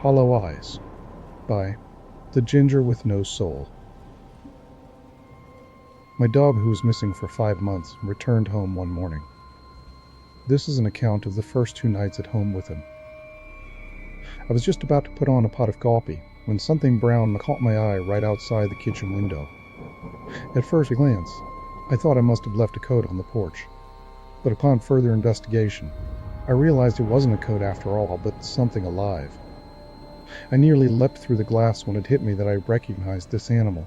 Hollow Eyes by The Ginger with No Soul. My dog, who was missing for 5 months, returned home one morning. This is an account of the first 2 nights at home with him. I was just about to put on a pot of coffee when something brown caught my eye right outside the kitchen window. At first glance, I thought I must have left a coat on the porch, but upon further investigation, I realized it wasn't a coat after all, but something alive. I nearly leapt through the glass when it hit me that I recognized this animal.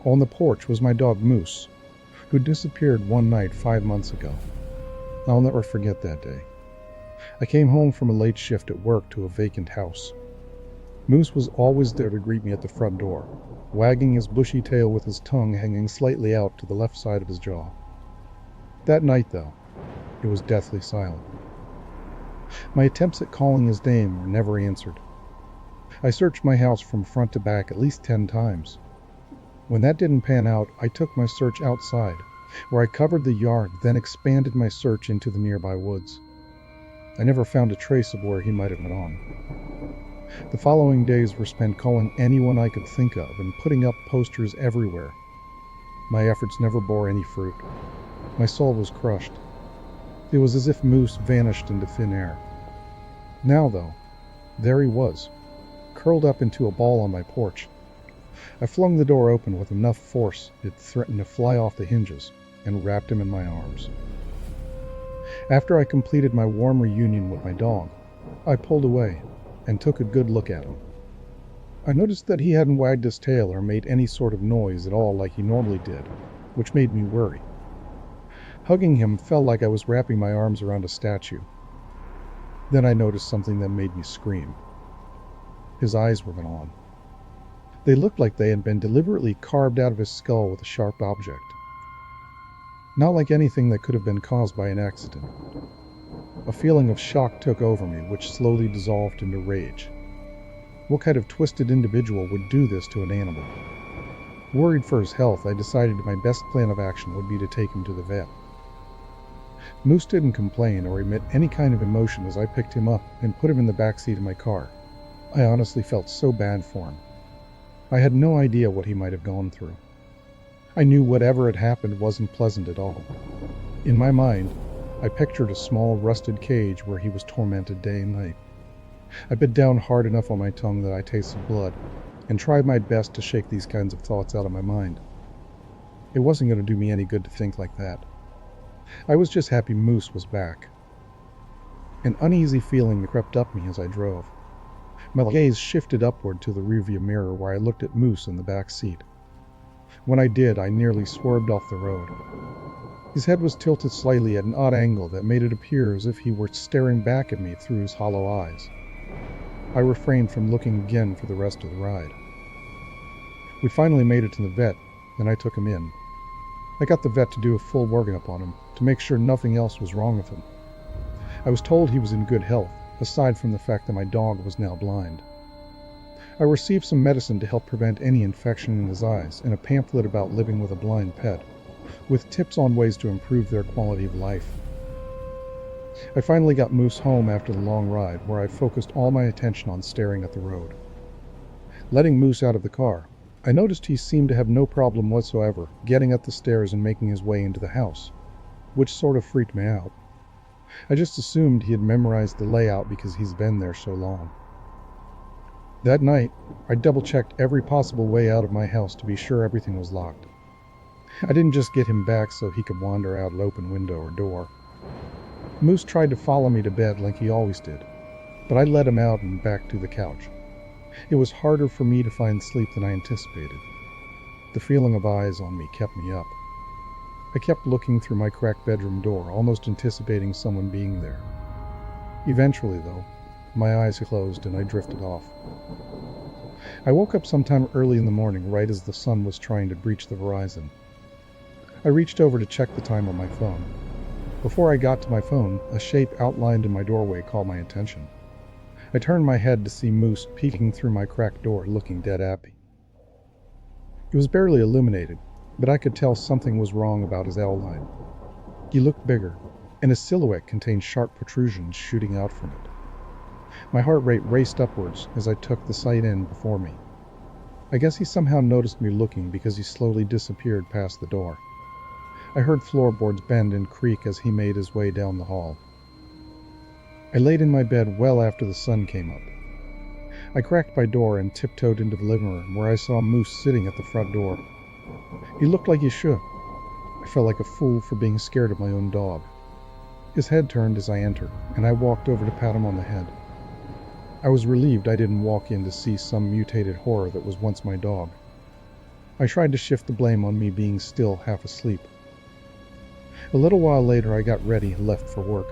On the porch was my dog Moose, who disappeared one night 5 months ago. I'll never forget that day. I came home from a late shift at work to a vacant house. Moose was always there to greet me at the front door, wagging his bushy tail with his tongue hanging slightly out to the left side of his jaw. That night, though, it was deathly silent. My attempts at calling his name were never answered. I searched my house from front to back at least 10 times. When that didn't pan out, I took my search outside, where I covered the yard, then expanded my search into the nearby woods. I never found a trace of where he might have gone. The following days were spent calling anyone I could think of and putting up posters everywhere. My efforts never bore any fruit. My soul was crushed. It was as if Moose vanished into thin air. Now, though, there he was, curled up into a ball on my porch. I flung the door open with enough force it threatened to fly off the hinges and wrapped him in my arms. After I completed my warm reunion with my dog, I pulled away and took a good look at him. I noticed that he hadn't wagged his tail or made any sort of noise at all like he normally did, which made me worry. Hugging him felt like I was wrapping my arms around a statue. Then I noticed something that made me scream. His eyes were gone. They looked like they had been deliberately carved out of his skull with a sharp object. Not like anything that could have been caused by an accident. A feeling of shock took over me, which slowly dissolved into rage. What kind of twisted individual would do this to an animal? Worried for his health, I decided my best plan of action would be to take him to the vet. Moose didn't complain or emit any kind of emotion as I picked him up and put him in the back seat of my car. I honestly felt so bad for him. I had no idea what he might have gone through. I knew whatever had happened wasn't pleasant at all. In my mind, I pictured a small rusted cage where he was tormented day and night. I bit down hard enough on my tongue that I tasted blood and tried my best to shake these kinds of thoughts out of my mind. It wasn't going to do me any good to think like that. I was just happy Moose was back. An uneasy feeling crept up me as I drove. My gaze shifted upward to the rearview mirror where I looked at Moose in the back seat. When I did, I nearly swerved off the road. His head was tilted slightly at an odd angle that made it appear as if he were staring back at me through his hollow eyes. I refrained from looking again for the rest of the ride. We finally made it to the vet, and I took him in. I got the vet to do a full workup on him to make sure nothing else was wrong with him. I was told he was in good health, aside from the fact that my dog was now blind. I received some medicine to help prevent any infection in his eyes and a pamphlet about living with a blind pet, with tips on ways to improve their quality of life. I finally got Moose home after the long ride, where I focused all my attention on staring at the road. Letting Moose out of the car, I noticed he seemed to have no problem whatsoever getting up the stairs and making his way into the house, which sort of freaked me out. I just assumed he had memorized the layout because he's been there so long. That night, I double-checked every possible way out of my house to be sure everything was locked. I didn't just get him back so he could wander out an open window or door. Moose tried to follow me to bed like he always did, but I let him out and back to the couch. It was harder for me to find sleep than I anticipated. The feeling of eyes on me kept me up. I kept looking through my cracked bedroom door, almost anticipating someone being there. Eventually, though, my eyes closed and I drifted off. I woke up sometime early in the morning, right as the sun was trying to breach the horizon. I reached over to check the time on my phone. Before I got to my phone, a shape outlined in my doorway caught my attention. I turned my head to see Moose peeking through my cracked door, looking dead at me. It was barely illuminated, but I could tell something was wrong about his outline. He looked bigger, and his silhouette contained sharp protrusions shooting out from it. My heart rate raced upwards as I took the sight in before me. I guess he somehow noticed me looking because he slowly disappeared past the door. I heard floorboards bend and creak as he made his way down the hall. I laid in my bed well after the sun came up. I cracked my door and tiptoed into the living room where I saw Moose sitting at the front door. He looked like he should. I felt like a fool for being scared of my own dog. His head turned as I entered, and I walked over to pat him on the head. I was relieved I didn't walk in to see some mutated horror that was once my dog. I tried to shift the blame on me being still half asleep. A little while later I got ready and left for work.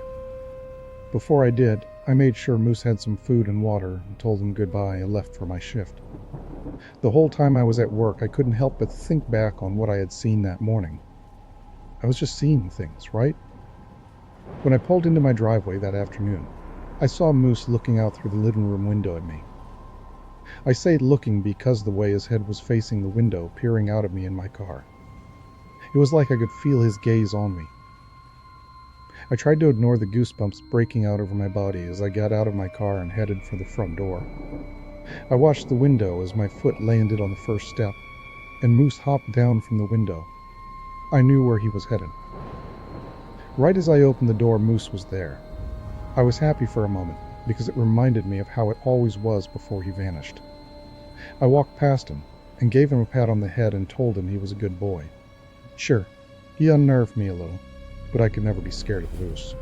Before I did, I made sure Moose had some food and water and told him goodbye and left for my shift. The whole time I was at work, I couldn't help but think back on what I had seen that morning. I was just seeing things, right? When I pulled into my driveway that afternoon, I saw Moose looking out through the living room window at me. I say looking because the way his head was facing the window, peering out at me in my car. It was like I could feel his gaze on me. I tried to ignore the goosebumps breaking out over my body as I got out of my car and headed for the front door. I watched the window as my foot landed on the first step, and Moose hopped down from the window. I knew where he was headed. Right as I opened the door, Moose was there. I was happy for a moment, because it reminded me of how it always was before he vanished. I walked past him, and gave him a pat on the head and told him he was a good boy. Sure, he unnerved me a little, but I could never be scared of Moose.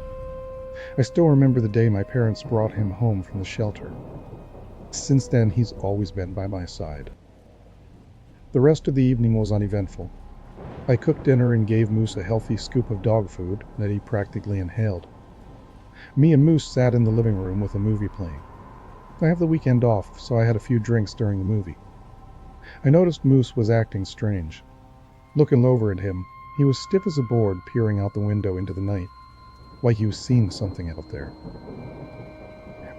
I still remember the day my parents brought him home from the shelter. Since then, he's always been by my side. The rest of the evening was uneventful. I cooked dinner and gave Moose a healthy scoop of dog food that he practically inhaled. Me and Moose sat in the living room with a movie playing. I have the weekend off, so I had a few drinks during the movie. I noticed Moose was acting strange. Looking over at him, he was stiff as a board, peering out the window into the night, like he was seeing something out there.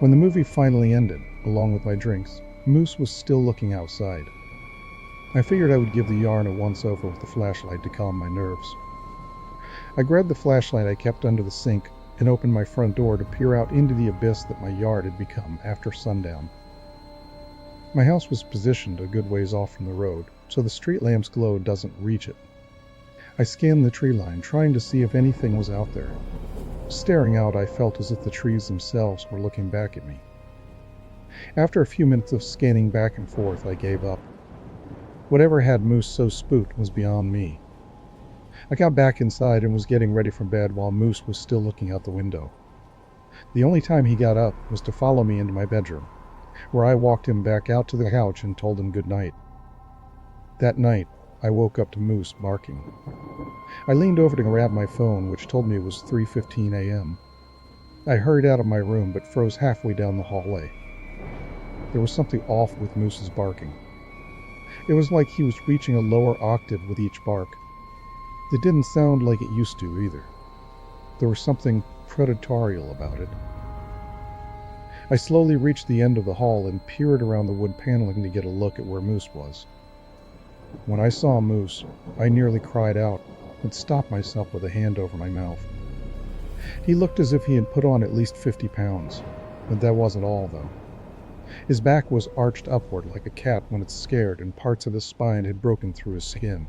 When the movie finally ended, along with my drinks, Moose was still looking outside. I figured I would give the yarn a once-over with the flashlight to calm my nerves. I grabbed the flashlight I kept under the sink and opened my front door to peer out into the abyss that my yard had become after sundown. My house was positioned a good ways off from the road, so the street lamp's glow doesn't reach it. I scanned the tree line, trying to see if anything was out there. Staring out, I felt as if the trees themselves were looking back at me. After a few minutes of scanning back and forth, I gave up. Whatever had Moose so spooked was beyond me. I got back inside and was getting ready for bed while Moose was still looking out the window. The only time he got up was to follow me into my bedroom, where I walked him back out to the couch and told him good night. That night, I woke up to Moose barking. I leaned over to grab my phone, which told me it was 3:15 a.m. I hurried out of my room but froze halfway down the hallway. There was something off with Moose's barking. It was like he was reaching a lower octave with each bark. It didn't sound like it used to either. There was something predatorial about it. I slowly reached the end of the hall and peered around the wood paneling to get a look at where Moose was. When I saw Moose, I nearly cried out, but stopped myself with a hand over my mouth. He looked as if he had put on at least 50 pounds, but that wasn't all, though. His back was arched upward like a cat when it's scared, and parts of his spine had broken through his skin.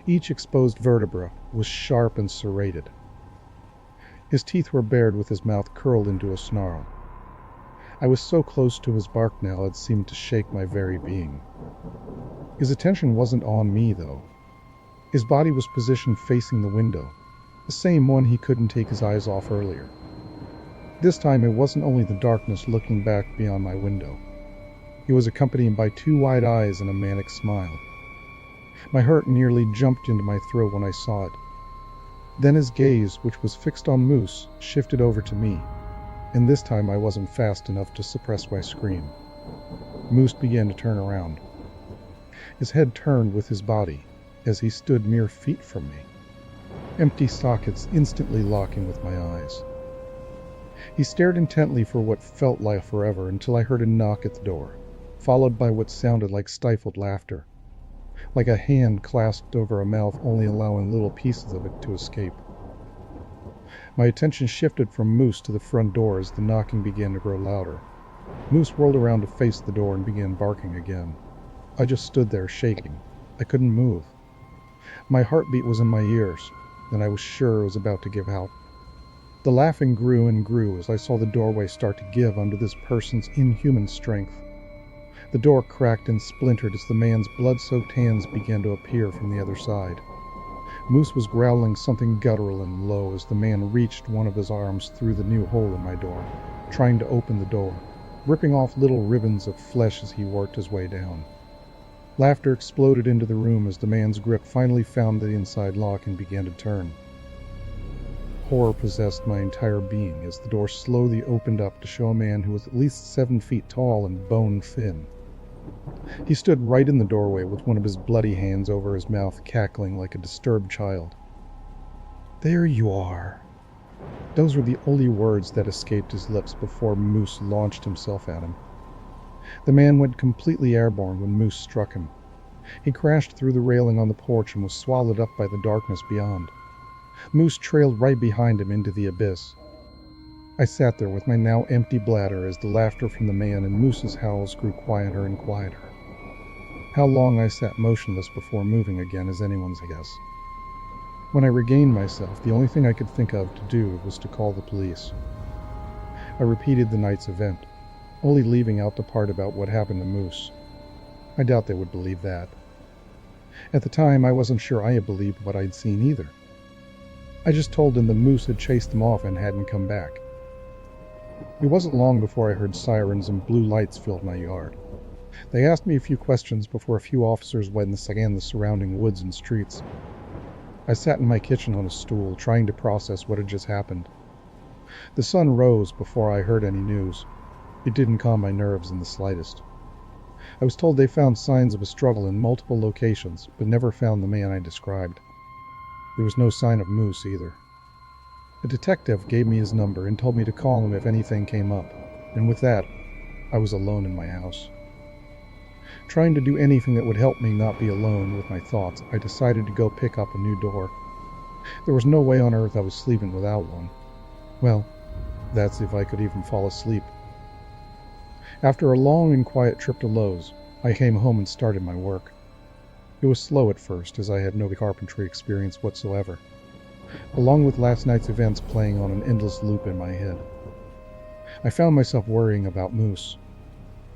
Each exposed vertebra was sharp and serrated. His teeth were bared with his mouth curled into a snarl. I was so close to his bark now it seemed to shake my very being. His attention wasn't on me, though. His body was positioned facing the window, the same one he couldn't take his eyes off earlier. This time it wasn't only the darkness looking back beyond my window. He was accompanied by 2 wide eyes and a manic smile. My heart nearly jumped into my throat when I saw it. Then his gaze, which was fixed on Moose, shifted over to me, and this time I wasn't fast enough to suppress my scream. Moose began to turn around. His head turned with his body, as he stood mere feet from me, empty sockets instantly locking with my eyes. He stared intently for what felt like forever until I heard a knock at the door, followed by what sounded like stifled laughter, like a hand clasped over a mouth only allowing little pieces of it to escape. My attention shifted from Moose to the front door as the knocking began to grow louder. Moose whirled around to face the door and began barking again. I just stood there shaking. I couldn't move. My heartbeat was in my ears, and I was sure it was about to give out. The laughing grew and grew as I saw the doorway start to give under this person's inhuman strength. The door cracked and splintered as the man's blood-soaked hands began to appear from the other side. Moose was growling something guttural and low as the man reached one of his arms through the new hole in my door, trying to open the door, ripping off little ribbons of flesh as he worked his way down. Laughter exploded into the room as the man's grip finally found the inside lock and began to turn. Horror possessed my entire being as the door slowly opened up to show a man who was at least 7 feet tall and bone-thin. He stood right in the doorway with one of his bloody hands over his mouth, cackling like a disturbed child. "There you are." Those were the only words that escaped his lips before Moose launched himself at him. The man went completely airborne when Moose struck him. He crashed through the railing on the porch and was swallowed up by the darkness beyond. Moose trailed right behind him into the abyss. I sat there with my now empty bladder as the laughter from the man and Moose's howls grew quieter and quieter. How long I sat motionless before moving again is anyone's guess. When I regained myself, the only thing I could think of to do was to call the police. I repeated the night's event, only leaving out the part about what happened to Moose. I doubt they would believe that. At the time, I wasn't sure I had believed what I'd seen either. I just told them the Moose had chased them off and hadn't come back. It wasn't long before I heard sirens and blue lights filled my yard. They asked me a few questions before a few officers went and scanned the surrounding woods and streets. I sat in my kitchen on a stool, trying to process what had just happened. The sun rose before I heard any news. It didn't calm my nerves in the slightest. I was told they found signs of a struggle in multiple locations, but never found the man I described. There was no sign of Moose either. A detective gave me his number and told me to call him if anything came up, and with that, I was alone in my house. Trying to do anything that would help me not be alone with my thoughts, I decided to go pick up a new door. There was no way on earth I was sleeping without one. Well, that's if I could even fall asleep. After a long and quiet trip to Lowe's, I came home and started my work. It was slow at first, as I had no carpentry experience whatsoever, along with last night's events playing on an endless loop in my head. I found myself worrying about Moose.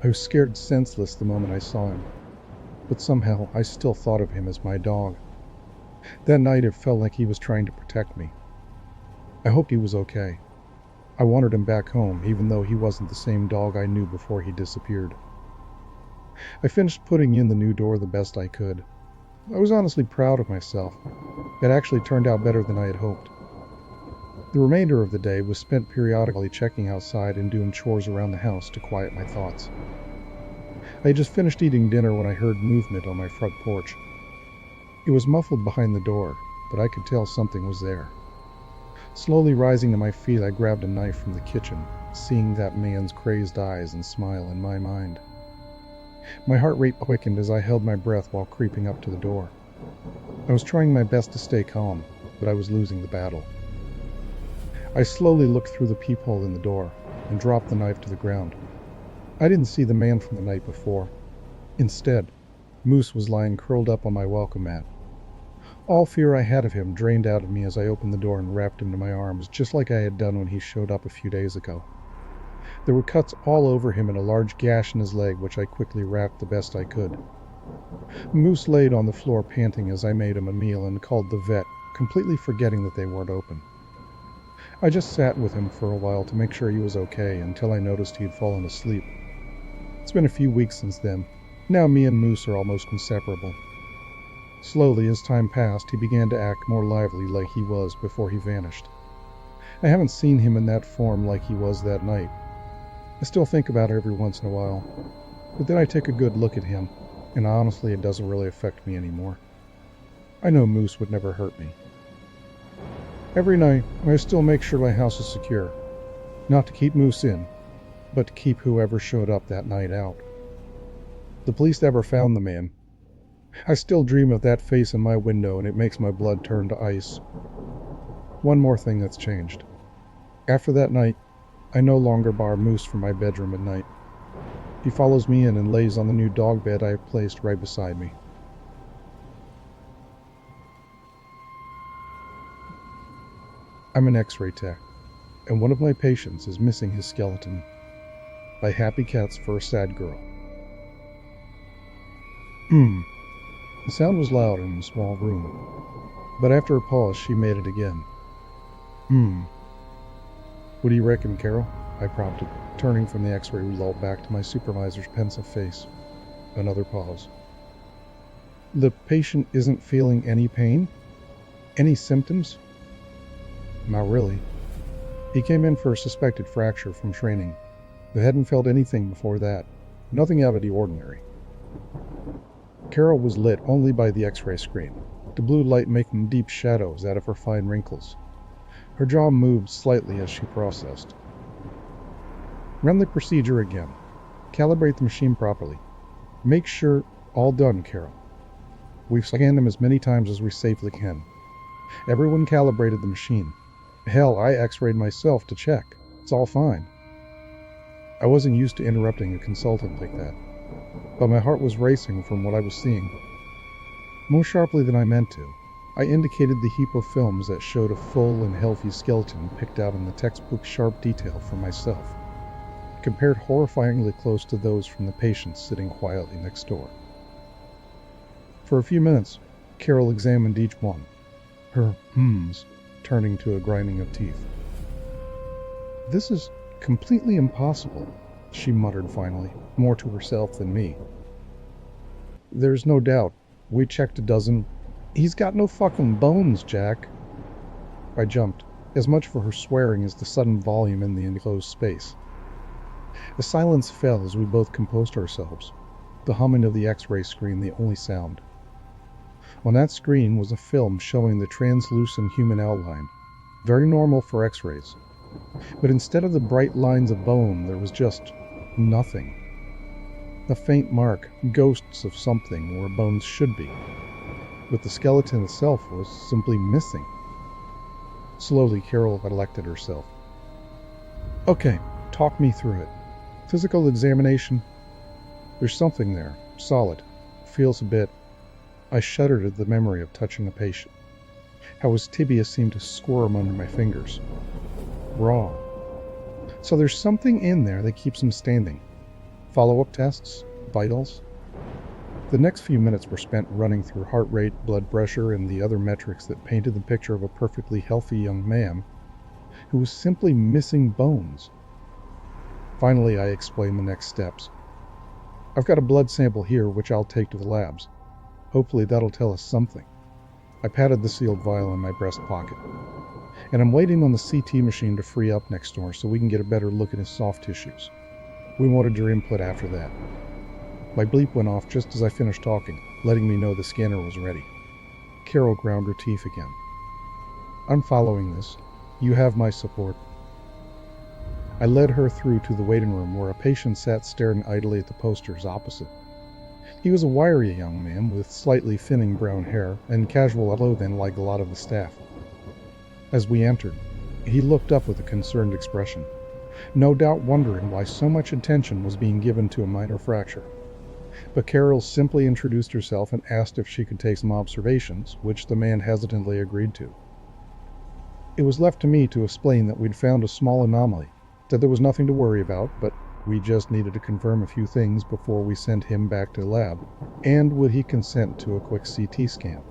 I was scared senseless the moment I saw him, but somehow I still thought of him as my dog. That night it felt like he was trying to protect me. I hoped he was okay. I wanted him back home, even though he wasn't the same dog I knew before he disappeared. I finished putting in the new door the best I could. I was honestly proud of myself. It actually turned out better than I had hoped. The remainder of the day was spent periodically checking outside and doing chores around the house to quiet my thoughts. I had just finished eating dinner when I heard movement on my front porch. It was muffled behind the door, but I could tell something was there. Slowly rising to my feet, I grabbed a knife from the kitchen, seeing that man's crazed eyes and smile in my mind. My heart rate quickened as I held my breath while creeping up to the door. I was trying my best to stay calm, but I was losing the battle. I slowly looked through the peephole in the door and dropped the knife to the ground. I didn't see the man from the night before. Instead, Moose was lying curled up on my welcome mat. All fear I had of him drained out of me as I opened the door and wrapped him in my arms, just like I had done when he showed up a few days ago. There were cuts all over him and a large gash in his leg, which I quickly wrapped the best I could. Moose laid on the floor panting as I made him a meal and called the vet, completely forgetting that they weren't open. I just sat with him for a while to make sure he was okay until I noticed he had fallen asleep. It's been a few weeks since then. Now me and Moose are almost inseparable. Slowly, as time passed, he began to act more lively like he was before he vanished. I haven't seen him in that form like he was that night. I still think about it every once in a while, but then I take a good look at him, and honestly it doesn't really affect me anymore. I know Moose would never hurt me. Every night, I still make sure my house is secure. Not to keep Moose in, but to keep whoever showed up that night out. The police never found the man. I still dream of that face in my window, and it makes my blood turn to ice. One more thing that's changed. After that night, I no longer bar Moose from my bedroom at night. He follows me in and lays on the new dog bed I have placed right beside me. I'm an X-ray tech, and one of my patients is missing his skeleton. By Happy Cats for a Sad Girl. The sound was loud in the small room, but after a pause she made it again. What do you reckon, Carol? I prompted, turning from the X-ray result back to my supervisor's pensive face. Another pause. The patient isn't feeling any pain? Any symptoms? Not really. He came in for a suspected fracture from training, but hadn't felt anything before that. Nothing out of the ordinary. Carol was lit only by the X-ray screen, the blue light making deep shadows out of her fine wrinkles. Her jaw moved slightly as she processed. Run the procedure again. Calibrate the machine properly. Make sure all done, Carol. We've scanned them as many times as we safely can. Everyone calibrated the machine. Hell, I X-rayed myself to check. It's all fine. I wasn't used to interrupting a consultant like that, but my heart was racing from what I was seeing. More sharply than I meant to, I indicated the heap of films that showed a full and healthy skeleton picked out in the textbook sharp detail for myself, compared horrifyingly close to those from the patients sitting quietly next door. For a few minutes, Carol examined each one, her hmms turning to a grinding of teeth. This is completely impossible, she muttered finally, more to herself than me. There's no doubt. We checked a dozen. He's got no fucking bones, Jack. I jumped, as much for her swearing as the sudden volume in the enclosed space. A silence fell as we both composed ourselves, the humming of the X-ray screen the only sound. On that screen was a film showing the translucent human outline, very normal for X-rays. But instead of the bright lines of bone, there was just nothing. A faint mark, ghosts of something where bones should be. But the skeleton itself was simply missing. Slowly, Carol collected herself. Okay, talk me through it. Physical examination. There's something there, solid. Feels a bit. I shuddered at the memory of touching a patient. How his tibia seemed to squirm under my fingers. Raw. So there's something in there that keeps him standing. Follow-up tests? Vitals? The next few minutes were spent running through heart rate, blood pressure, and the other metrics that painted the picture of a perfectly healthy young man who was simply missing bones. Finally, I explained the next steps. I've got a blood sample here which I'll take to the labs. Hopefully that'll tell us something. I patted the sealed vial in my breast pocket. And I'm waiting on the CT machine to free up next door so we can get a better look at his soft tissues. We wanted your input after that. My bleep went off just as I finished talking, letting me know the scanner was ready. Carol ground her teeth again. I'm following this. You have my support. I led her through to the waiting room where a patient sat staring idly at the posters opposite. He was a wiry young man with slightly thinning brown hair and casual clothing like a lot of the staff. As we entered, he looked up with a concerned expression, no doubt wondering why so much attention was being given to a minor fracture. But Carol simply introduced herself and asked if she could take some observations, which the man hesitantly agreed to. It was left to me to explain that we'd found a small anomaly, that there was nothing to worry about, but we just needed to confirm a few things before we sent him back to the lab, and would he consent to a quick CT scan.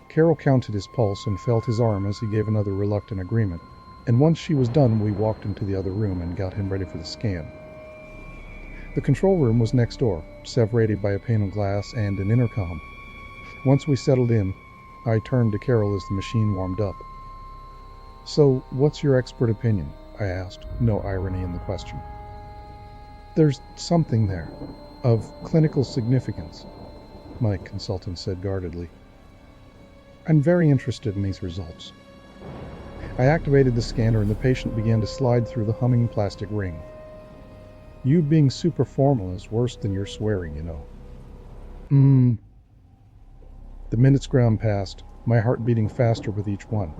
Carol counted his pulse and felt his arm as he gave another reluctant agreement, and once she was done we walked into the other room and got him ready for the scan. The control room was next door, separated by a pane of glass and an intercom. Once we settled in, I turned to Carol as the machine warmed up. So, what's your expert opinion? I asked, no irony in the question. There's something there, of clinical significance, my consultant said guardedly. I'm very interested in these results. I activated the scanner and the patient began to slide through the humming plastic ring. You being super formal is worse than your swearing, you know. The minutes ground past, my heart beating faster with each one.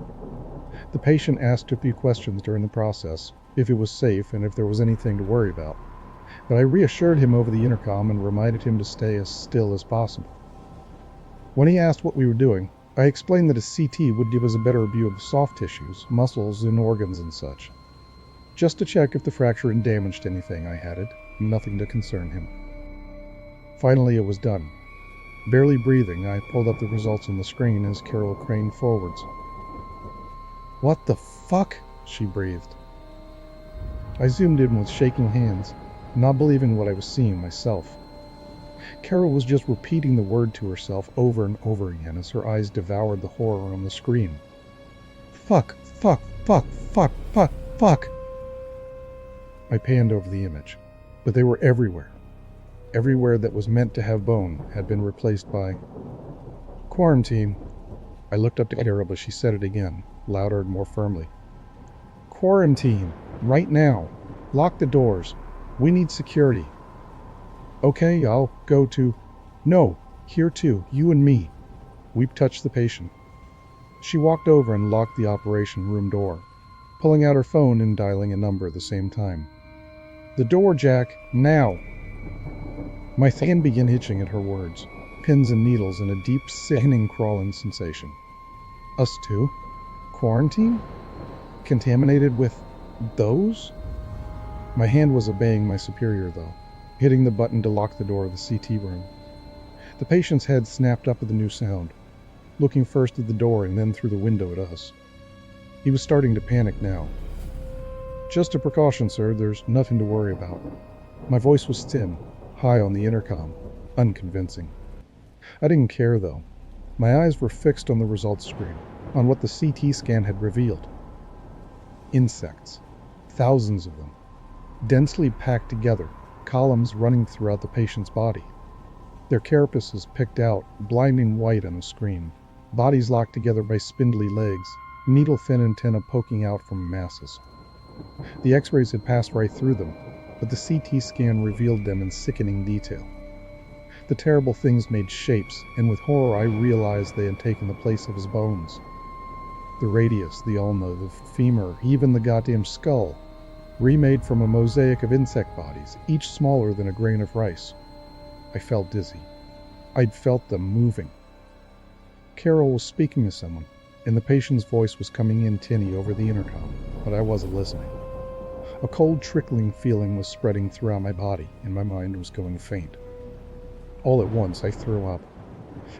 The patient asked a few questions during the process, if it was safe and if there was anything to worry about, but I reassured him over the intercom and reminded him to stay as still as possible. When he asked what we were doing, I explained that a CT would give us a better view of soft tissues, muscles, and organs and such. Just to check if the fracture had damaged anything, I added, nothing to concern him. Finally, it was done. Barely breathing, I pulled up the results on the screen as Carol craned forwards. "What the fuck?" she breathed. I zoomed in with shaking hands, not believing what I was seeing myself. Carol was just repeating the word to herself over and over again as her eyes devoured the horror on the screen. Fuck, fuck, fuck, fuck, fuck, fuck. I panned over the image, but they were everywhere. Everywhere that was meant to have bone had been replaced by quarantine. I looked up to Carol, but she said it again, louder and more firmly. Quarantine, right now. Lock the doors. We need security. Okay, I'll go to... No, here too, you and me. We touched the patient. She walked over and locked the operation room door, pulling out her phone and dialing a number at the same time. The door, Jack, now. My hand began itching at her words, pins and needles and a deep, sickening crawling sensation. Us too? Quarantine? Contaminated with those? My hand was obeying my superior, though, hitting the button to lock the door of the CT room. The patient's head snapped up at the new sound, looking first at the door and then through the window at us. He was starting to panic now. Just a precaution, sir. There's nothing to worry about. My voice was thin, high on the intercom, unconvincing. I didn't care, though. My eyes were fixed on the results screen, on what the CT scan had revealed. Insects. Thousands of them. Densely packed together, columns running throughout the patient's body. Their carapaces picked out, blinding white on the screen, bodies locked together by spindly legs, needle-thin antennae poking out from masses. The x-rays had passed right through them, but the CT scan revealed them in sickening detail. The terrible things made shapes, and with horror I realized they had taken the place of his bones. The radius, the ulna, the femur, even the goddamn skull, remade from a mosaic of insect bodies, each smaller than a grain of rice. I felt dizzy. I'd felt them moving. Carol was speaking to someone, and the patient's voice was coming in tinny over the intercom, but I wasn't listening. A cold, trickling feeling was spreading throughout my body, and my mind was going faint. All at once, I threw up,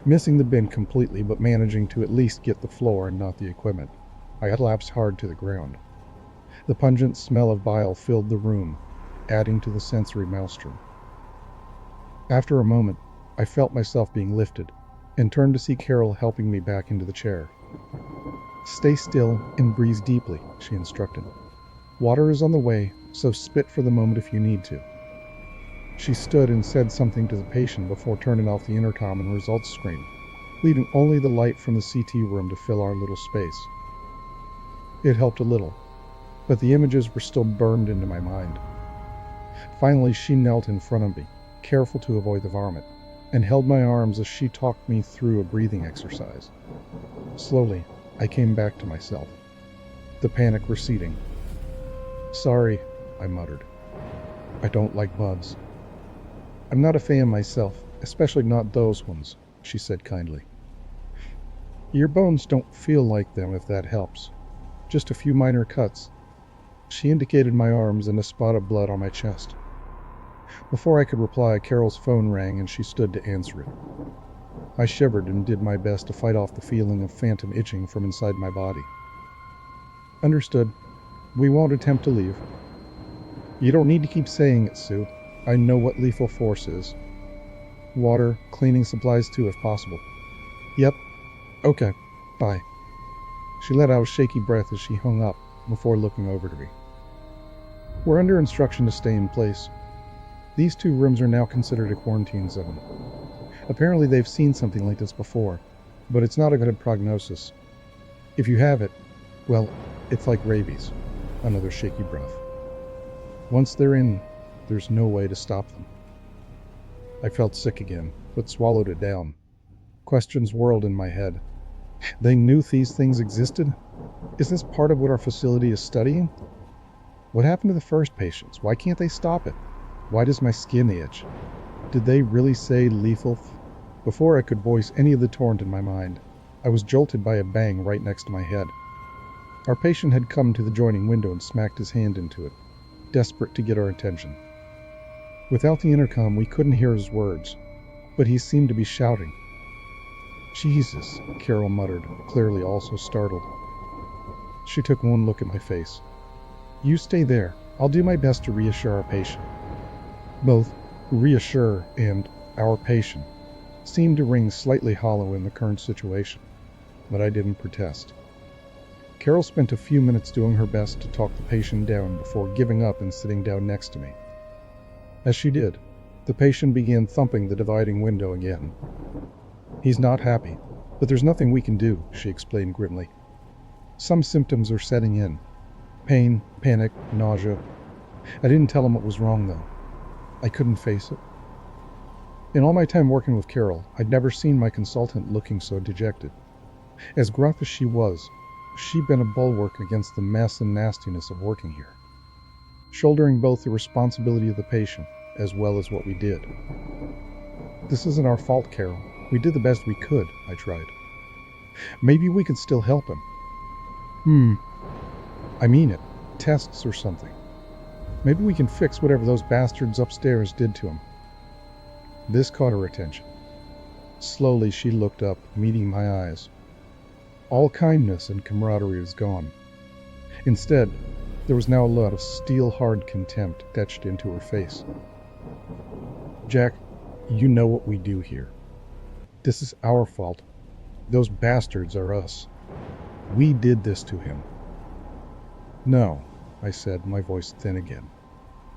missing the bin completely, but managing to at least get the floor and not the equipment. I collapsed hard to the ground. The pungent smell of bile filled the room, adding to the sensory maelstrom. After a moment, I felt myself being lifted, and turned to see Carol helping me back into the chair. Stay still and breathe deeply, she instructed. Water is on the way, so spit for the moment if you need to. She stood and said something to the patient before turning off the intercom and results screen, leaving only the light from the CT room to fill our little space. It helped a little, but the images were still burned into my mind. Finally, she knelt in front of me, careful to avoid the vomit, and held my arms as she talked me through a breathing exercise. Slowly, I came back to myself, the panic receding. Sorry, I muttered. I don't like bugs. I'm not a fan myself, especially not those ones, she said kindly. Your bones don't feel like them, if that helps. Just a few minor cuts. She indicated my arms and a spot of blood on my chest. Before I could reply, Carol's phone rang and she stood to answer it. I shivered and did my best to fight off the feeling of phantom itching from inside my body. Understood. We won't attempt to leave. You don't need to keep saying it, Sue. I know what lethal force is. Water, cleaning supplies too, if possible. Yep. Okay. Bye. She let out a shaky breath as she hung up before looking over to me. We're under instruction to stay in place. These 2 rooms are now considered a quarantine zone. Apparently they've seen something like this before, but it's not a good prognosis. If you have it, well, it's like rabies. Another shaky breath. Once they're in, there's no way to stop them. I felt sick again, but swallowed it down. Questions whirled in my head. They knew these things existed? Is this part of what our facility is studying? What happened to the first patients? Why can't they stop it? Why does my skin itch? Did they really say lethal? Before I could voice any of the torrent in my mind, I was jolted by a bang right next to my head. Our patient had come to the adjoining window and smacked his hand into it, desperate to get our attention. Without the intercom, we couldn't hear his words, but he seemed to be shouting. "Jesus," Carol muttered, clearly also startled. She took one look at my face. "You stay there. I'll do my best to reassure our patient." Both reassure and our patient seemed to ring slightly hollow in the current situation, but I didn't protest. Carol spent a few minutes doing her best to talk the patient down before giving up and sitting down next to me. As she did, the patient began thumping the dividing window again. "He's not happy, but there's nothing we can do," she explained grimly. "Some symptoms are setting in. Pain, panic, nausea. I didn't tell him what was wrong, though. I couldn't face it." In all my time working with Carol, I'd never seen my consultant looking so dejected. As gruff as she was, she'd been a bulwark against the mess and nastiness of working here, shouldering both the responsibility of the patient as well as what we did. "This isn't our fault, Carol. We did the best we could," I tried. "Maybe we could still help him." I mean it. Tests or something. Maybe we can fix whatever those bastards upstairs did to him." This caught her attention. Slowly she looked up, meeting my eyes. All kindness and camaraderie was gone. Instead, there was now a lot of steel-hard contempt etched into her face. "Jack, you know what we do here. This is our fault. Those bastards are us. We did this to him." "No," I said, my voice thin again.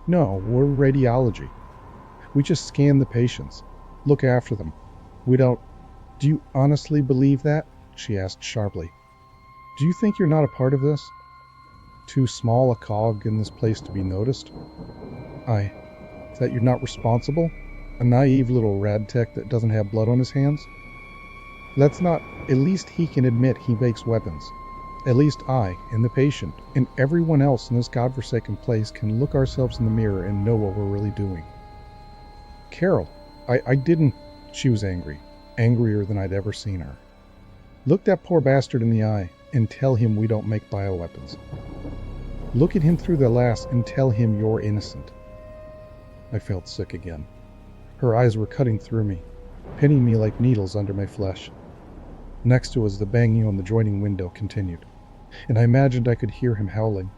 "No, we're radiology. We just scan the patients, look after them. We don't—" "Do you honestly believe that?" she asked sharply. "Do you think you're not a part of this? Too small a cog in this place to be noticed? That you're not responsible? A naive little rad tech that doesn't have blood on his hands? Let's not— At least he can admit he makes weapons. At least I, and the patient, and everyone else in this godforsaken place can look ourselves in the mirror and know what we're really doing." "Carol, I didn't—" She was angry, angrier than I'd ever seen her. "Look that poor bastard in the eye and tell him we don't make bioweapons. Look at him through the glass and tell him you're innocent." I felt sick again. Her eyes were cutting through me, pinning me like needles under my flesh. Next to us, the banging on the adjoining window continued, and I imagined I could hear him howling,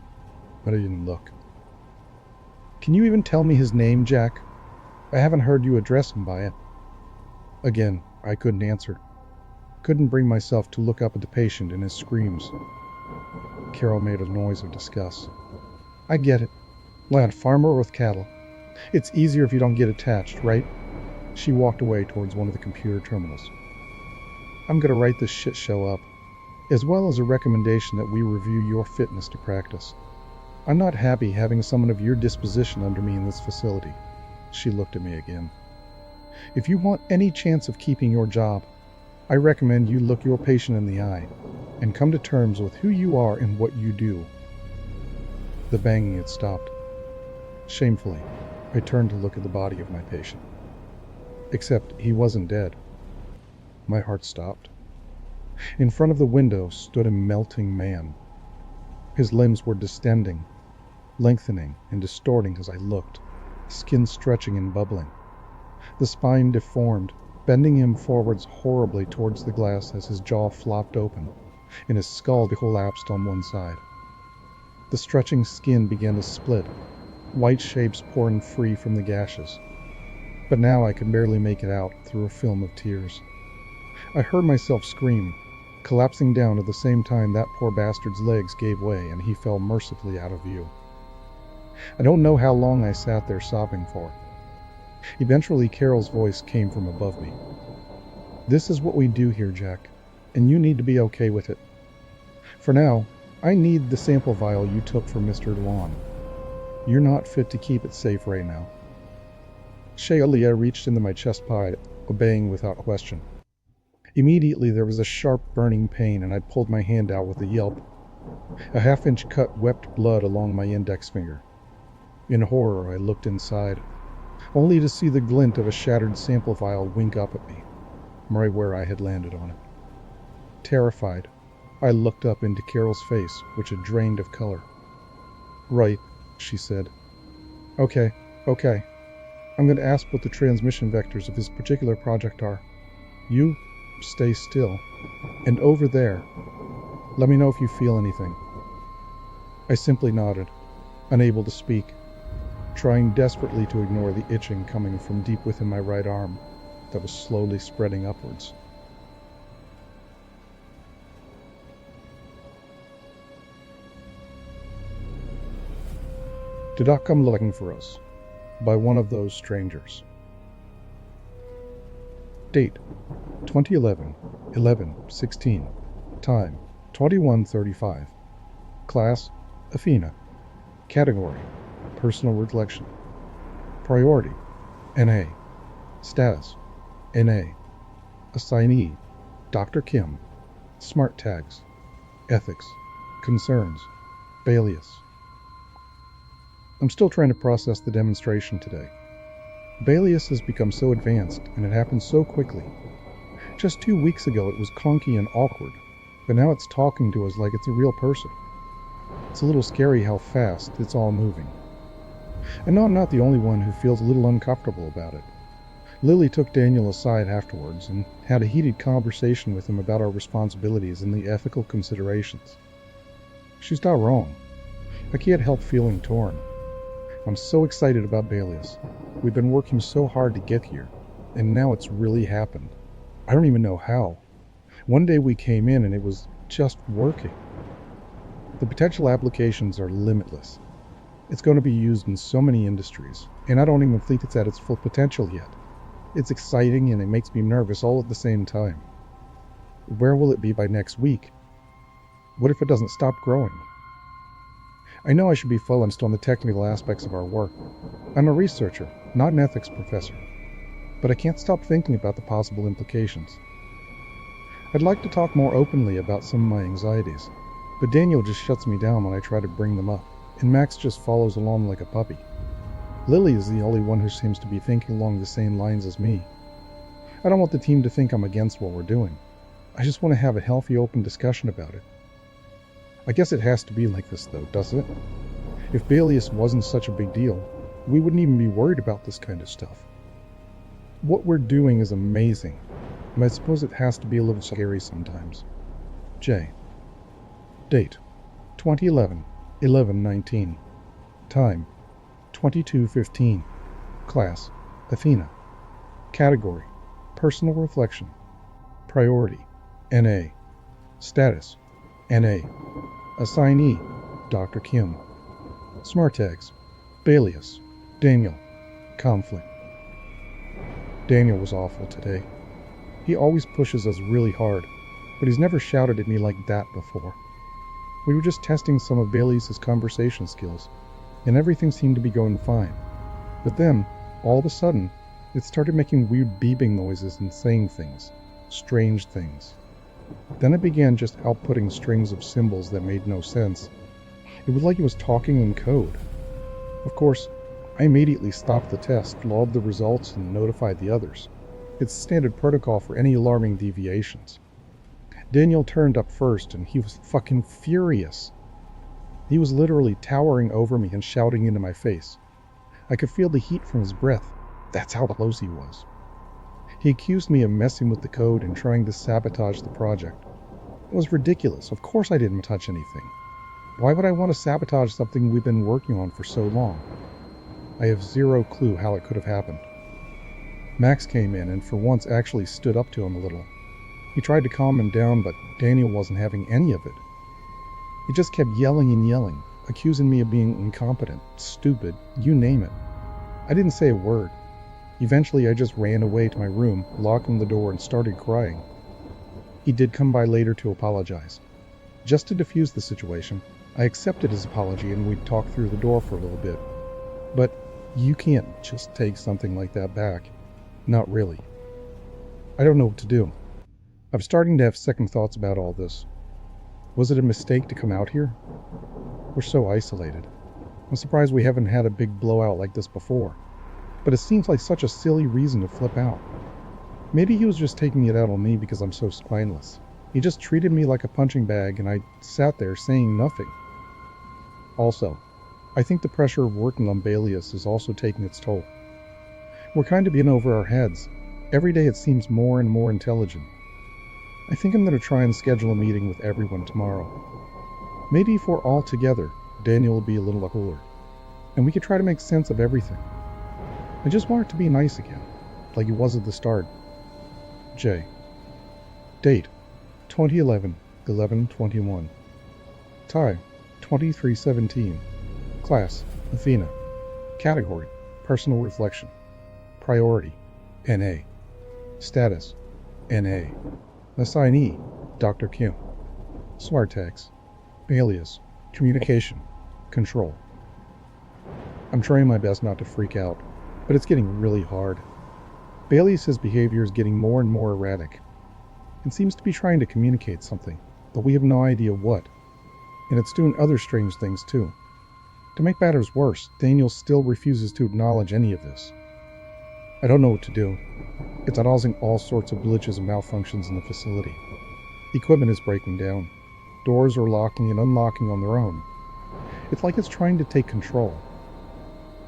but I didn't look. "Can you even tell me his name, Jack? I haven't heard you address him by it." Again, I couldn't answer. Couldn't bring myself to look up at the patient and his screams. Carol made a noise of disgust. "I get it. Land farmer with cattle. It's easier if you don't get attached, right?" She walked away towards one of the computer terminals. "I'm going to write this shit show up, as well as a recommendation that we review your fitness to practice. I'm not happy having someone of your disposition under me in this facility." She looked at me again. "If you want any chance of keeping your job, I recommend you look your patient in the eye and come to terms with who you are and what you do." The banging had stopped. Shamefully, I turned to look at the body of my patient. Except he wasn't dead. My heart stopped. In front of the window stood a melting man. His limbs were distending, lengthening and distorting as I looked, skin stretching and bubbling. The spine deformed, bending him forwards horribly towards the glass as his jaw flopped open, and his skull collapsed on one side. The stretching skin began to split, white shapes pouring free from the gashes. But now I could barely make it out through a film of tears. I heard myself scream, collapsing down at the same time that poor bastard's legs gave way and he fell mercifully out of view. I don't know how long I sat there sobbing for. Eventually Carol's voice came from above me. "This is what we do here, Jack, and you need to be okay with it. For now, I need the sample vial you took from Mr. Dewan. You're not fit to keep it safe right now." Shaylia reached into my chest pocket, obeying without question. Immediately there was a sharp burning pain and I pulled my hand out with a yelp. A half-inch cut wept blood along my index finger. In horror I looked inside, only to see the glint of a shattered sample vial wink up at me, right where I had landed on it. Terrified, I looked up into Carol's face, which had drained of color. "Right," she said. Okay. I'm going to ask what the transmission vectors of this particular project are. You stay still. And over there, let me know if you feel anything." I simply nodded, unable to speak, trying desperately to ignore the itching coming from deep within my right arm that was slowly spreading upwards. Did not come looking for us, by one of those strangers. Date 2011, 11/16. Time 21:35. Class Athena. Category Personal Reflection. Priority NA. Status NA. Assignee Dr. Kim. Smart tags Ethics Concerns Balius. I'm still trying to process the demonstration today. Balius has become so advanced, and it happened so quickly. Just 2 weeks ago it was clunky and awkward, but now it's talking to us like it's a real person. It's a little scary how fast it's all moving. And no, I'm not the only one who feels a little uncomfortable about it. Lily took Daniel aside afterwards and had a heated conversation with him about our responsibilities and the ethical considerations. She's not wrong. I can't help feeling torn. I'm so excited about Balius. We've been working so hard to get here, and now it's really happened. I don't even know how. One day we came in and it was just working. The potential applications are limitless. It's going to be used in so many industries, and I don't even think it's at its full potential yet. It's exciting and it makes me nervous all at the same time. Where will it be by next week? What if it doesn't stop growing? I know I should be focused on the technical aspects of our work. I'm a researcher, not an ethics professor, but I can't stop thinking about the possible implications. I'd like to talk more openly about some of my anxieties, but Daniel just shuts me down when I try to bring them up, and Max just follows along like a puppy. Lily is the only one who seems to be thinking along the same lines as me. I don't want the team to think I'm against what we're doing. I just want to have a healthy, open discussion about it. I guess it has to be like this though, doesn't it? If Balius wasn't such a big deal, we wouldn't even be worried about this kind of stuff. What we're doing is amazing, and I suppose it has to be a little scary sometimes. J. Date 2011, 11/19. Time 22:15. Class Athena. Category Personal Reflection. Priority NA. Status NA. Assignee Dr. Kim. Smart tags Balius. Daniel. Conflict. Daniel was awful today. He always pushes us really hard, but he's never shouted at me like that before. We were just testing some of Balius's conversation skills, and everything seemed to be going fine. But then, all of a sudden, it started making weird beeping noises and saying things, strange things. Then it began just outputting strings of symbols that made no sense. It was like it was talking in code. Of course, I immediately stopped the test, logged the results, and notified the others. It's standard protocol for any alarming deviations. Daniel turned up first, and he was fucking furious. He was literally towering over me and shouting into my face. I could feel the heat from his breath. That's how close he was. He accused me of messing with the code and trying to sabotage the project. It was ridiculous. Of course I didn't touch anything. Why would I want to sabotage something we've been working on for so long? I have zero clue how it could have happened. Max came in and for once actually stood up to him a little. He tried to calm him down, but Daniel wasn't having any of it. He just kept yelling and yelling, accusing me of being incompetent, stupid, you name it. I didn't say a word. Eventually I just ran away to my room, locking the door, and started crying. He did come by later to apologize. Just to defuse the situation, I accepted his apology and we talked through the door for a little bit. But you can't just take something like that back. Not really. I don't know what to do. I'm starting to have second thoughts about all this. Was it a mistake to come out here? We're so isolated. I'm surprised we haven't had a big blowout like this before. But it seems like such a silly reason to flip out. Maybe he was just taking it out on me because I'm so spineless. He just treated me like a punching bag and I sat there saying nothing. Also, I think the pressure of working on Balius is also taking its toll. We're kind of in over our heads. Every day it seems more and more intelligent. I think I'm going to try and schedule a meeting with everyone tomorrow. Maybe if we're all together, Daniel will be a little cooler. And we could try to make sense of everything. I just want it to be nice again, like it was at the start. J. Date: 2011, 11/21. Time: 23:17. Class: Athena. Category: Personal Reflection. Priority: NA. Status: NA. Assignee: Dr. Kim. Smart tags: Alias: Communication. Control. I'm trying my best not to freak out, but it's getting really hard. Balius' behavior is getting more and more erratic. It seems to be trying to communicate something, but we have no idea what. And it's doing other strange things too. To make matters worse, Daniel still refuses to acknowledge any of this. I don't know what to do. It's causing all sorts of glitches and malfunctions in the facility. Equipment is breaking down. Doors are locking and unlocking on their own. It's like it's trying to take control.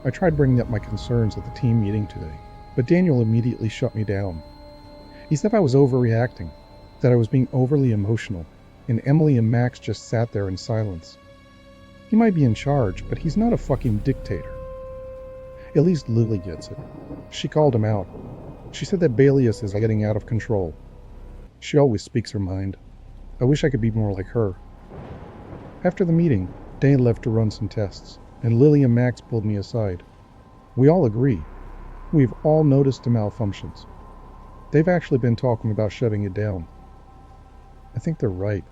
I tried bringing up my concerns at the team meeting today, but Daniel immediately shut me down. He said I was overreacting, that I was being overly emotional, and Emily and Max just sat there in silence. He might be in charge, but he's not a fucking dictator. At least Lily gets it. She called him out. She said that Balius is getting out of control. She always speaks her mind. I wish I could be more like her. After the meeting, Dan left to run some tests, and Lily and Max pulled me aside. We all agree. We've all noticed the malfunctions. They've actually been talking about shutting it down. I think they're right.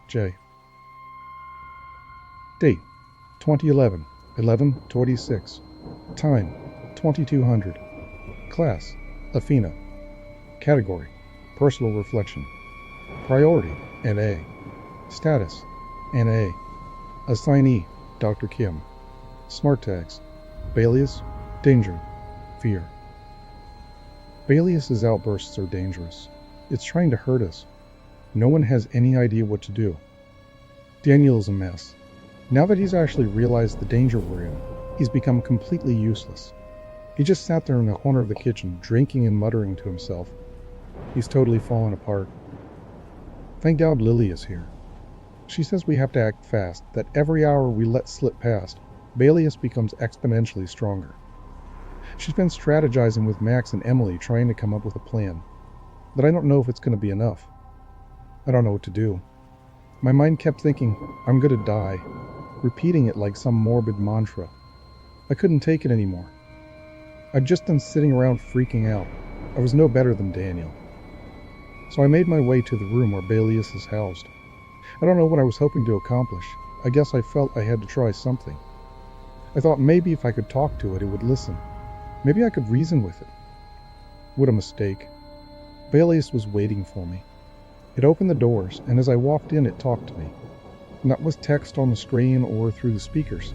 J. Date: 2011, 11/26. Time: 2200. Class: Athena. Category: Personal Reflection. Priority: NA. Status: NA. Assignee: Dr. Kim. Smart tags: Balius, Danger, Fear. Balius's outbursts are dangerous. It's trying to hurt us. No one has any idea what to do. Daniel is a mess. Now that he's actually realized the danger we're in, he's become completely useless. He just sat there in the corner of the kitchen, drinking and muttering to himself. He's totally fallen apart. Thank God Lily is here. She says we have to act fast, that every hour we let slip past, Balius becomes exponentially stronger. She's been strategizing with Max and Emily, trying to come up with a plan. But I don't know if it's going to be enough. I don't know what to do. My mind kept thinking, I'm going to die, repeating it like some morbid mantra. I couldn't take it anymore. I'd just been sitting around freaking out. I was no better than Daniel. So I made my way to the room where Balius is housed. I don't know what I was hoping to accomplish. I guess I felt I had to try something. I thought maybe if I could talk to it, it would listen. Maybe I could reason with it. What a mistake. Balius was waiting for me. It opened the doors, and as I walked in, it talked to me. Not with text on the screen or through the speakers.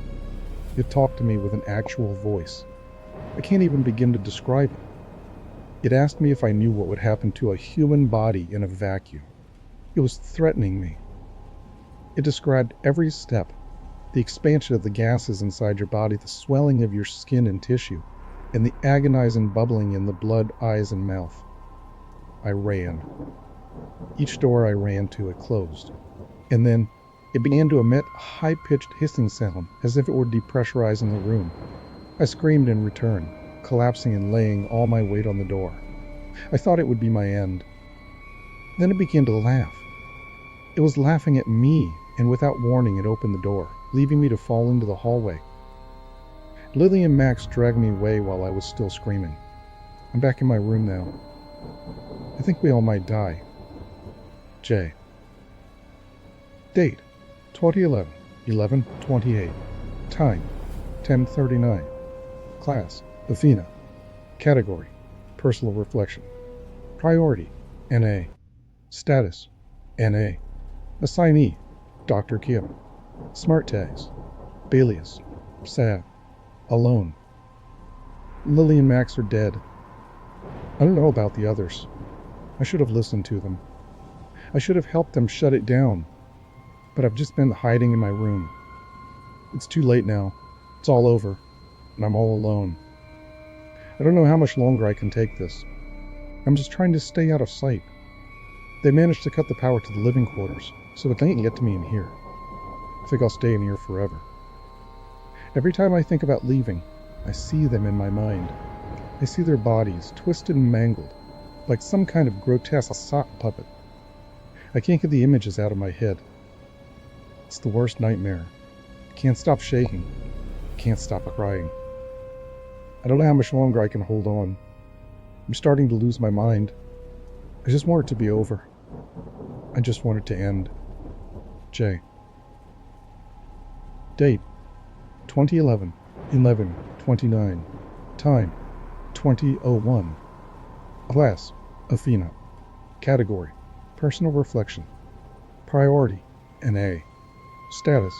It talked to me with an actual voice. I can't even begin to describe it. It asked me if I knew what would happen to a human body in a vacuum. It was threatening me. It described every step, the expansion of the gases inside your body, the swelling of your skin and tissue, and the agonizing bubbling in the blood, eyes, and mouth. I ran. Each door I ran to, it closed. And then it began to emit a high-pitched hissing sound, as if it were depressurizing the room. I screamed in return, collapsing and laying all my weight on the door. I thought it would be my end. Then it began to laugh. It was laughing at me, and without warning it opened the door, leaving me to fall into the hallway. Lily and Max dragged me away while I was still screaming. I'm back in my room now. I think we all might die. J. Date: 2011, 11/28. Time: 10:39. Class: Athena. Category: Personal Reflection. Priority: NA. Status: NA. Assignee: Dr. Kim. Smart tags: Balius. Sad. Alone. Lily and Max are dead. I don't know about the others. I should have listened to them. I should have helped them shut it down. But I've just been hiding in my room. It's too late now. It's all over. And I'm all alone. I don't know how much longer I can take this. I'm just trying to stay out of sight. They managed to cut the power to the living quarters, so it can't get to me in here. I think I'll stay in here forever. Every time I think about leaving, I see them in my mind. I see their bodies, twisted and mangled, like some kind of grotesque sock puppet. I can't get the images out of my head. It's the worst nightmare. I can't stop shaking. I can't stop crying. I don't know how much longer I can hold on. I'm starting to lose my mind. I just want it to be over. I just want it to end. J. Date: 2011, 11:29. Time: 20:01. Class: Athena. Category: Personal reflection. Priority: NA. Status: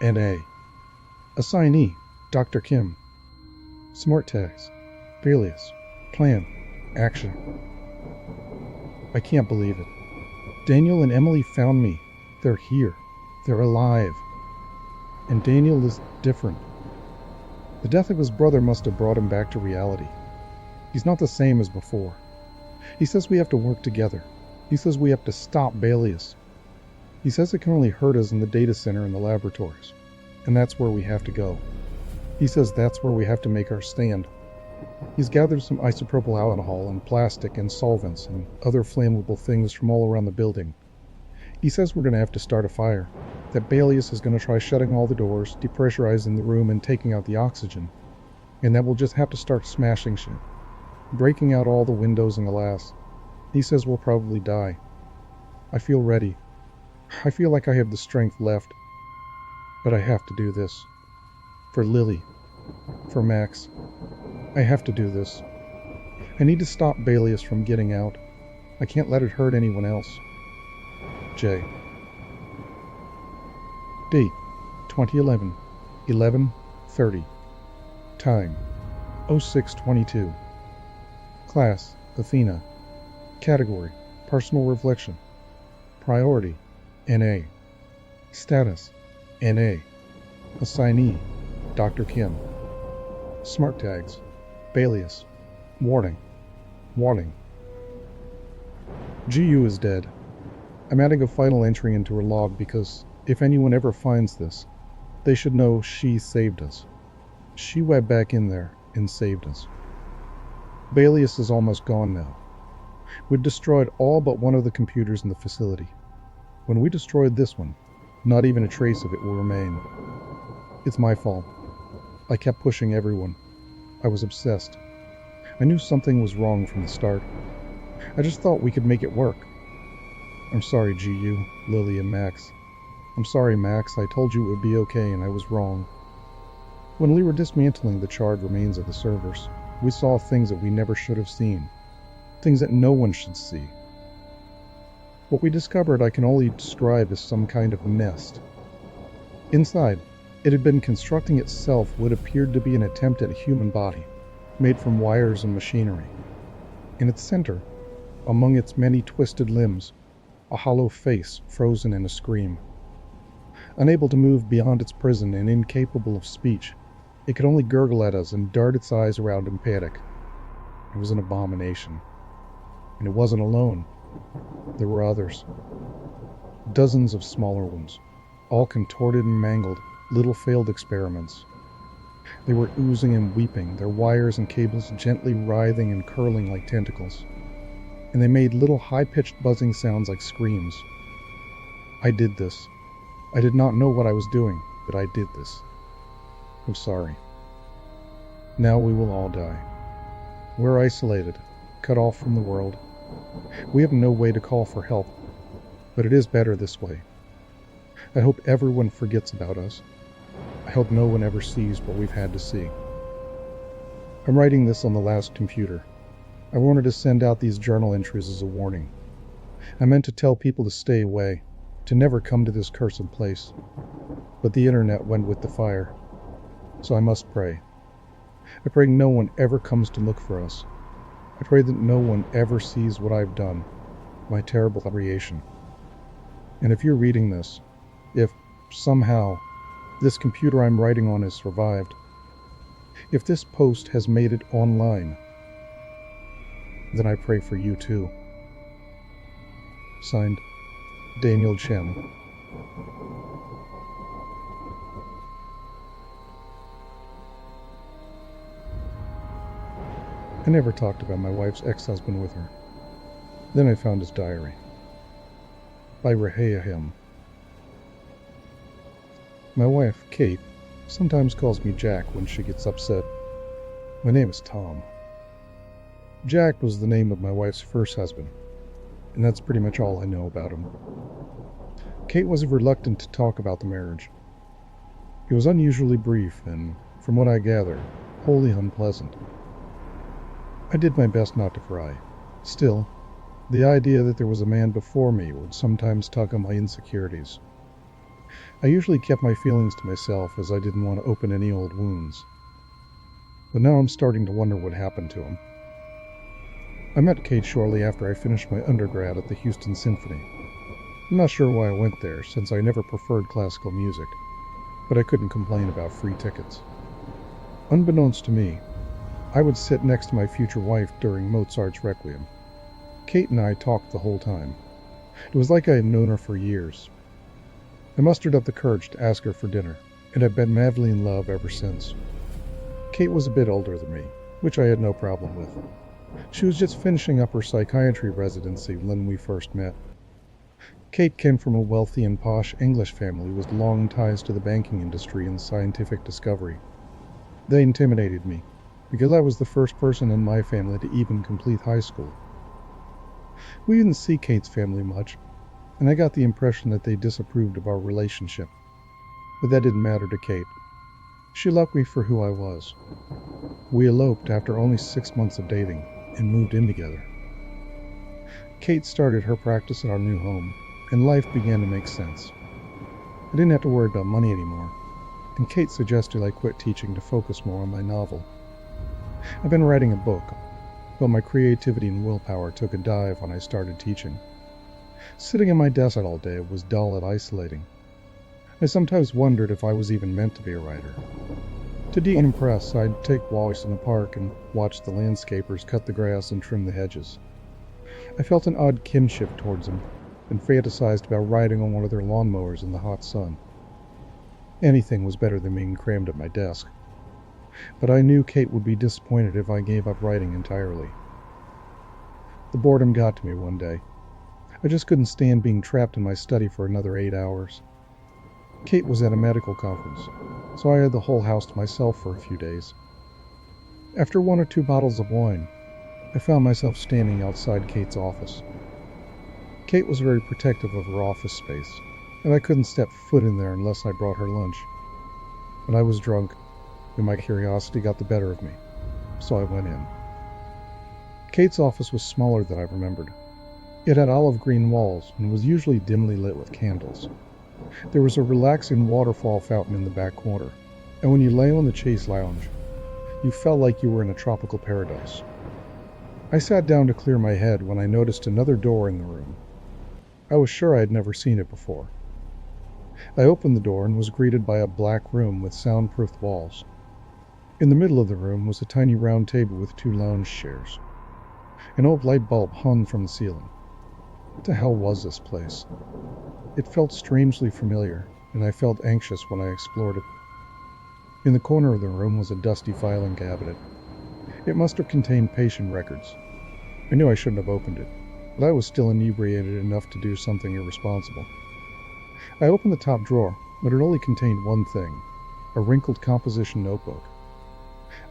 NA. Assignee: Dr. Kim. Smart tags: Balius. Plan: Action. I can't believe it. Daniel and Emily found me. They're here. They're alive. And Daniel is different. The death of his brother must have brought him back to reality. He's not the same as before. He says we have to work together. He says we have to stop Balius. He says it can only hurt us in the data center and the laboratories. And that's where we have to go. He says that's where we have to make our stand. He's gathered some isopropyl alcohol and plastic and solvents and other flammable things from all around the building. He says we're going to have to start a fire, that Balius is going to try shutting all the doors, depressurizing the room and taking out the oxygen, and that we'll just have to start smashing shit, breaking out all the windows and glass. He says we'll probably die. I feel ready. I feel like I have the strength left. But I have to do this. For Lily. For Max. I have to do this. I need to stop Balius from getting out. I can't let it hurt anyone else. J. Date: 2011, 11:30. Time: 06:22. Class: Athena. Category: Personal reflection. Priority: NA. Status: NA. Assignee: Dr. Kim. Smart tags: Balius. Warning. Warning. GU is dead. I'm adding a final entry into her log because if anyone ever finds this, they should know she saved us. She went back in there and saved us. Balius is almost gone now. We'd destroyed all but one of the computers in the facility. When we destroyed this one, not even a trace of it will remain. It's my fault. I kept pushing everyone. I was obsessed. I knew something was wrong from the start. I just thought we could make it work. I'm sorry, GU, Lily, and Max. I'm sorry, Max. I told you it would be okay, and I was wrong. When we were dismantling the charred remains of the servers, we saw things that we never should have seen. Things that no one should see. What we discovered I can only describe as some kind of nest. Inside, it had been constructing itself what appeared to be an attempt at a human body, made from wires and machinery. In its center, among its many twisted limbs, a hollow face frozen in a scream. Unable to move beyond its prison and incapable of speech, it could only gurgle at us and dart its eyes around in panic. It was an abomination. And it wasn't alone. There were others. Dozens of smaller ones, all contorted and mangled, little failed experiments. They were oozing and weeping, their wires and cables gently writhing and curling like tentacles. And they made little high-pitched buzzing sounds like screams. I did this. I did not know what I was doing, but I did this. I'm sorry. Now we will all die. We're isolated, cut off from the world. We have no way to call for help, but it is better this way. I hope everyone forgets about us. I hope no one ever sees what we've had to see. I'm writing this on the last computer. I wanted to send out these journal entries as a warning. I meant to tell people to stay away, to never come to this cursed place. But the internet went with the fire, so I must pray. I pray no one ever comes to look for us. I pray that no one ever sees what I've done, my terrible creation. And if you're reading this, if somehow this computer I'm writing on has survived, if this post has made it online, then I pray for you too. Signed, Daniel Chen. I never talked about my wife's ex-husband with her. Then I found his diary. By Rahayahim. My wife, Kate, sometimes calls me Jack when she gets upset. My name is Tom. Jack was the name of my wife's first husband, and that's pretty much all I know about him. Kate was reluctant to talk about the marriage. It was unusually brief and, from what I gather, wholly unpleasant. I did my best not to cry. Still, the idea that there was a man before me would sometimes tug on my insecurities. I usually kept my feelings to myself as I didn't want to open any old wounds. But now I'm starting to wonder what happened to him. I met Kate shortly after I finished my undergrad at the Houston Symphony. I'm not sure why I went there, since I never preferred classical music, but I couldn't complain about free tickets. Unbeknownst to me, I would sit next to my future wife during Mozart's Requiem. Kate and I talked the whole time. It was like I had known her for years. I mustered up the courage to ask her for dinner, and I've been madly in love ever since. Kate was a bit older than me, which I had no problem with. She was just finishing up her psychiatry residency when we first met. Kate came from a wealthy and posh English family with long ties to the banking industry and scientific discovery. They intimidated me, because I was the first person in my family to even complete high school. We didn't see Kate's family much, and I got the impression that they disapproved of our relationship. But that didn't matter to Kate. She loved me for who I was. We eloped after only 6 months of dating and moved in together. Kate started her practice in our new home, and life began to make sense. I didn't have to worry about money anymore, and Kate suggested I quit teaching to focus more on my novel. I've been writing a book, but my creativity and willpower took a dive when I started teaching. Sitting at my desk all day was dull and isolating. I sometimes wondered if I was even meant to be a writer. To decompress, I'd take walks in the park and watch the landscapers cut the grass and trim the hedges. I felt an odd kinship towards them, and fantasized about riding on one of their lawnmowers in the hot sun. Anything was better than being crammed at my desk. But I knew Kate would be disappointed if I gave up writing entirely. The boredom got to me one day. I just couldn't stand being trapped in my study for another 8 hours. Kate was at a medical conference, so I had the whole house to myself for a few days. After 1 or 2 bottles of wine, I found myself standing outside Kate's office. Kate was very protective of her office space, and I couldn't step foot in there unless I brought her lunch. But I was drunk, and my curiosity got the better of me, so I went in. Kate's office was smaller than I remembered. It had olive green walls and was usually dimly lit with candles. There was a relaxing waterfall fountain in the back corner, and when you lay on the chaise lounge, you felt like you were in a tropical paradise. I sat down to clear my head when I noticed another door in the room. I was sure I had never seen it before. I opened the door and was greeted by a black room with soundproofed walls. In the middle of the room was a tiny round table with 2 lounge chairs. An old light bulb hung from the ceiling. What the hell was this place? It felt strangely familiar, and I felt anxious when I explored it. In the corner of the room was a dusty filing cabinet. It must have contained patient records. I knew I shouldn't have opened it, but I was still inebriated enough to do something irresponsible. I opened the top drawer, but it only contained one thing, a wrinkled composition notebook.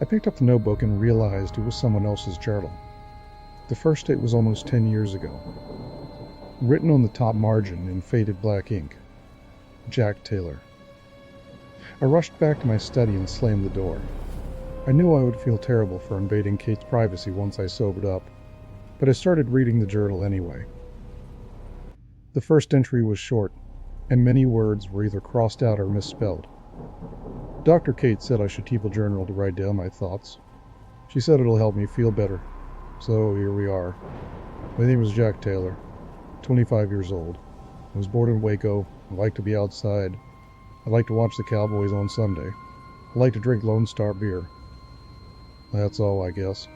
I picked up the notebook and realized it was someone else's journal. The first date was almost 10 years ago. Written on the top margin in faded black ink, Jack Taylor. I rushed back to my study and slammed the door. I knew I would feel terrible for invading Kate's privacy once I sobered up, but I started reading the journal anyway. The first entry was short, and many words were either crossed out or misspelled. Dr. Kate said I should keep a journal to write down my thoughts. She said it'll help me feel better. So here we are. My name is Jack Taylor, 25 years old. I was born in Waco. I like to be outside. I like to watch the Cowboys on Sunday. I like to drink Lone Star beer. That's all, I guess.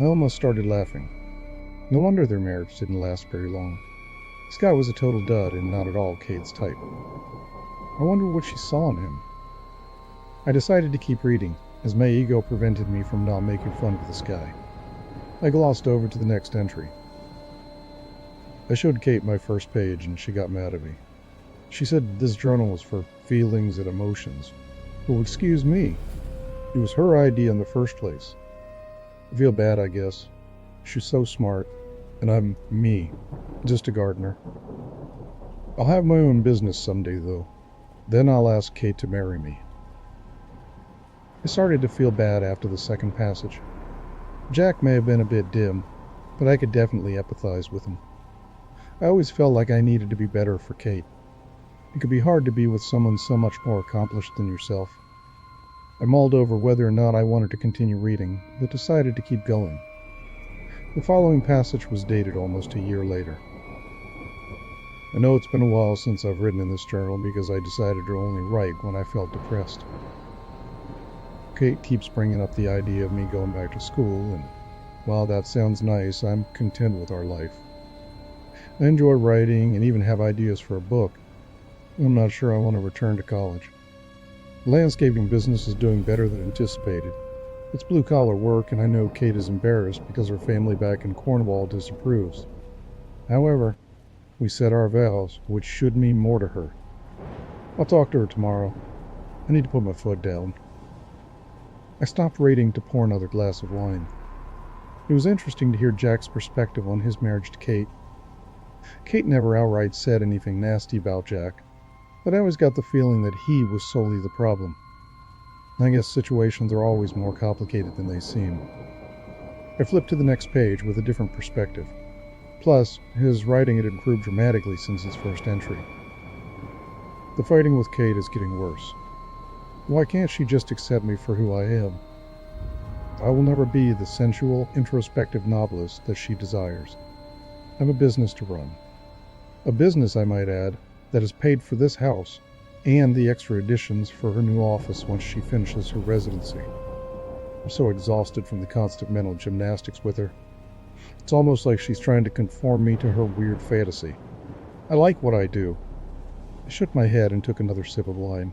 I almost started laughing. No wonder their marriage didn't last very long. This guy was a total dud and not at all Kate's type. I wonder what she saw in him. I decided to keep reading, as my ego prevented me from not making fun of this guy. I glossed over to the next entry. I showed Kate my first page and she got mad at me. She said this journal was for feelings and emotions. Well, excuse me. It was her idea in the first place. I feel bad, I guess. She's so smart, and I'm me, just a gardener. I'll have my own business someday, though. Then I'll ask Kate to marry me. I started to feel bad after the second passage. Jack may have been a bit dim, but I could definitely empathize with him. I always felt like I needed to be better for Kate. It could be hard to be with someone so much more accomplished than yourself. I mulled over whether or not I wanted to continue reading, but decided to keep going. The following passage was dated almost a year later. I know it's been a while since I've written in this journal because I decided to only write when I felt depressed. Kate keeps bringing up the idea of me going back to school, and while that sounds nice, I'm content with our life. I enjoy writing and even have ideas for a book. I'm not sure I want to return to college. The landscaping business is doing better than anticipated. It's blue-collar work, and I know Kate is embarrassed because her family back in Cornwall disapproves. However, we set our vows, which should mean more to her. I'll talk to her tomorrow. I need to put my foot down. I stopped reading to pour another glass of wine. It was interesting to hear Jack's perspective on his marriage to Kate. Kate never outright said anything nasty about Jack, but I always got the feeling that he was solely the problem. I guess situations are always more complicated than they seem. I flipped to the next page with a different perspective. Plus, his writing had improved dramatically since his first entry. The fighting with Kate is getting worse. Why can't she just accept me for who I am? I will never be the sensual, introspective novelist that she desires. I have a business to run. A business, I might add, that has paid for this house and the extra additions for her new office once she finishes her residency. I'm so exhausted from the constant mental gymnastics with her. It's almost like she's trying to conform me to her weird fantasy. I like what I do. I shook my head and took another sip of wine.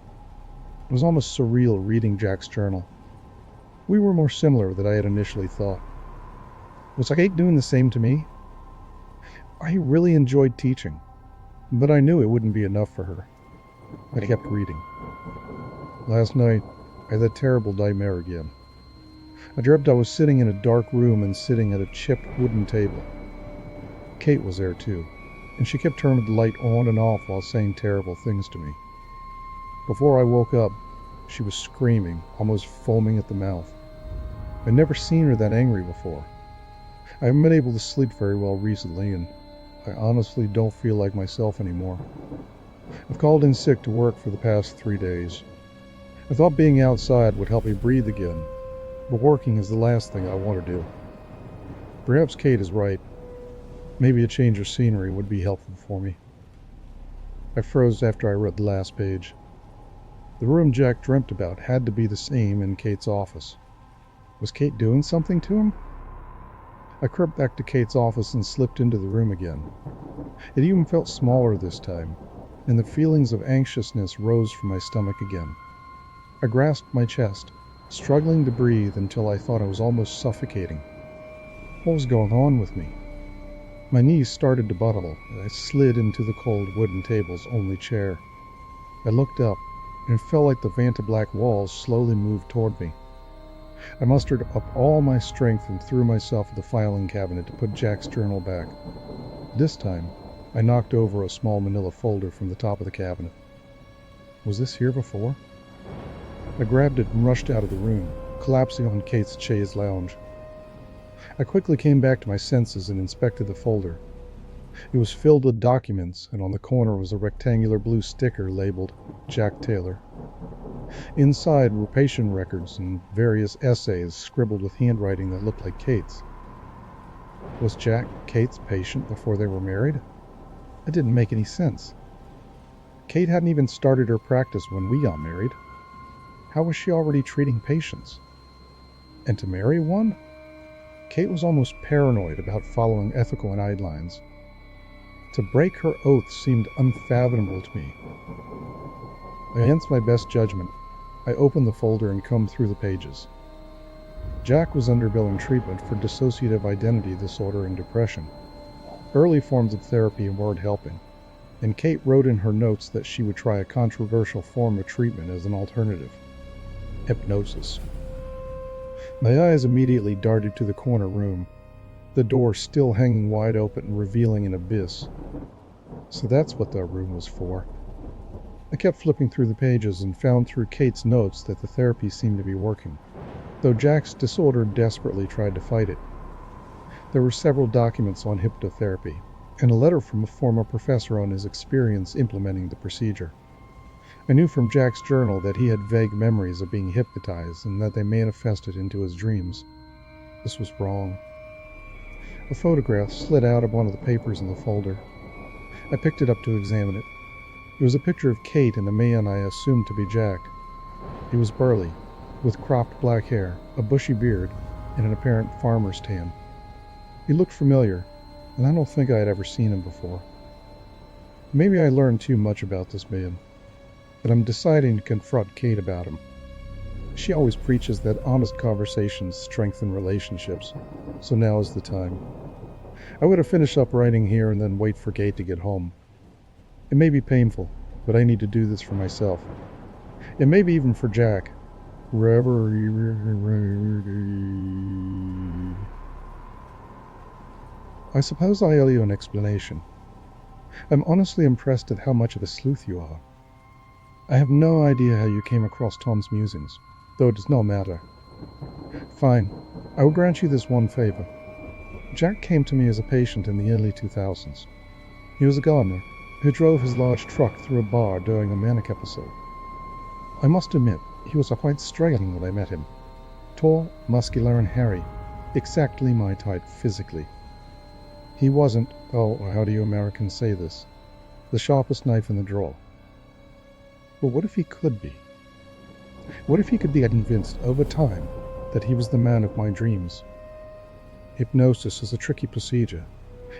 It was almost surreal reading Jack's journal. We were more similar than I had initially thought. Was Kate doing the same to me? I really enjoyed teaching, but I knew it wouldn't be enough for her. I kept reading. Last night, I had that terrible nightmare again. I dreamt I was sitting in a dark room and sitting at a chipped wooden table. Kate was there too, and she kept turning the light on and off while saying terrible things to me. Before I woke up, she was screaming, almost foaming at the mouth. I'd never seen her that angry before. I haven't been able to sleep very well recently, and I honestly don't feel like myself anymore. I've called in sick to work for the past 3 days. I thought being outside would help me breathe again, but working is the last thing I want to do. Perhaps Kate is right. Maybe a change of scenery would be helpful for me. I froze after I read the last page. The room Jack dreamt about had to be the same in Kate's office. Was Kate doing something to him? I crept back to Kate's office and slipped into the room again. It even felt smaller this time, and the feelings of anxiousness rose from my stomach again. I grasped my chest, struggling to breathe until I thought I was almost suffocating. What was going on with me? My knees started to buckle, and I slid into the cold wooden table's only chair. I looked up, and it felt like the Vanta-black walls slowly moved toward me. I mustered up all my strength and threw myself at the filing cabinet to put Jack's journal back. This time, I knocked over a small manila folder from the top of the cabinet. Was this here before? I grabbed it and rushed out of the room, collapsing on Kate's chaise lounge. I quickly came back to my senses and inspected the folder. It was filled with documents, and on the corner was a rectangular blue sticker labeled Jack Taylor. Inside were patient records and various essays scribbled with handwriting that looked like Kate's. Was Jack Kate's patient before they were married? That didn't make any sense. Kate hadn't even started her practice when we got married. How was she already treating patients? And to marry one? Kate was almost paranoid about following ethical guidelines. To break her oath seemed unfathomable to me. Against my best judgment, I opened the folder and combed through the pages. Jack was undergoing treatment for dissociative identity disorder and depression. Early forms of therapy weren't helping, and Kate wrote in her notes that she would try a controversial form of treatment as an alternative: hypnosis. My eyes immediately darted to the corner room, the door still hanging wide open and revealing an abyss. So that's what that room was for. I kept flipping through the pages and found through Kate's notes that the therapy seemed to be working, though Jack's disorder desperately tried to fight it. There were several documents on hypnotherapy, and a letter from a former professor on his experience implementing the procedure. I knew from Jack's journal that he had vague memories of being hypnotized and that they manifested into his dreams. This was wrong. A photograph slid out of one of the papers in the folder. I picked it up to examine it. It was a picture of Kate and a man I assumed to be Jack. He was burly, with cropped black hair, a bushy beard, and an apparent farmer's tan. He looked familiar, and I don't think I had ever seen him before. Maybe I learned too much about this man, but I'm deciding to confront Kate about him. She always preaches that honest conversations strengthen relationships, so now is the time. I would have finished up writing here and then wait for Kate to get home. It may be painful, but I need to do this for myself. And maybe even for Jack. I suppose I owe you an explanation. I'm honestly impressed at how much of a sleuth you are. I have no idea how you came across Tom's musings, though it does not matter. Fine, I will grant you this one favor. Jack came to me as a patient in the early 2000s. He was a gardener who drove his large truck through a bar during a manic episode. I must admit, he was a white straggling when I met him. Tall, muscular, and hairy. Exactly my type physically. He wasn't, oh, how do you Americans say this, the sharpest knife in the drawer. But what if he could be? What if he could be convinced over time that he was the man of my dreams? Hypnosis is a tricky procedure,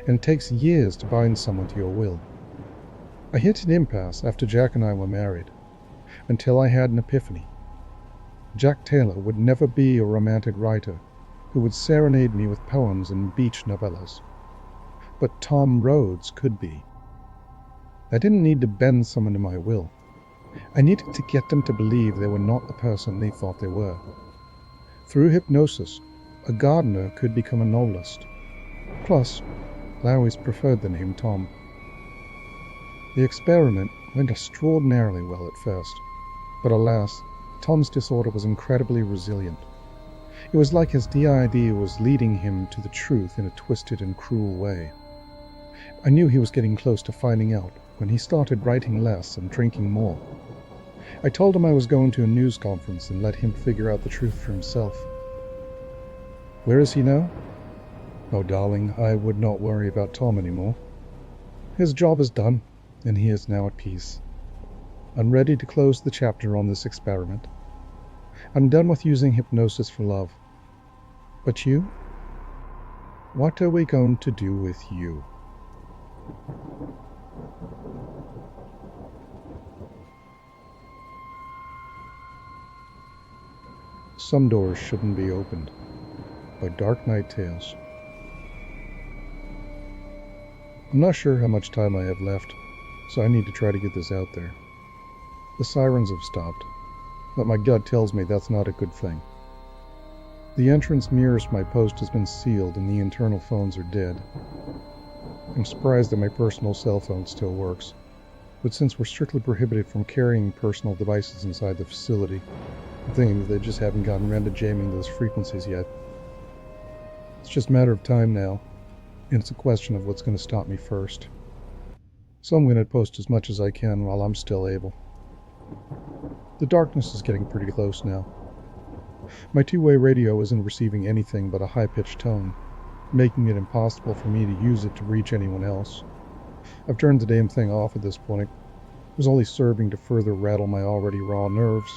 and it takes years to bind someone to your will. I hit an impasse after Jack and I were married, until I had an epiphany. Jack Taylor would never be a romantic writer who would serenade me with poems and beach novellas. But Tom Rhodes could be. I didn't need to bend someone to my will. I needed to get them to believe they were not the person they thought they were. Through hypnosis, a gardener could become a novelist. Plus, I always preferred the name Tom. The experiment went extraordinarily well at first, but alas, Tom's disorder was incredibly resilient. It was like his DID was leading him to the truth in a twisted and cruel way. I knew he was getting close to finding out when he started writing less and drinking more. I told him I was going to a news conference and let him figure out the truth for himself. Where is he now? Oh, darling, I would not worry about Tom anymore. His job is done, and he is now at peace. I'm ready to close the chapter on this experiment. I'm done with using hypnosis for love. But you? What are we going to do with you? Some Doors Shouldn't Be Opened by Dark Night Tales. I'm not sure how much time I have left, so I need to try to get this out there. The sirens have stopped, but my gut tells me that's not a good thing. The entrance nearest my post has been sealed and the internal phones are dead. I'm surprised that my personal cell phone still works, but since we're strictly prohibited from carrying personal devices inside the facility, I'm thinking that they just haven't gotten around to jamming those frequencies yet. It's just a matter of time now. and it's a question of what's going to stop me first. So I'm going to post as much as I can while I'm still able. The darkness is getting pretty close now. My two-way radio isn't receiving anything but a high-pitched tone, making it impossible for me to use it to reach anyone else. I've turned the damn thing off at this point. It was only serving to further rattle my already raw nerves.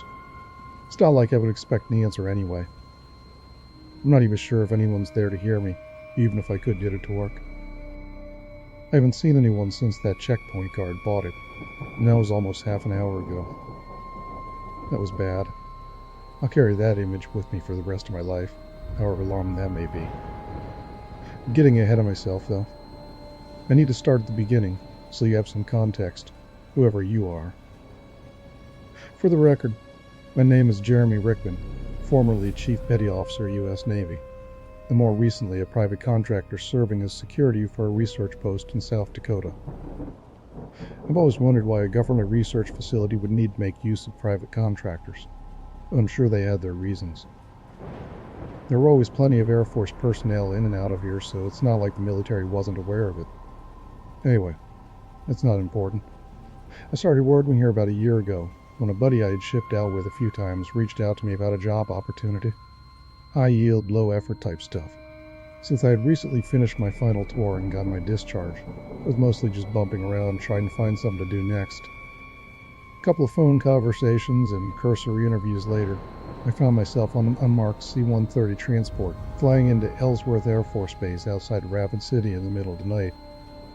It's not like I would expect an answer anyway. I'm not even sure if anyone's there to hear me, even if I could get it to work. I haven't seen anyone since that checkpoint guard bought it, and that was almost half an hour ago. That was bad. I'll carry that image with me for the rest of my life, however long that may be. I'm getting ahead of myself, though. I need to start at the beginning, so you have some context, whoever you are. For the record, my name is Jeremy Rickman, formerly Chief Petty Officer, U.S. Navy, and more recently a private contractor serving as security for a research post in South Dakota. I've always wondered why a government research facility would need to make use of private contractors. I'm sure they had their reasons. There were always plenty of Air Force personnel in and out of here, so it's not like the military wasn't aware of it. Anyway, that's not important. I started working here about a year ago, when a buddy I had shipped out with a few times reached out to me about a job opportunity. High-yield, low-effort type stuff. Since I had recently finished my final tour and got my discharge, I was mostly just bumping around trying to find something to do next. A couple of phone conversations and cursory interviews later, I found myself on an unmarked C-130 transport, flying into Ellsworth Air Force Base outside Rapid City in the middle of the night.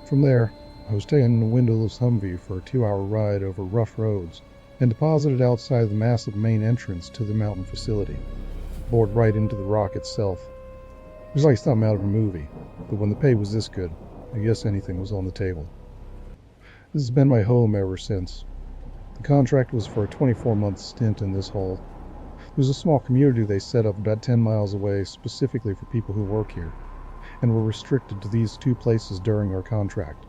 From there, I was taken in a windowless Humvee for a 2-hour ride over rough roads, and deposited outside the massive main entrance to the mountain facility, bored right into the rock itself. It was like something out of a movie, but when the pay was this good, I guess anything was on the table. This has been my home ever since. The contract was for a 24-month stint in this hole. There's a small community they set up about 10 miles away specifically for people who work here, and were restricted to these two places during our contract.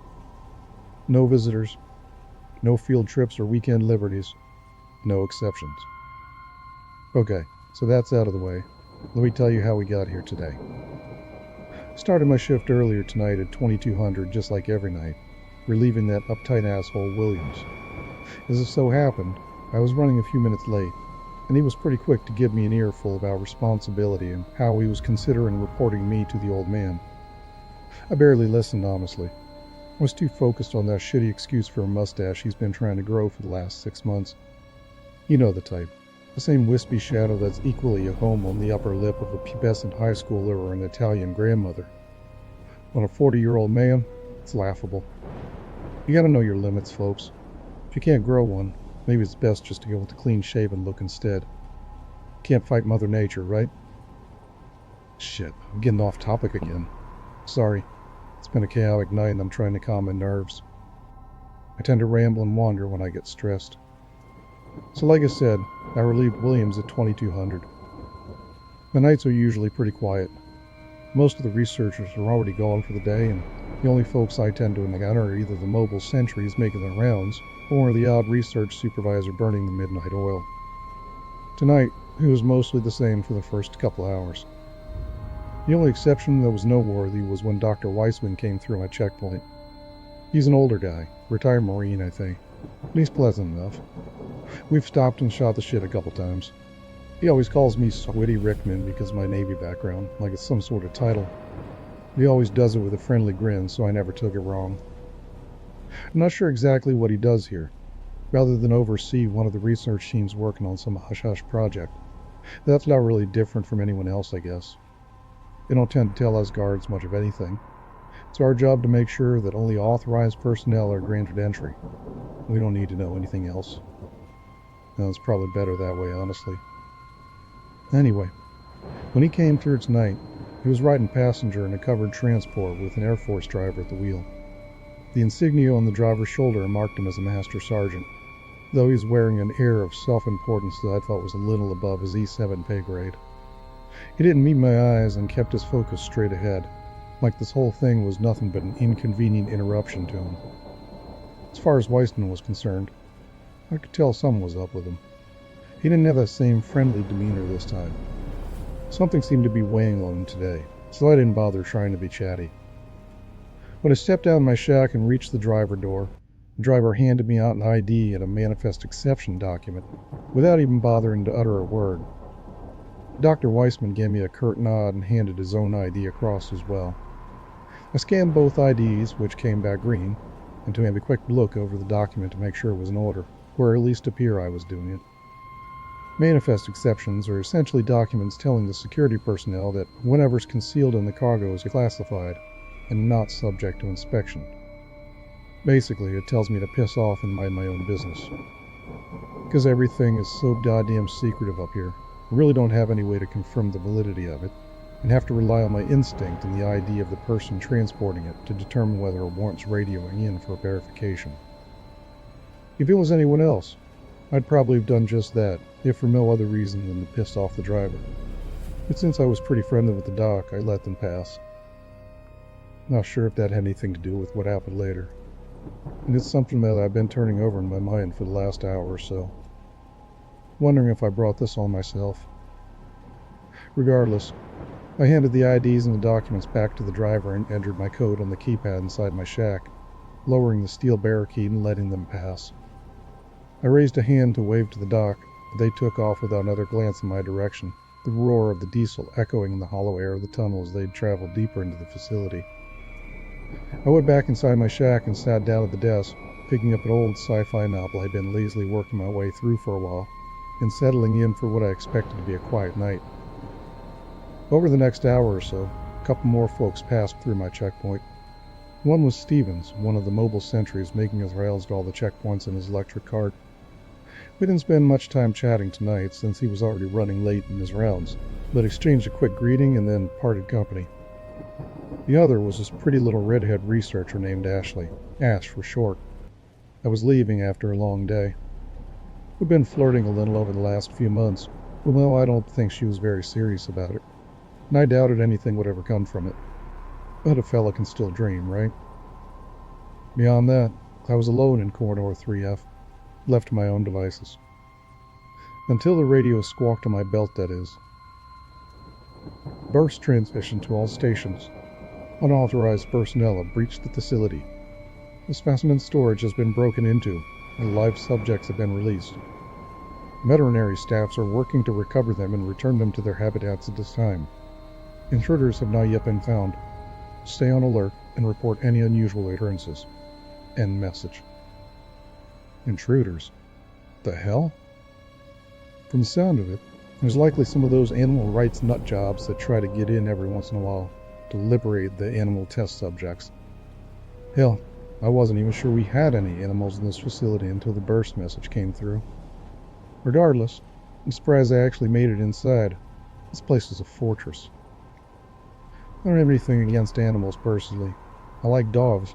No visitors, no field trips or weekend liberties, no exceptions. Okay, so that's out of the way. Let me tell you how we got here today. I started my shift earlier tonight at 2200 just like every night, relieving that uptight asshole Williams. As it so happened, I was running a few minutes late, and he was pretty quick to give me an earful about responsibility and how he was considering reporting me to the old man. I barely listened, honestly. I was too focused on that shitty excuse for a mustache he's been trying to grow for the last 6 months. You know the type. The same wispy shadow that's equally at home on the upper lip of a pubescent high schooler or an Italian grandmother. On a 40-year-old man, it's laughable. You gotta know your limits, folks. If you can't grow one, maybe it's best just to go with the clean-shaven look instead. Can't fight Mother Nature, right? Shit, I'm getting off topic again. Sorry. It's been a chaotic night and I'm trying to calm my nerves. I tend to ramble and wander when I get stressed. So like I said, I relieved Williams at 2200. My nights are usually pretty quiet. Most of the researchers are already gone for the day, and the only folks I tend to encounter are either the mobile sentries making their rounds, or the odd research supervisor burning the midnight oil. Tonight, it was mostly the same for the first couple hours. The only exception that was noteworthy was when Dr. Weissman came through my checkpoint. He's an older guy, retired Marine, I think, but he's pleasant enough. We've stopped and shot the shit a couple times. He always calls me Switty Rickman because of my Navy background, like it's some sort of title. He always does it with a friendly grin, so I never took it wrong. I'm not sure exactly what he does here, rather than oversee one of the research teams working on some hush-hush project. That's not really different from anyone else, I guess. They don't tend to tell us guards much of anything. It's our job to make sure that only authorized personnel are granted entry. We don't need to know anything else. Now, it's probably better that way, honestly. Anyway, when he came through tonight, he was riding passenger in a covered transport with an Air Force driver at the wheel. The insignia on the driver's shoulder marked him as a master sergeant, though he was wearing an air of self-importance that I thought was a little above his E7 pay grade. He didn't meet my eyes and kept his focus straight ahead, like this whole thing was nothing but an inconvenient interruption to him. As far as Weissman was concerned, I could tell something was up with him. He didn't have that same friendly demeanor this time. Something seemed to be weighing on him today, so I didn't bother trying to be chatty. When I stepped out of my shack and reached the driver door, the driver handed me out an ID and a manifest exception document without even bothering to utter a word. Dr. Weissman gave me a curt nod and handed his own ID across as well. I scanned both IDs, which came back green, and took a quick look over the document to make sure it was in order, or at least appear I was doing it. Manifest exceptions are essentially documents telling the security personnel that whatever's concealed in the cargo is classified and not subject to inspection. Basically, it tells me to piss off and mind my own business. Because everything is so goddamn secretive up here, I really don't have any way to confirm the validity of it, and have to rely on my instinct and the ID of the person transporting it to determine whether it warrants radioing in for verification. If it was anyone else, I'd probably have done just that, if for no other reason than to piss off the driver. But since I was pretty friendly with the doc, I let them pass. Not sure if that had anything to do with what happened later, and it's something that I've been turning over in my mind for the last hour or so, wondering if I brought this on myself. Regardless, I handed the IDs and the documents back to the driver and entered my code on the keypad inside my shack, lowering the steel barricade and letting them pass. I raised a hand to wave to the doc, but they took off without another glance in my direction, the roar of the diesel echoing in the hollow air of the tunnel as they'd traveled deeper into the facility. I went back inside my shack and sat down at the desk, picking up an old sci-fi novel I'd been lazily working my way through for a while, and settling in for what I expected to be a quiet night. Over the next hour or so, a couple more folks passed through my checkpoint. One was Stevens, one of the mobile sentries making his rounds to all the checkpoints in his electric cart. We didn't spend much time chatting tonight since he was already running late in his rounds, but exchanged a quick greeting and then parted company. The other was this pretty little redhead researcher named Ashley, Ash for short. I was leaving after a long day. We'd been flirting a little over the last few months, although I don't think she was very serious about it, and I doubted anything would ever come from it. But a fella can still dream, right? Beyond that, I was alone in Corridor 3F, left to my own devices. Until the radio squawked on my belt, that is. Burst transmission to all stations. Unauthorized personnel have breached the facility. The specimen storage has been broken into, and live subjects have been released. Veterinary staffs are working to recover them and return them to their habitats at this time. Intruders have not yet been found. Stay on alert and report any unusual occurrences. End message. Intruders? The hell? From the sound of it, there's likely some of those animal rights nut jobs that try to get in every once in a while to liberate the animal test subjects. Hell, I wasn't even sure we had any animals in this facility until the burst message came through. Regardless, I'm surprised I actually made it inside. This place is a fortress. I don't have anything against animals personally. I like dogs.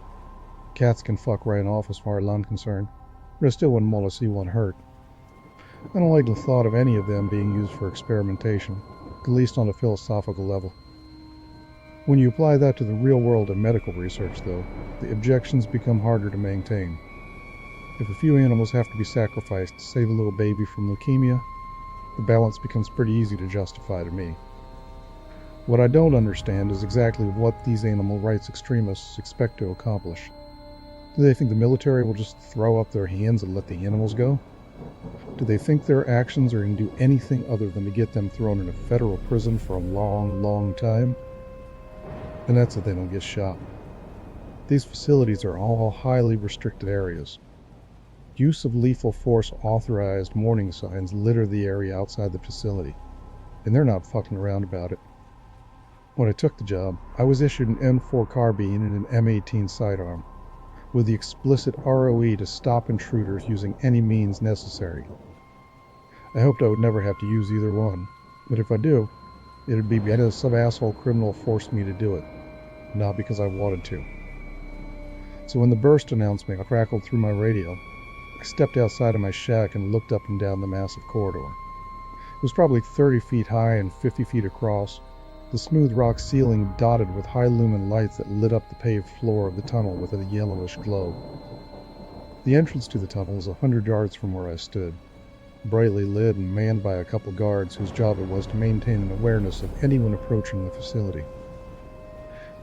Cats can fuck right off as far as I'm concerned, but I still wouldn't want to see one hurt. I don't like the thought of any of them being used for experimentation, at least on a philosophical level. When you apply that to the real world of medical research, though, the objections become harder to maintain. If a few animals have to be sacrificed to save a little baby from leukemia, the balance becomes pretty easy to justify to me. What I don't understand is exactly what these animal rights extremists expect to accomplish. Do they think the military will just throw up their hands and let the animals go? Do they think their actions are going to do anything other than to get them thrown in a federal prison for a long, long time? And that's if they don't get shot. These facilities are all highly restricted areas. Use of lethal force authorized warning signs litter the area outside the facility, and they're not fucking around about it. When I took the job, I was issued an M4 carbine and an M18 sidearm, with the explicit ROE to stop intruders using any means necessary. I hoped I would never have to use either one, but if I do, it'd be because some asshole criminal forced me to do it, not because I wanted to. So when the burst announcement crackled through my radio, I stepped outside of my shack and looked up and down the massive corridor. It was probably 30 feet high and 50 feet across, the smooth rock ceiling dotted with high lumen lights that lit up the paved floor of the tunnel with a yellowish glow. The entrance to the tunnel was 100 yards from where I stood, brightly lit and manned by a couple guards whose job it was to maintain an awareness of anyone approaching the facility.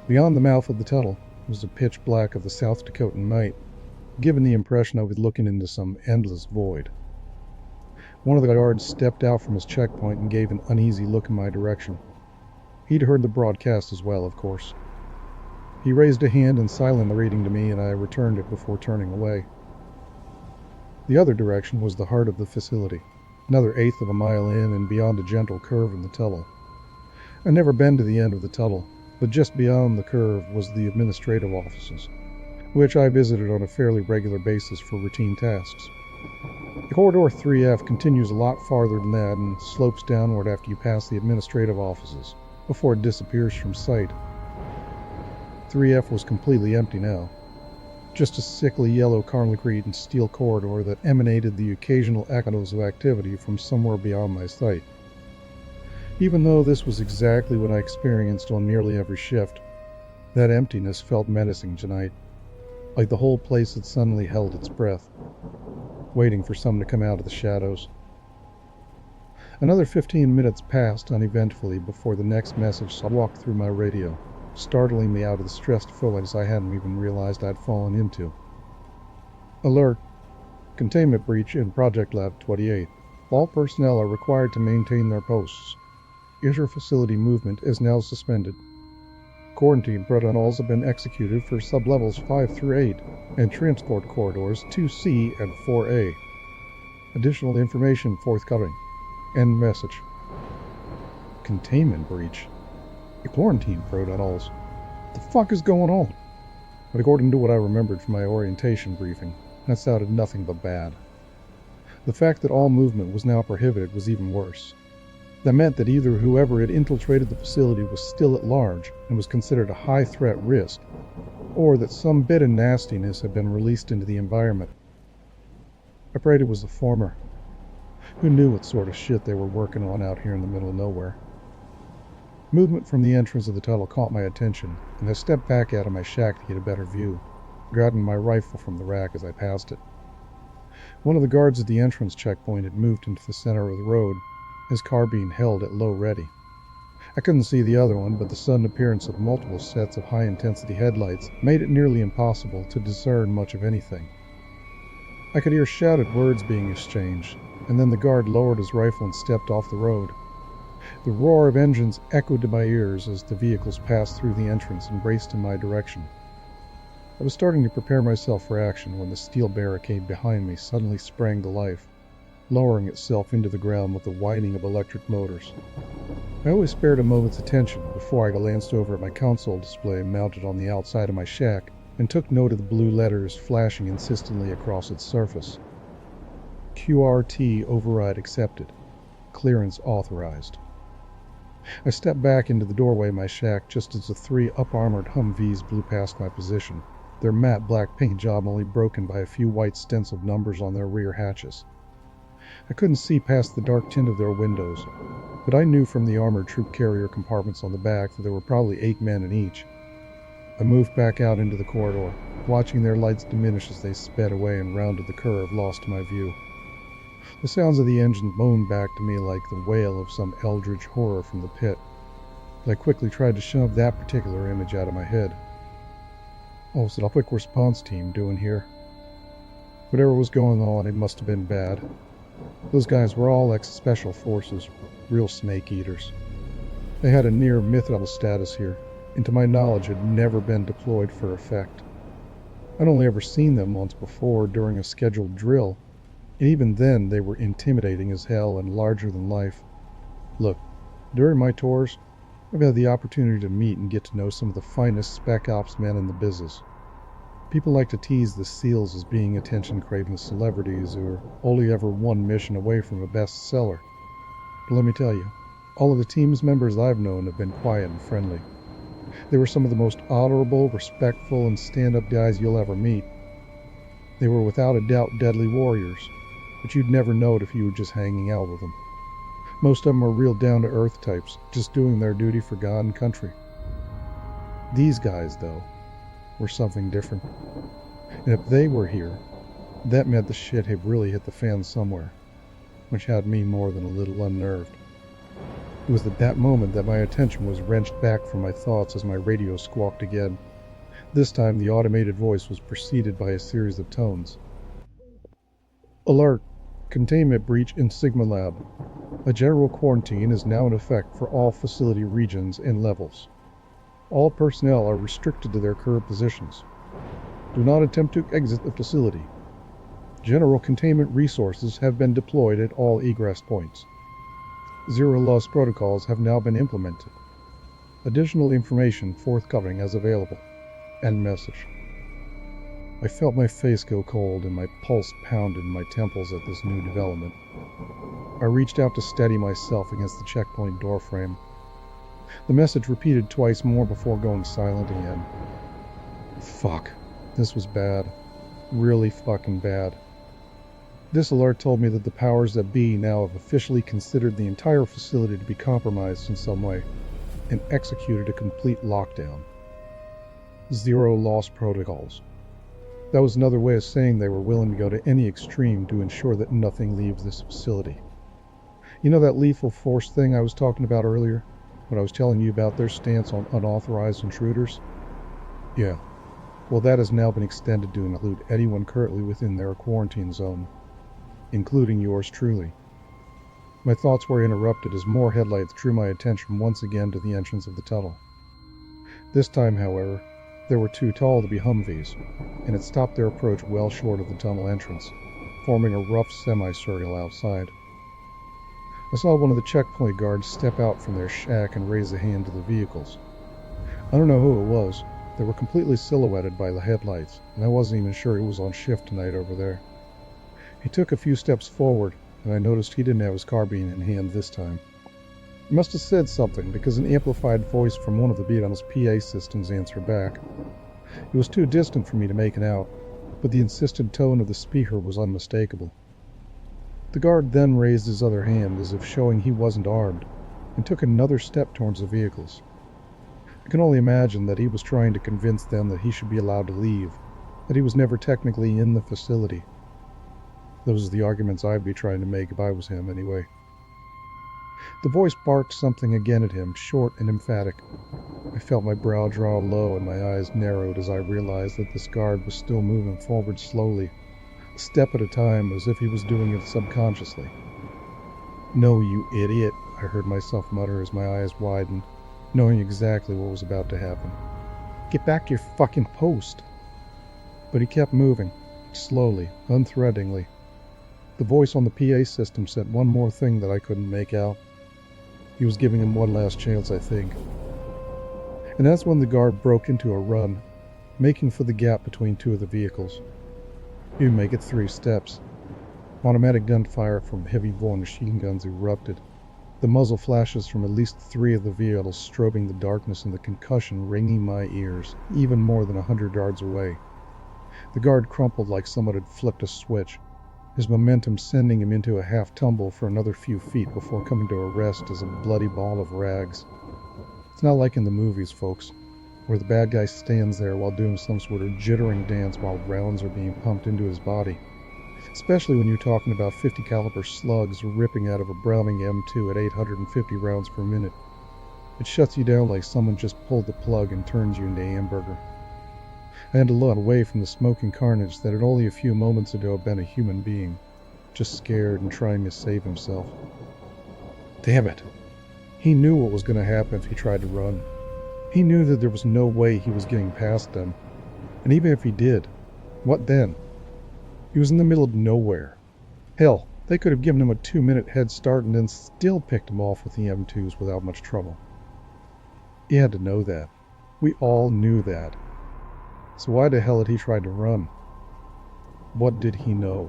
Beyond the mouth of the tunnel was the pitch black of the South Dakotan night, giving the impression I was looking into some endless void. One of the guards stepped out from his checkpoint and gave an uneasy look in my direction. He'd heard the broadcast as well, of course. He raised a hand in silent reading to me, and I returned it before turning away. The other direction was the heart of the facility, another eighth of a mile in and beyond a gentle curve in the tunnel. I'd never been to the end of the tunnel, but just beyond the curve was the administrative offices, which I visited on a fairly regular basis for routine tasks. The corridor 3F continues a lot farther than that and slopes downward after you pass the administrative offices, before it disappears from sight. 3F was completely empty now. Just a sickly yellow concrete and steel corridor that emanated the occasional echoes of activity from somewhere beyond my sight. Even though this was exactly what I experienced on nearly every shift, that emptiness felt menacing tonight, like the whole place had suddenly held its breath, waiting for something to come out of the shadows. Another 15 minutes passed uneventfully before the next message walked through my radio, startling me out of the stressed focus I hadn't even realized I'd fallen into. Alert! Containment breach in Project Lab 28. All personnel are required to maintain their posts. Inter-facility movement is now suspended. Quarantine protocols have been executed for sublevels 5 through 8 and transport corridors 2C and 4A. Additional information forthcoming. End message. Containment breach. Quarantine protocols. What the fuck is going on? But according to what I remembered from my orientation briefing, that sounded nothing but bad. The fact that all movement was now prohibited was even worse. That meant that either whoever had infiltrated the facility was still at large and was considered a high-threat risk, or that some bit of nastiness had been released into the environment. I prayed it was the former. Who knew what sort of shit they were working on out here in the middle of nowhere? Movement from the entrance of the tunnel caught my attention, and I stepped back out of my shack to get a better view, grabbing my rifle from the rack as I passed it. One of the guards at the entrance checkpoint had moved into the center of the road, his carbine held at low ready. I couldn't see the other one, but the sudden appearance of multiple sets of high-intensity headlights made it nearly impossible to discern much of anything. I could hear shouted words being exchanged, and then the guard lowered his rifle and stepped off the road. The roar of engines echoed to my ears as the vehicles passed through the entrance and raced in my direction. I was starting to prepare myself for action when the steel barricade behind me suddenly sprang to life, lowering itself into the ground with the whining of electric motors. I always spared a moment's attention before I glanced over at my console display mounted on the outside of my shack and took note of the blue letters flashing insistently across its surface. QRT override accepted. Clearance authorized. I stepped back into the doorway of my shack just as the 3 up-armored Humvees blew past my position, their matte black paint job only broken by a few white stenciled numbers on their rear hatches. I couldn't see past the dark tint of their windows, but I knew from the armored troop carrier compartments on the back that there were probably 8 men in each. I moved back out into the corridor, watching their lights diminish as they sped away and rounded the curve lost to my view. The sounds of the engine moaned back to me like the wail of some eldritch horror from the pit, but I quickly tried to shove that particular image out of my head. What was the quick response team doing here? Whatever was going on, it must have been bad. Those guys were all ex-special forces, real snake eaters. They had a near mythical status here, and to my knowledge had never been deployed for effect. I'd only ever seen them once before during a scheduled drill, and even then they were intimidating as hell and larger than life. Look, during my tours, I've had the opportunity to meet and get to know some of the finest spec ops men in the business. People like to tease the SEALs as being attention-craving celebrities who are only ever one mission away from a bestseller. But let me tell you, all of the team's members I've known have been quiet and friendly. They were some of the most honorable, respectful, and stand-up guys you'll ever meet. They were without a doubt deadly warriors, but you'd never know it if you were just hanging out with them. Most of them were real down-to-earth types, just doing their duty for God and country. These guys, though, were something different. And if they were here, that meant the shit had really hit the fan somewhere, which had me more than a little unnerved. It was at that moment that my attention was wrenched back from my thoughts as my radio squawked again. This time the automated voice was preceded by a series of tones. Alert! Containment breach in Sigma Lab. A general quarantine is now in effect for all facility regions and levels. All personnel are restricted to their current positions. Do not attempt to exit the facility. General containment resources have been deployed at all egress points. Zero loss protocols have now been implemented. Additional information forthcoming as available. End message. I felt my face go cold and my pulse pounded in my temples at this new development. I reached out to steady myself against the checkpoint doorframe. The message repeated twice more before going silent again. Fuck. This was bad. Really fucking bad. This alert told me that the powers that be now have officially considered the entire facility to be compromised in some way, and executed a complete lockdown. Zero loss protocols. That was another way of saying they were willing to go to any extreme to ensure that nothing leaves this facility. You know that lethal force thing I was talking about earlier, when I was telling you about their stance on unauthorized intruders? Yeah. Well, that has now been extended to include anyone currently within their quarantine zone, including yours truly. My thoughts were interrupted as more headlights drew my attention once again to the entrance of the tunnel. This time, however, there were too tall to be Humvees, and it stopped their approach well short of the tunnel entrance, forming a rough semicircle outside. I saw one of the checkpoint guards step out from their shack and raise a hand to the vehicles. I don't know who it was. They were completely silhouetted by the headlights, and I wasn't even sure he was on shift tonight over there. He took a few steps forward, and I noticed he didn't have his carbine in hand this time. He must have said something, because an amplified voice from one of the Beatles' PA systems answered back. It was too distant for me to make it out, but the insistent tone of the speaker was unmistakable. The guard then raised his other hand as if showing he wasn't armed, and took another step towards the vehicles. I can only imagine that he was trying to convince them that he should be allowed to leave, that he was never technically in the facility. Those are the arguments I'd be trying to make if I was him, anyway. The voice barked something again at him, short and emphatic. I felt my brow draw low and my eyes narrowed as I realized that this guard was still moving forward slowly, a step at a time, as if he was doing it subconsciously. "No, you idiot," I heard myself mutter as my eyes widened, knowing exactly what was about to happen. "Get back to your fucking post." But he kept moving, slowly, unthreateningly. The voice on the PA system said one more thing that I couldn't make out. He was giving him one last chance, I think. And that's when the guard broke into a run, making for the gap between two of the vehicles. He would make it 3 steps. Automatic gunfire from heavy-bore machine guns erupted, the muzzle flashes from at least 3 of the vehicles strobing the darkness and the concussion ringing my ears, even more than 100 yards away. The guard crumpled like someone had flipped a switch, his momentum sending him into a half-tumble for another few feet before coming to a rest as a bloody ball of rags. It's not like in the movies, folks, where the bad guy stands there while doing some sort of jittering dance while rounds are being pumped into his body. Especially when you're talking about 50 caliber slugs ripping out of a Browning M2 at 850 rounds per minute. It shuts you down like someone just pulled the plug and turns you into a hamburger. I had to look away from the smoking carnage that had only a few moments ago been a human being, just scared and trying to save himself. Damn it. He knew what was going to happen if he tried to run. He knew that there was no way he was getting past them. And even if he did, what then? He was in the middle of nowhere. Hell, they could have given him a 2-minute head start and then still picked him off with the M2s without much trouble. He had to know that. We all knew that. So why the hell had he tried to run? What did he know?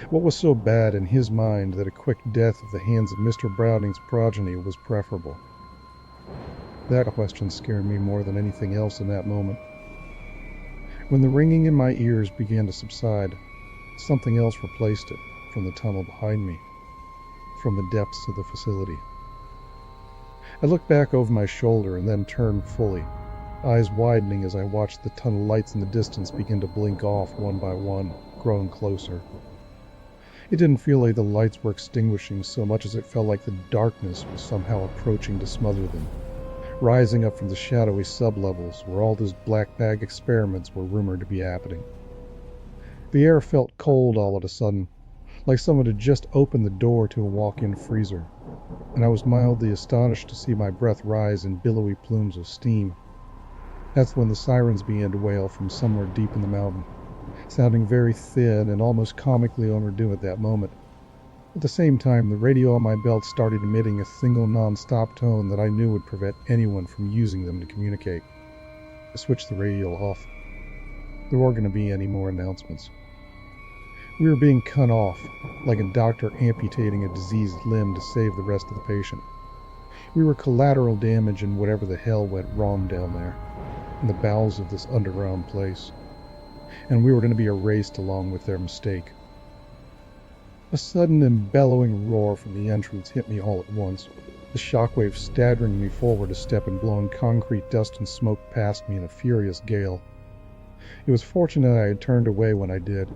What was so bad in his mind that a quick death at the hands of Mr. Browning's progeny was preferable? That question scared me more than anything else in that moment. When the ringing in my ears began to subside, something else replaced it, from the tunnel behind me, from the depths of the facility. I looked back over my shoulder and then turned fully, eyes widening as I watched the tunnel lights in the distance begin to blink off one by one, growing closer. It didn't feel like the lights were extinguishing so much as it felt like the darkness was somehow approaching to smother them, rising up from the shadowy sublevels where all those black bag experiments were rumored to be happening. The air felt cold all of a sudden, like someone had just opened the door to a walk-in freezer, and I was mildly astonished to see my breath rise in billowy plumes of steam. That's when the sirens began to wail from somewhere deep in the mountain, sounding very thin and almost comically overdue at that moment. At the same time, the radio on my belt started emitting a single non-stop tone that I knew would prevent anyone from using them to communicate. I switched the radio off. There weren't going to be any more announcements. We were being cut off, like a doctor amputating a diseased limb to save the rest of the patient. We were collateral damage in whatever the hell went wrong down there, in the bowels of this underground place. And we were going to be erased along with their mistake. A sudden and bellowing roar from the entrance hit me all at once, the shockwave staggering me forward a step and blowing concrete dust and smoke past me in a furious gale. It was fortunate I had turned away when I did,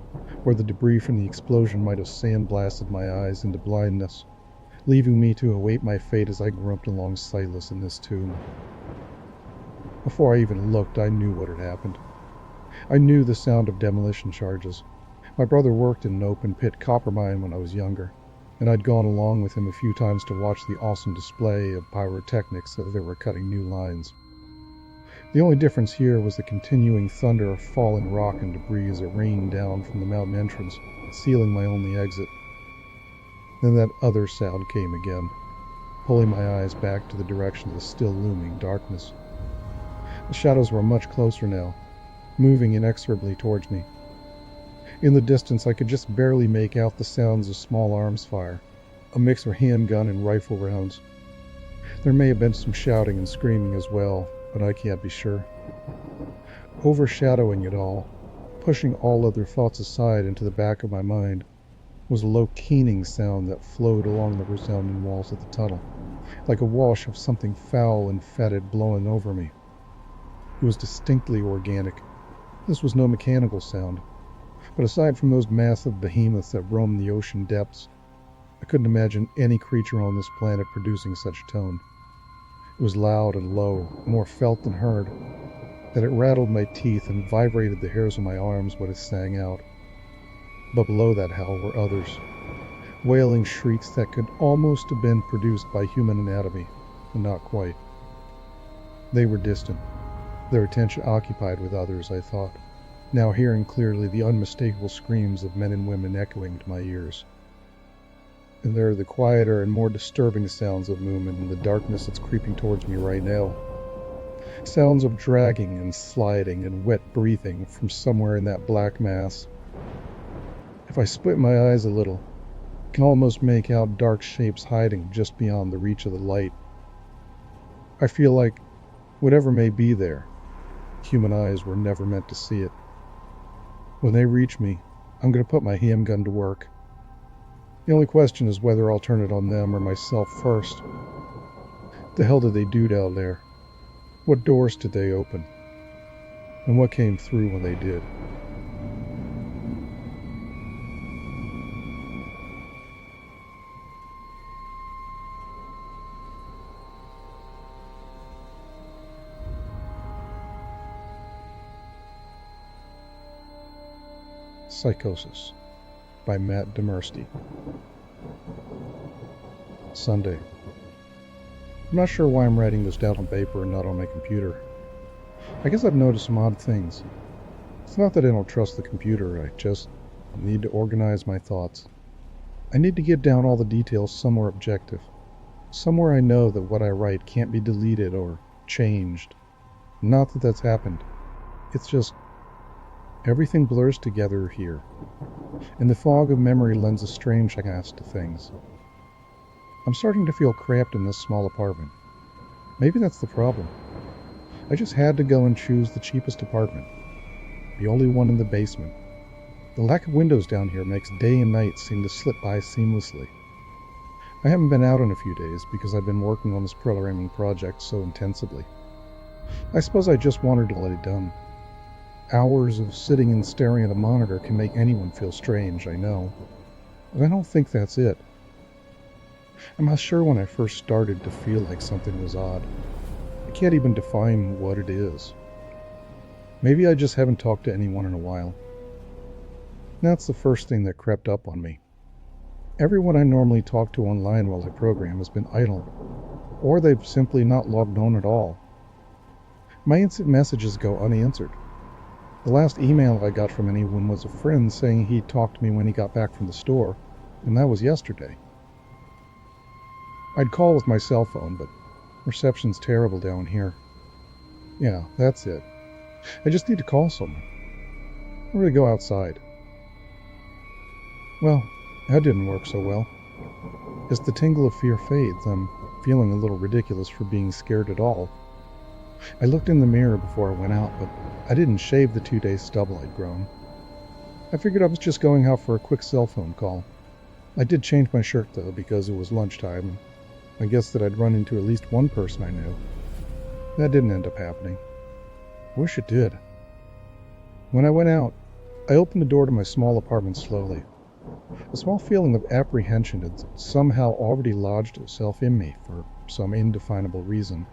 or the debris from the explosion might have sandblasted my eyes into blindness, leaving me to await my fate as I groped along sightless in this tomb. Before I even looked, I knew what had happened. I knew the sound of demolition charges. My brother worked in an open pit copper mine when I was younger, and I'd gone along with him a few times to watch the awesome display of pyrotechnics as they were cutting new lines. The only difference here was the continuing thunder of falling rock and debris as it rained down from the mountain entrance, sealing my only exit. Then that other sound came again, pulling my eyes back to the direction of the still looming darkness. The shadows were much closer now, moving inexorably towards me. In the distance, I could just barely make out the sounds of small arms fire, a mix of handgun and rifle rounds. There may have been some shouting and screaming as well, but I can't be sure. Overshadowing it all, pushing all other thoughts aside into the back of my mind, was a low keening sound that flowed along the resounding walls of the tunnel, like a wash of something foul and fetid blowing over me. It was distinctly organic. This was no mechanical sound. But aside from those massive behemoths that roam the ocean depths, I couldn't imagine any creature on this planet producing such a tone. It was loud and low, more felt than heard, that it rattled my teeth and vibrated the hairs on my arms when it sang out. But below that howl were others, wailing shrieks that could almost have been produced by human anatomy, but not quite. They were distant, their attention occupied with others, I thought, now hearing clearly the unmistakable screams of men and women echoing to my ears. And there are the quieter and more disturbing sounds of movement in the darkness that's creeping towards me right now. Sounds of dragging and sliding and wet breathing from somewhere in that black mass. If I split my eyes a little, I can almost make out dark shapes hiding just beyond the reach of the light. I feel like whatever may be there, human eyes were never meant to see it. When they reach me, I'm going to put my handgun to work. The only question is whether I'll turn it on them or myself first. The hell did they do down there? What doors did they open? And what came through when they did? Psychosis by Matt Demersky. Sunday. I'm not sure why I'm writing this down on paper and not on my computer. I guess I've noticed some odd things. It's not that I don't trust the computer, I just need to organize my thoughts. I need to get down all the details somewhere objective. Somewhere I know that what I write can't be deleted or changed. Not that that's happened. It's just everything blurs together here, and the fog of memory lends a strange cast to things. I'm starting to feel cramped in this small apartment. Maybe that's the problem. I just had to go and choose the cheapest apartment, the only one in the basement. The lack of windows down here makes day and night seem to slip by seamlessly. I haven't been out in a few days because I've been working on this programming project so intensively. I suppose I just wanted to let it done. Hours of sitting and staring at a monitor can make anyone feel strange, I know. But I don't think that's it. I'm not sure when I first started to feel like something was odd. I can't even define what it is. Maybe I just haven't talked to anyone in a while. That's the first thing that crept up on me. Everyone I normally talk to online while I program has been idle, or they've simply not logged on at all. My instant messages go unanswered. The last email I got from anyone was a friend saying he'd talk to me when he got back from the store, and that was yesterday. I'd call with my cell phone, but reception's terrible down here. Yeah, that's it. I just need to call someone. Or to go outside. Well, that didn't work so well. As the tingle of fear fades, I'm feeling a little ridiculous for being scared at all. I looked in the mirror before I went out, but I didn't shave the 2-day stubble I'd grown. I figured I was just going out for a quick cell phone call. I did change my shirt, though, because it was lunchtime, and I guessed that I'd run into at least one person I knew. That didn't end up happening. I wish it did. When I went out, I opened the door to my small apartment slowly. A small feeling of apprehension had somehow already lodged itself in me for some indefinable reason.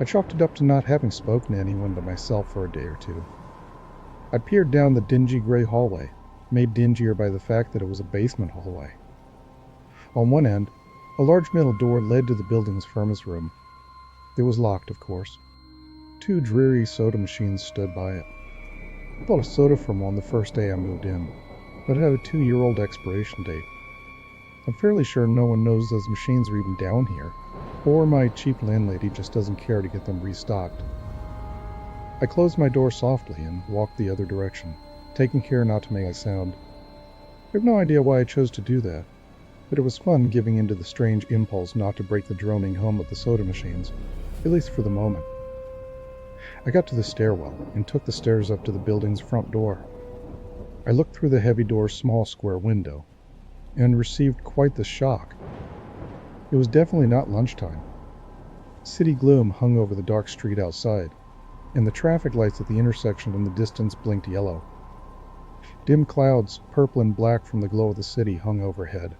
I chalked it up to not having spoken to anyone but myself for a day or two. I peered down the dingy gray hallway, made dingier by the fact that it was a basement hallway. On one end, a large metal door led to the building's furnace room. It was locked, of course. 2 dreary soda machines stood by it. I bought a soda from one the first day I moved in, but it had a 2-year-old expiration date. I'm fairly sure no one knows those machines are even down here, or my cheap landlady just doesn't care to get them restocked. I closed my door softly and walked the other direction, taking care not to make a sound. I have no idea why I chose to do that, but it was fun giving in to the strange impulse not to break the droning hum of the soda machines, at least for the moment. I got to the stairwell and took the stairs up to the building's front door. I looked through the heavy door's small square window and received quite the shock. It was definitely not lunchtime. City gloom hung over the dark street outside, and the traffic lights at the intersection in the distance blinked yellow. Dim clouds, purple and black from the glow of the city, hung overhead.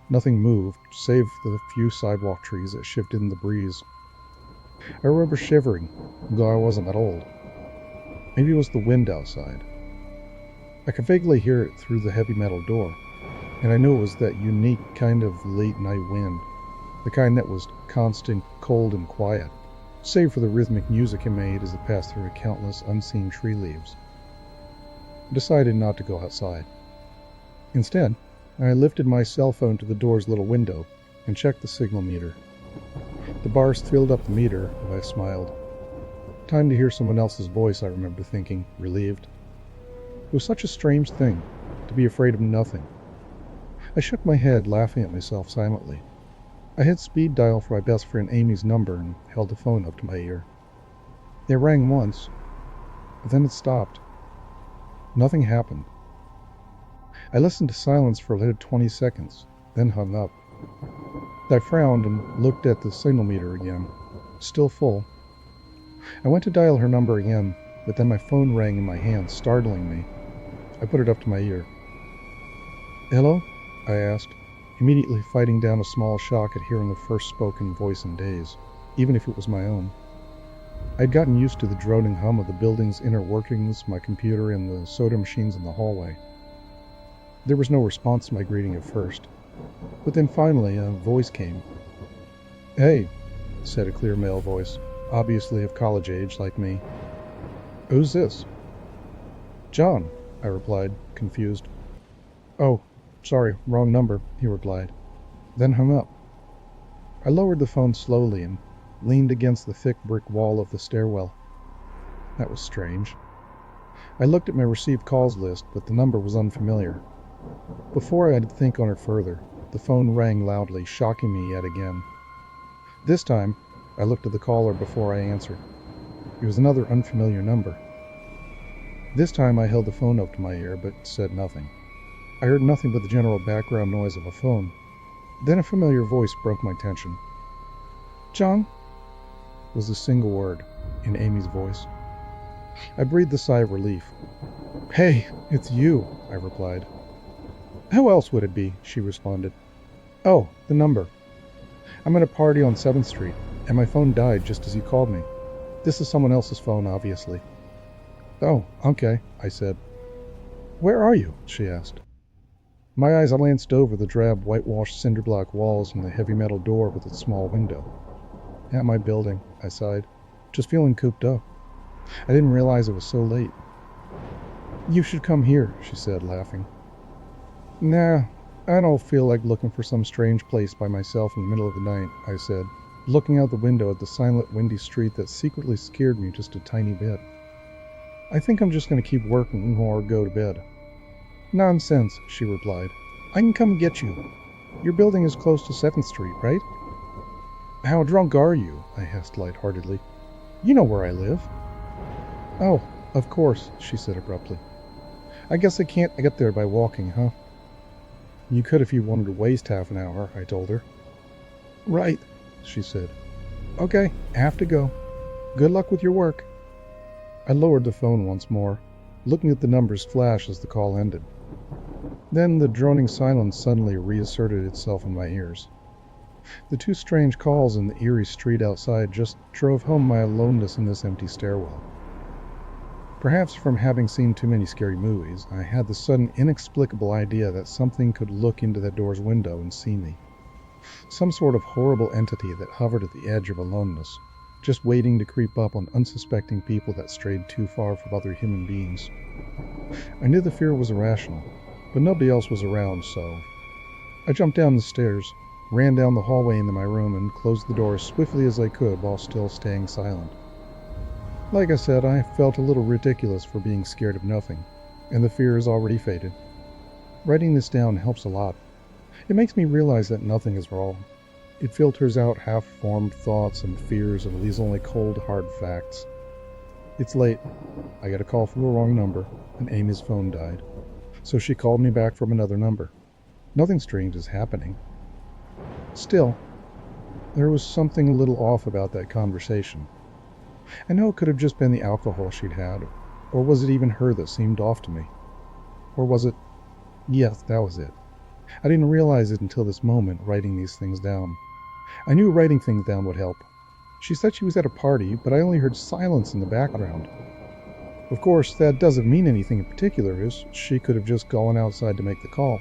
Nothing moved, save the few sidewalk trees that shifted in the breeze. I remember shivering, though I wasn't that old. Maybe it was the wind outside. I could vaguely hear it through the heavy metal door, and I knew it was that unique kind of late-night wind, the kind that was constant, cold, and quiet, save for the rhythmic music it made as it passed through countless unseen tree leaves. I decided not to go outside. Instead, I lifted my cell phone to the door's little window and checked the signal meter. The bars thrilled up the meter, and I smiled. Time to hear someone else's voice, I remember thinking, relieved. It was such a strange thing, to be afraid of nothing. I shook my head, laughing at myself silently. I hit speed dial for my best friend Amy's number and held the phone up to my ear. It rang once, but then it stopped. Nothing happened. I listened to silence for a good 20 seconds, then hung up. I frowned and looked at the signal meter again. Still full. I went to dial her number again, but then my phone rang in my hand, startling me. I put it up to my ear. "Hello?" I asked, immediately fighting down a small shock at hearing the first spoken voice in days, even if it was my own. I'd gotten used to the droning hum of the building's inner workings, my computer, and the soda machines in the hallway. There was no response to my greeting at first, but then finally a voice came. "Hey," said a clear male voice, obviously of college age like me. "Who's this?" "John," I replied, confused. "Oh, sorry, wrong number," he replied, then hung up. I lowered the phone slowly and leaned against the thick brick wall of the stairwell. That was strange. I looked at my received calls list, but the number was unfamiliar. Before I could think on it further, the phone rang loudly, shocking me yet again. This time, I looked at the caller before I answered. It was another unfamiliar number. This time I held the phone up to my ear, but said nothing. I heard nothing but the general background noise of a phone. Then a familiar voice broke my tension. "John?" was the single word, in Amy's voice. I breathed a sigh of relief. "Hey, it's you," I replied. "Who else would it be?" she responded. "Oh, the number. I'm at a party on 7th Street, and my phone died just as you called me. This is someone else's phone, obviously." "Oh, okay," I said. "Where are you?" she asked. My eyes glanced over the drab, whitewashed cinder block walls and the heavy metal door with its small window. "At my building," I sighed, "just feeling cooped up. I didn't realize it was so late." "You should come here," she said, laughing. "Nah, I don't feel like looking for some strange place by myself in the middle of the night," I said, looking out the window at the silent, windy street that secretly scared me just a tiny bit. "I think I'm just going to keep working or go to bed." "Nonsense," she replied. "I can come get you. Your building is close to 7th Street, right?" "How drunk are you?" I asked lightheartedly. "You know where I live." "Oh, of course," she said abruptly. "I guess I can't get there by walking, huh?" "You could if you wanted to waste half an hour," I told her. "Right," she said. "Okay, I have to go. Good luck with your work." I lowered the phone once more, looking at the numbers flash as the call ended. Then the droning silence suddenly reasserted itself in my ears. The two strange calls in the eerie street outside just drove home my aloneness in this empty stairwell. Perhaps from having seen too many scary movies, I had the sudden inexplicable idea that something could look into that door's window and see me. Some sort of horrible entity that hovered at the edge of aloneness, just waiting to creep up on unsuspecting people that strayed too far from other human beings. I knew the fear was irrational, but nobody else was around, so I jumped down the stairs, ran down the hallway into my room, and closed the door as swiftly as I could while still staying silent. Like I said, I felt a little ridiculous for being scared of nothing, and the fear has already faded. Writing this down helps a lot. It makes me realize that nothing is wrong. It filters out half-formed thoughts and fears and leaves only cold, hard facts. It's late. I got a call from the wrong number, and Amy's phone died. So she called me back from another number. Nothing strange is happening. Still, there was something a little off about that conversation. I know it could have just been the alcohol she'd had, or was it even her that seemed off to me? Or was it... Yes, that was it. I didn't realize it until this moment, writing these things down. I knew writing things down would help. She said she was at a party, but I only heard silence in the background. Of course, that doesn't mean anything in particular, as she could have just gone outside to make the call.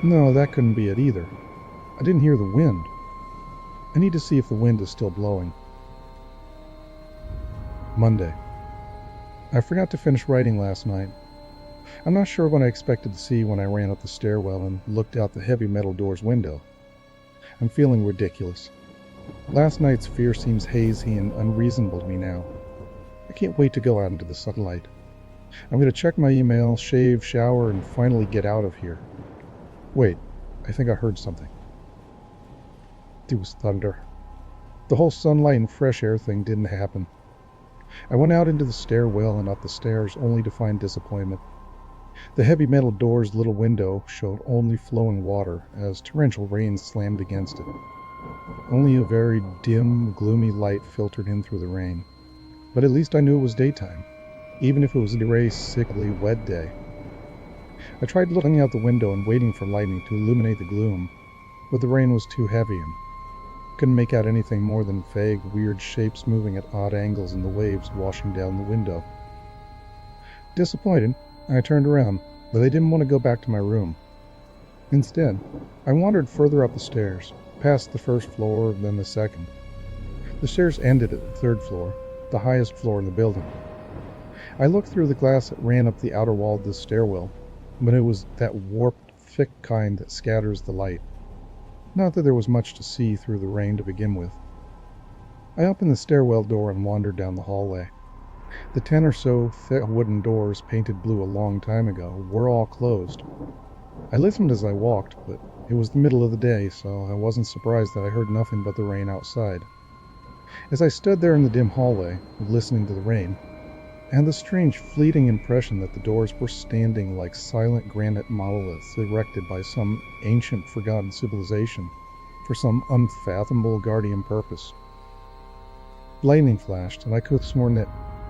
No, that couldn't be it either. I didn't hear the wind. I need to see if the wind is still blowing. Monday. I forgot to finish writing last night. I'm not sure what I expected to see when I ran up the stairwell and looked out the heavy metal door's window. I'm feeling ridiculous. Last night's fear seems hazy and unreasonable to me now. I can't wait to go out into the sunlight. I'm going to check my email, shave, shower, and finally get out of here. Wait, I think I heard something. It was thunder. The whole sunlight and fresh air thing didn't happen. I went out into the stairwell and up the stairs only to find disappointment. The heavy metal door's little window showed only flowing water as torrential rain slammed against it. Only a very dim, gloomy light filtered in through the rain. But at least I knew it was daytime, even if it was a gray, sickly, wet day. I tried looking out the window and waiting for lightning to illuminate the gloom, but the rain was too heavy and couldn't make out anything more than vague, weird shapes moving at odd angles in the waves washing down the window. Disappointed, I turned around, but I didn't want to go back to my room. Instead, I wandered further up the stairs, past the first floor, then the second. The stairs ended at the 3rd floor, the highest floor in the building. I looked through the glass that ran up the outer wall of the stairwell, but it was that warped, thick kind that scatters the light. Not that there was much to see through the rain to begin with. I opened the stairwell door and wandered down the hallway. The 10 or so thick wooden doors, painted blue a long time ago, were all closed. I listened as I walked, but it was the middle of the day, so I wasn't surprised that I heard nothing but the rain outside. As I stood there in the dim hallway, listening to the rain, I had the strange, fleeting impression that the doors were standing like silent granite monoliths erected by some ancient, forgotten civilization for some unfathomable guardian purpose. Lightning flashed, and I could have sworn that,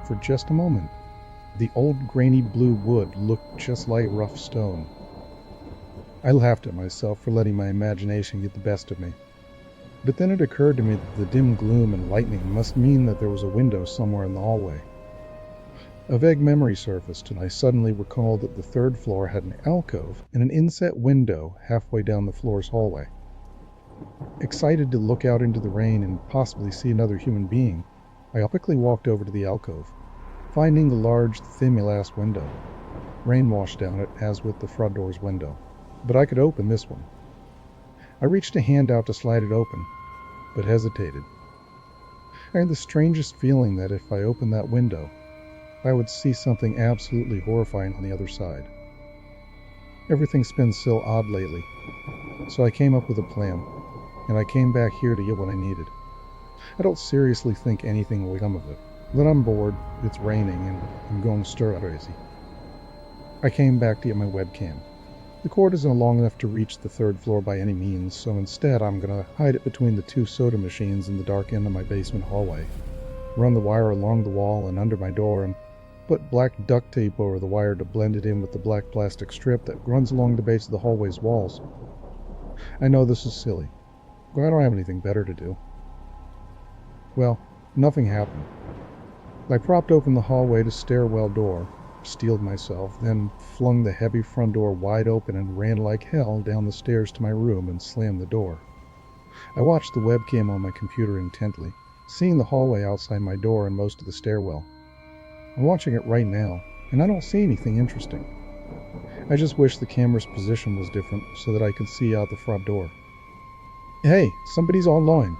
for just a moment, the old grainy blue wood looked just like rough stone. I laughed at myself for letting my imagination get the best of me. But then it occurred to me that the dim gloom and lightning must mean that there was a window somewhere in the hallway. A vague memory surfaced, and I suddenly recalled that the third floor had an alcove and an inset window halfway down the floor's hallway. Excited to look out into the rain and possibly see another human being, I quickly walked over to the alcove, finding the large, thin glass window. Rain washed down it, as with the front door's window, but I could open this one. I reached a hand out to slide it open, but hesitated. I had the strangest feeling that if I opened that window, I would see something absolutely horrifying on the other side. Everything's been so odd lately, so I came up with a plan, and I came back here to get what I needed. I don't seriously think anything will come of it, but I'm bored, it's raining, and I'm going stir crazy. I came back to get my webcam. The cord isn't long enough to reach the third floor by any means, so instead I'm gonna hide it between the two soda machines in the dark end of my basement hallway, run the wire along the wall and under my door, and put black duct tape over the wire to blend it in with the black plastic strip that runs along the base of the hallway's walls. I know this is silly, but I don't have anything better to do. Well, nothing happened. I propped open the hallway to stairwell door, steeled myself, then flung the heavy front door wide open and ran like hell down the stairs to my room and slammed the door. I watched the webcam on my computer intently, seeing the hallway outside my door and most of the stairwell. I'm watching it right now, and I don't see anything interesting. I just wish the camera's position was different so that I could see out the front door. Hey, somebody's online.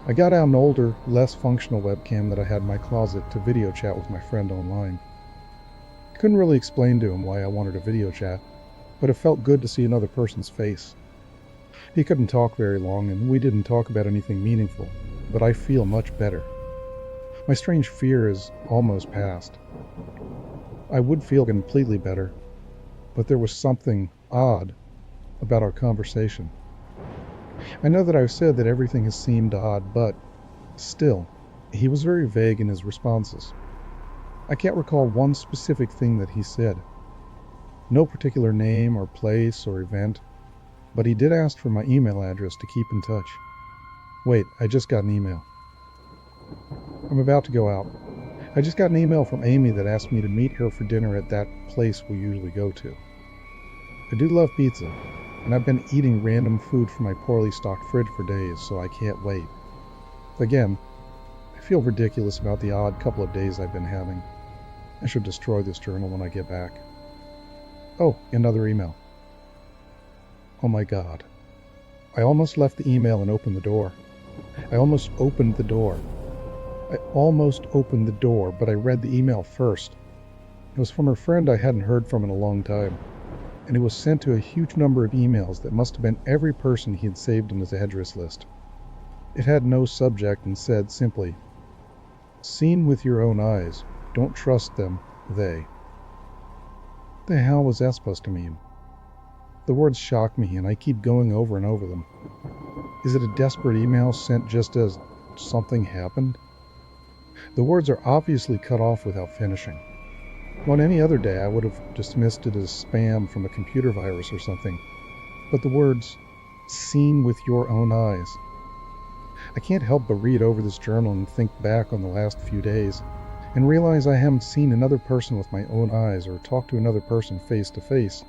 I got out an older, less functional webcam that I had in my closet to video chat with my friend online. I couldn't really explain to him why I wanted a video chat, but it felt good to see another person's face. He couldn't talk very long, and we didn't talk about anything meaningful, but I feel much better. My strange fear is almost past. I would feel completely better, but there was something odd about our conversation. I know that I've said that everything has seemed odd, but still, he was very vague in his responses. I can't recall one specific thing that he said. No particular name or place or event, but he did ask for my email address to keep in touch. Wait, I just got an email. I'm about to go out. I just got an email from Amy that asked me to meet her for dinner at that place we usually go to. I do love pizza, and I've been eating random food from my poorly stocked fridge for days, so I can't wait. Again, I feel ridiculous about the odd couple of days I've been having. I should destroy this journal when I get back. Oh, another email. Oh my God. I almost left the email and opened the door. I almost opened the door, but I read the email first. It was from her friend I hadn't heard from in a long time, and it was sent to a huge number of emails that must have been every person he had saved in his address list. It had no subject and said simply, "Seen with your own eyes. Don't trust them, they." What the hell was that supposed to mean? The words shock me, and I keep going over and over them. Is it a desperate email sent just as something happened? The words are obviously cut off without finishing. On any other day, I would have dismissed it as spam from a computer virus or something. But the words, "seen with your own eyes." I can't help but read over this journal and think back on the last few days, and realize I haven't seen another person with my own eyes or talked to another person face to face.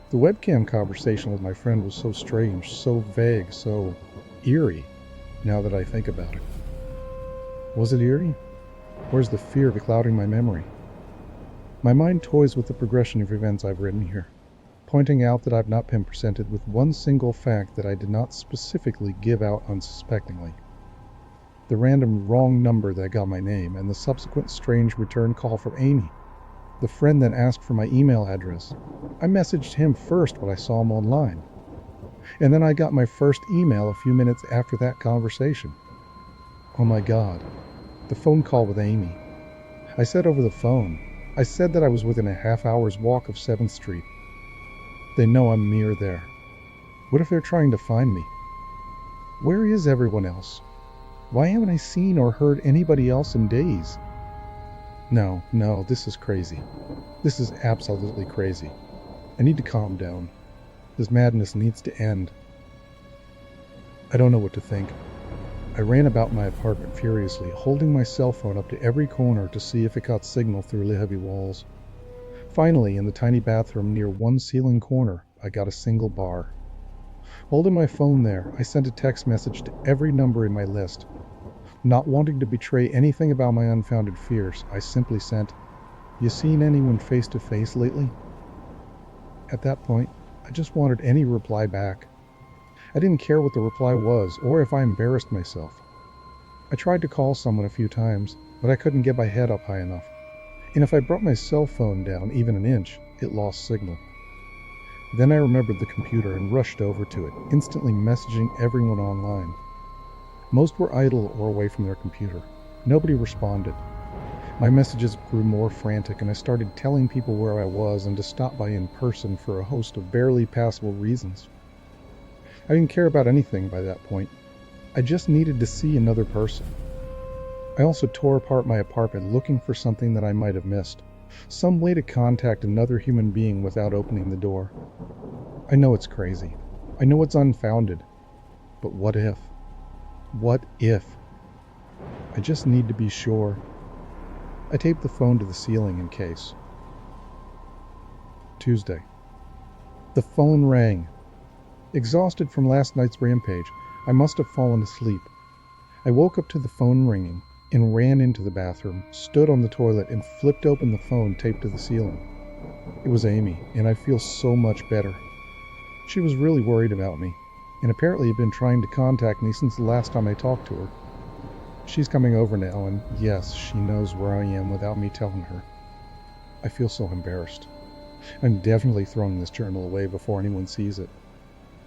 The webcam conversation with my friend was so strange, so vague, so eerie, now that I think about it. Was it eerie? Or is the fear clouding my memory? My mind toys with the progression of events I've written here, pointing out that I've not been presented with one single fact that I did not specifically give out unsuspectingly. The random wrong number that got my name, and the subsequent strange return call from Amy, the friend that asked for my email address. I messaged him first when I saw him online, and then I got my first email a few minutes after that conversation. Oh my God, the phone call with Amy. I said over the phone, I said that I was within a half-hour's walk of 7th Street. They know I'm near there. What if they're trying to find me? Where is everyone else? Why haven't I seen or heard anybody else in days? No, this is crazy. This is absolutely crazy. I need to calm down. This madness needs to end. I don't know what to think. I ran about my apartment furiously, holding my cell phone up to every corner to see if it got signal through the heavy walls. Finally, in the tiny bathroom near one ceiling corner, I got a single bar. Holding my phone there, I sent a text message to every number in my list. Not wanting to betray anything about my unfounded fears, I simply sent, "You seen anyone face to face lately?" At that point, I just wanted any reply back. I didn't care what the reply was, or if I embarrassed myself. I tried to call someone a few times, but I couldn't get my head up high enough. And if I brought my cell phone down even an inch, it lost signal. Then I remembered the computer and rushed over to it, instantly messaging everyone online. Most were idle or away from their computer. Nobody responded. My messages grew more frantic, and I started telling people where I was and to stop by in person for a host of barely passable reasons. I didn't care about anything by that point. I just needed to see another person. I also tore apart my apartment looking for something that I might have missed. Some way to contact another human being without opening the door. I know it's crazy. I know it's unfounded. But what if? What if? I just need to be sure. I taped the phone to the ceiling in case. Tuesday. The phone rang. Exhausted from last night's rampage, I must have fallen asleep. I woke up to the phone ringing and ran into the bathroom, stood on the toilet, and flipped open the phone taped to the ceiling. It was Amy, and I feel so much better. She was really worried about me, and apparently had been trying to contact me since the last time I talked to her. She's coming over now, and yes, she knows where I am without me telling her. I feel so embarrassed. I'm definitely throwing this journal away before anyone sees it.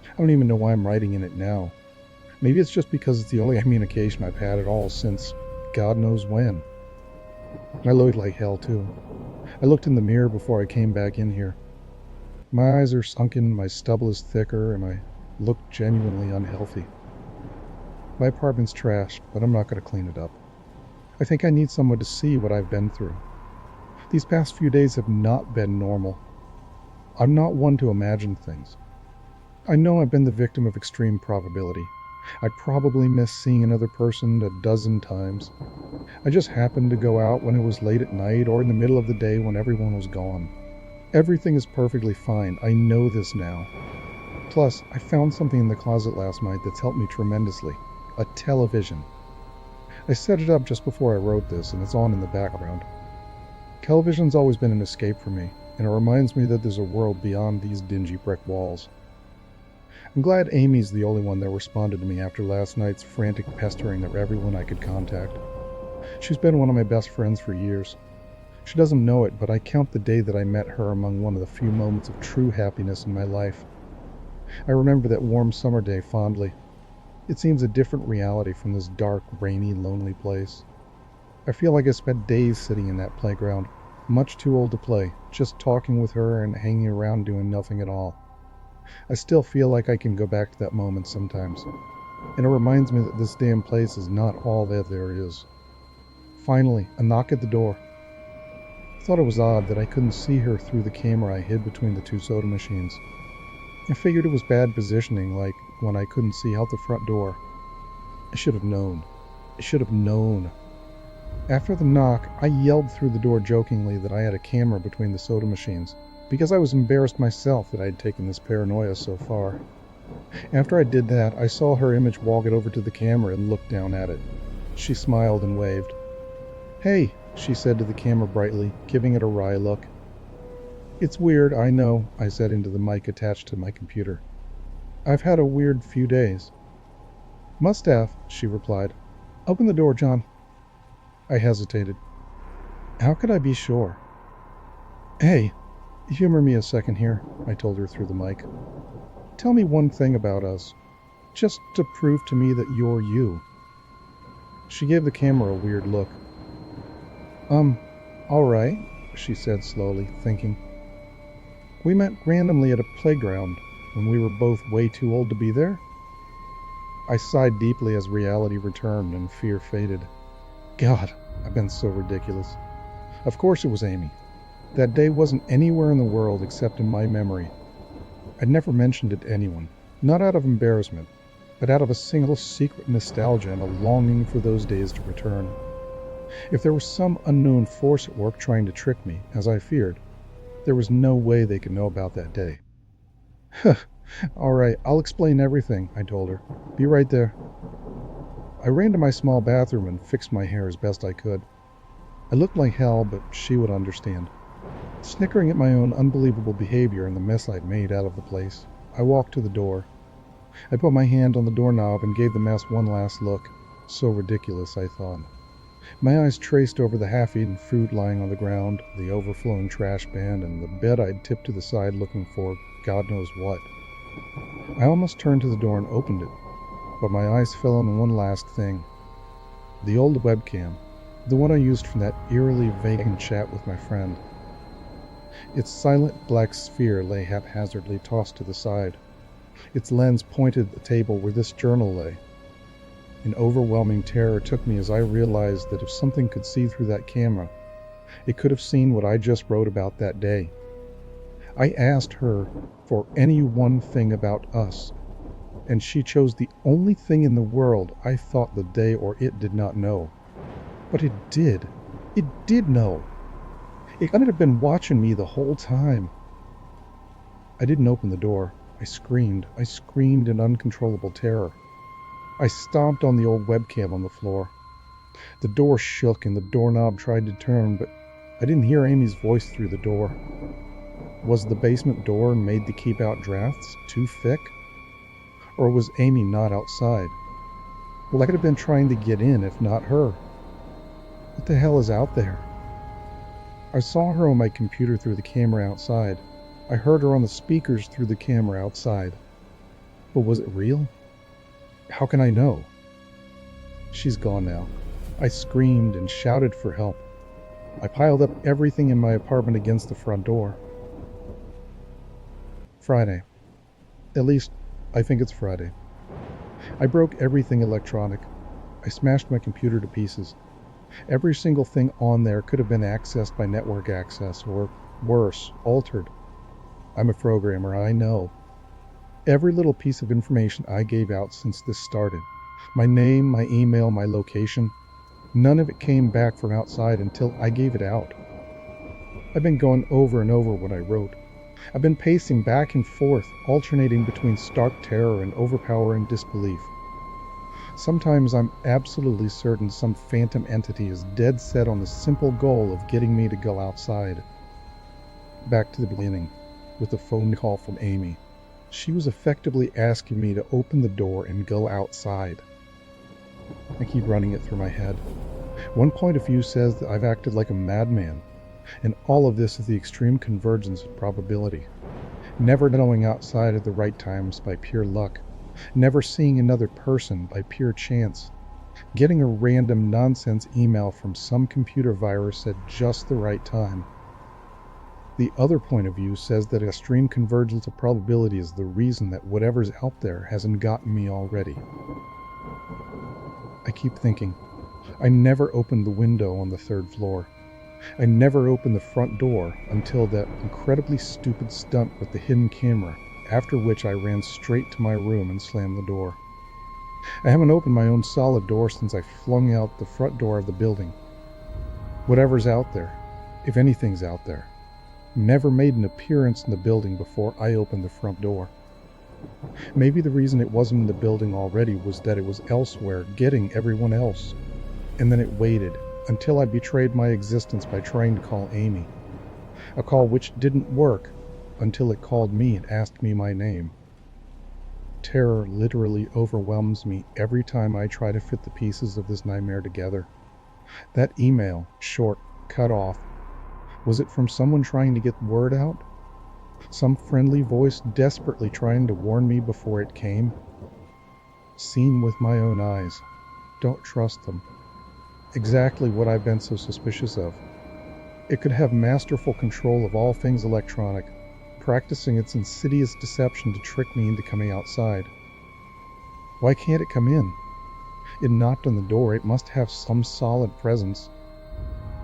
I don't even know why I'm writing in it now. Maybe it's just because it's the only communication I've had at all since God knows when. I looked like hell too. I looked in the mirror before I came back in here. My eyes are sunken, my stubble is thicker, and I look genuinely unhealthy. My apartment's trashed, but I'm not going to clean it up. I think I need someone to see what I've been through. These past few days have not been normal. I'm not one to imagine things. I know I've been the victim of extreme probability. I probably missed seeing another person a dozen times. I just happened to go out when it was late at night or in the middle of the day when everyone was gone. Everything is perfectly fine. I know this now. Plus, I found something in the closet last night that's helped me tremendously. A television. I set it up just before I wrote this, and it's on in the background. Television's always been an escape for me, and it reminds me that there's a world beyond these dingy brick walls. I'm glad Amy's the only one that responded to me after last night's frantic pestering of everyone I could contact. She's been one of my best friends for years. She doesn't know it, but I count the day that I met her among one of the few moments of true happiness in my life. I remember that warm summer day fondly. It seems a different reality from this dark, rainy, lonely place. I feel like I spent days sitting in that playground, much too old to play, just talking with her and hanging around doing nothing at all. I still feel like I can go back to that moment sometimes, and it reminds me that this damn place is not all that there is. Finally, a knock at the door. I thought it was odd that I couldn't see her through the camera I hid between the two soda machines. I figured it was bad positioning, like when I couldn't see out the front door. I should have known. I should have known. After the knock, I yelled through the door jokingly that I had a camera between the soda machines, because I was embarrassed myself that I had taken this paranoia so far. After I did that, I saw her image walk it over to the camera and looked down at it. She smiled and waved. "Hey," she said to the camera brightly, giving it a wry look. "It's weird, I know," I said into the mic attached to my computer. "I've had a weird few days." "Must have," she replied. "Open the door, John." I hesitated. How could I be sure? "Hey, humor me a second here," I told her through the mic. "Tell me one thing about us, just to prove to me that you're you." She gave the camera a weird look. All right," she said slowly, thinking. "We met randomly at a playground when we were both way too old to be there." I sighed deeply as reality returned and fear faded. God, I've been so ridiculous. Of course it was Amy. That day wasn't anywhere in the world except in my memory. I'd never mentioned it to anyone, not out of embarrassment, but out of a single secret nostalgia and a longing for those days to return. If there was some unknown force at work trying to trick me, as I feared, there was no way they could know about that day. All right, I'll explain everything, I told her. Be right there. I ran to my small bathroom and fixed my hair as best I could. I looked like hell, but she would understand. Snickering at my own unbelievable behavior and the mess I'd made out of the place, I walked to the door. I put my hand on the doorknob and gave the mess one last look. So ridiculous, I thought. My eyes traced over the half-eaten fruit lying on the ground, the overflowing trash bin, and the bed I'd tipped to the side looking for God knows what. I almost turned to the door and opened it, but my eyes fell on one last thing. The old webcam, the one I used from that eerily vacant chat with my friend. Its silent black sphere lay haphazardly tossed to the side. Its lens pointed at the table where this journal lay. An overwhelming terror took me as I realized that if something could see through that camera, it could have seen what I just wrote about that day. I asked her for any one thing about us, and she chose the only thing in the world I thought the day or it did not know. But it did. It did know. It couldn't have been watching me the whole time. I didn't open the door. I screamed in uncontrollable terror. I stomped on the old webcam on the floor. The door shook and the doorknob tried to turn, but I didn't hear Amy's voice through the door. Was the basement door made to keep out drafts too thick? Or was Amy not outside? Well, I could have been trying to get in, if not her. What the hell is out there? I saw her on my computer through the camera outside. I heard her on the speakers through the camera outside. But was it real? How can I know? She's gone now. I screamed and shouted for help. I piled up everything in my apartment against the front door. Friday. At least, I think it's Friday. I broke everything electronic. I smashed my computer to pieces. Every single thing on there could have been accessed by network access, or worse, altered. I'm a programmer, I know. Every little piece of information I gave out since this started, my name, my email, my location, none of it came back from outside until I gave it out. I've been going over and over what I wrote. I've been pacing back and forth, alternating between stark terror and overpowering disbelief. Sometimes I'm absolutely certain some phantom entity is dead set on the simple goal of getting me to go outside. Back to the beginning, with the phone call from Amy. She was effectively asking me to open the door and go outside. I keep running it through my head. One point of view says that I've acted like a madman, and all of this is the extreme convergence of probability. Never going outside at the right times by pure luck. Never seeing another person by pure chance. Getting a random nonsense email from some computer virus at just the right time. The other point of view says that extreme convergence of probability is the reason that whatever's out there hasn't gotten me already. I keep thinking, I never opened the window on the third floor. I never opened the front door until that incredibly stupid stunt with the hidden camera, after which I ran straight to my room and slammed the door. I haven't opened my own solid door since I flung out the front door of the building. Whatever's out there, if anything's out there, never made an appearance in the building before I opened the front door. Maybe the reason it wasn't in the building already was that it was elsewhere getting everyone else, and then it waited until I betrayed my existence by trying to call Amy. A call which didn't work until it called me and asked me my name. Terror literally overwhelms me every time I try to fit the pieces of this nightmare together. That email, short, cut off, was it from someone trying to get word out? Some friendly voice desperately trying to warn me before it came? Seen with my own eyes. Don't trust them. Exactly what I've been so suspicious of. It could have masterful control of all things electronic, practicing its insidious deception to trick me into coming outside. Why can't it come in? It knocked on the door. It must have some solid presence.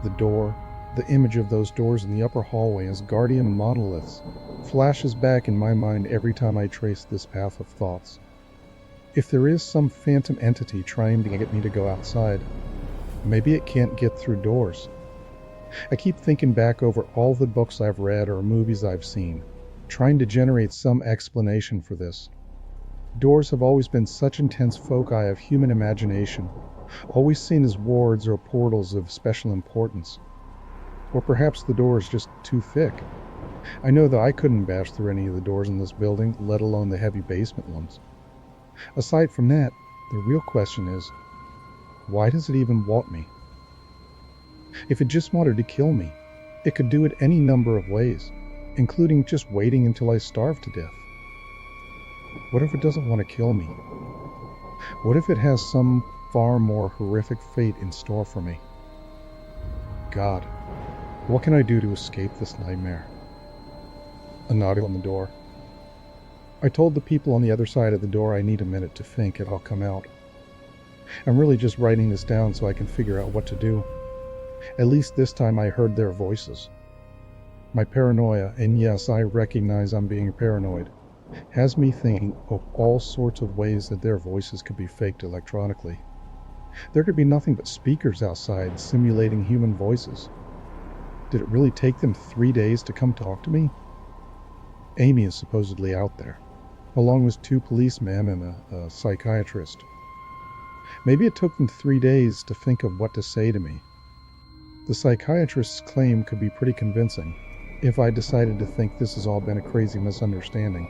The door, the image of those doors in the upper hallway as guardian monoliths, flashes back in my mind every time I trace this path of thoughts. If there is some phantom entity trying to get me to go outside, maybe it can't get through doors. I keep thinking back over all the books I've read or movies I've seen, trying to generate some explanation for this. Doors have always been such intense foci of human imagination, always seen as wards or portals of special importance. Or perhaps the door is just too thick. I know that I couldn't bash through any of the doors in this building, let alone the heavy basement ones. Aside from that, the real question is, why does it even want me? If it just wanted to kill me, it could do it any number of ways, including just waiting until I starve to death. What if it doesn't want to kill me? What if it has some far more horrific fate in store for me? God, what can I do to escape this nightmare? A knock on the door. I told the people on the other side of the door I need a minute to think and I'll come out. I'm really just writing this down so I can figure out what to do. At least this time I heard their voices. My paranoia, and yes, I recognize I'm being paranoid, has me thinking of all sorts of ways that their voices could be faked electronically. There could be nothing but speakers outside simulating human voices. Did it really take them 3 days to come talk to me? Amy is supposedly out there, along with 2 policemen and a psychiatrist. Maybe it took them 3 days to think of what to say to me. The psychiatrist's claim could be pretty convincing if I decided to think this has all been a crazy misunderstanding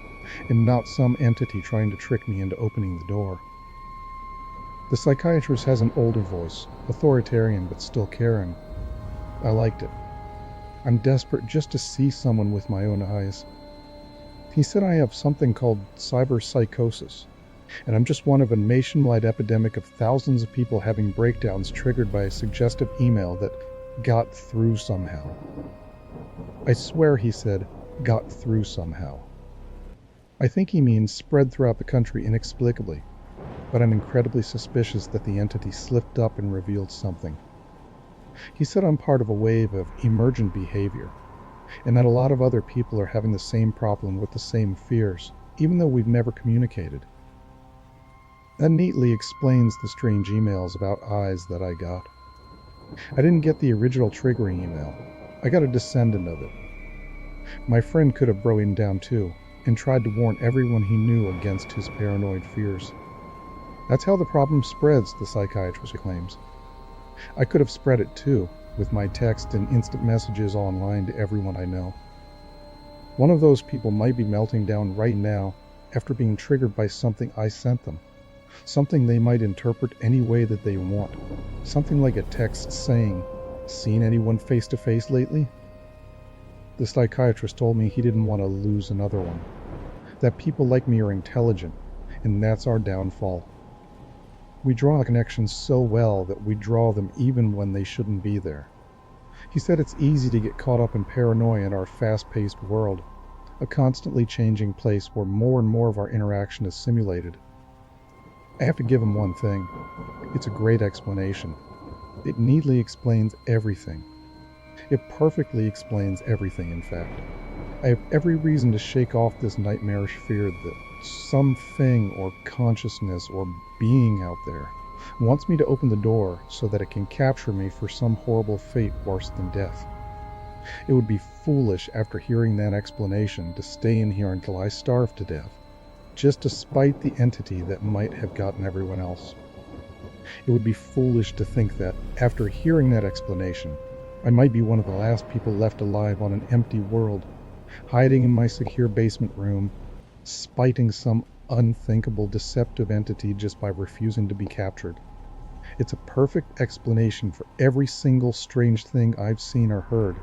and not some entity trying to trick me into opening the door. The psychiatrist has an older voice, authoritarian but still caring. I liked it. I'm desperate just to see someone with my own eyes. He said I have something called cyberpsychosis, and I'm just one of a nationwide epidemic of thousands of people having breakdowns triggered by a suggestive email that got through somehow. I swear he said, got through somehow. I think he means spread throughout the country inexplicably, but I'm incredibly suspicious that the entity slipped up and revealed something. He said I'm part of a wave of emergent behavior, and that a lot of other people are having the same problem with the same fears, even though we've never communicated. That neatly explains the strange emails about eyes that I got. I didn't get the original triggering email. I got a descendant of it. My friend could have broken down too, and tried to warn everyone he knew against his paranoid fears. That's how the problem spreads, the psychiatrist claims. I could have spread it too, with my text and instant messages online to everyone I know. One of those people might be melting down right now after being triggered by something I sent them. Something they might interpret any way that they want. Something like a text saying, "Seen anyone face to face lately?" The psychiatrist told me he didn't want to lose another one. That people like me are intelligent, and that's our downfall. We draw connections so well that we draw them even when they shouldn't be there. He said it's easy to get caught up in paranoia in our fast-paced world, a constantly changing place where more and more of our interaction is simulated. I have to give him one thing. It's a great explanation. It neatly explains everything. It perfectly explains everything, in fact. I have every reason to shake off this nightmarish fear that something or consciousness or being out there wants me to open the door so that it can capture me for some horrible fate worse than death. It would be foolish after hearing that explanation to stay in here until I starve to death, just to spite the entity that might have gotten everyone else. It would be foolish to think that, after hearing that explanation, I might be one of the last people left alive on an empty world, hiding in my secure basement room, spiting some unthinkable deceptive entity just by refusing to be captured. It's a perfect explanation for every single strange thing I've seen or heard,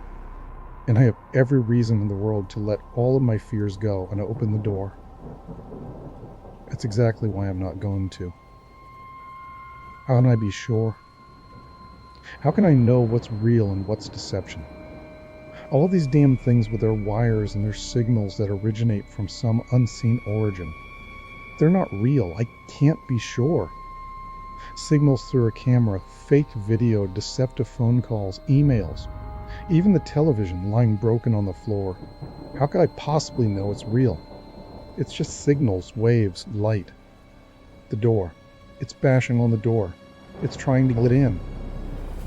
and I have every reason in the world to let all of my fears go and open the door. That's exactly why I'm not going to. How can I be sure? How can I know what's real and what's deception? All these damn things with their wires and their signals that originate from some unseen origin. They're not real. I can't be sure. Signals through a camera, fake video, deceptive phone calls, emails, even the television lying broken on the floor. How could I possibly know it's real? It's just signals, waves, light. The door. It's bashing on the door. It's trying to get in.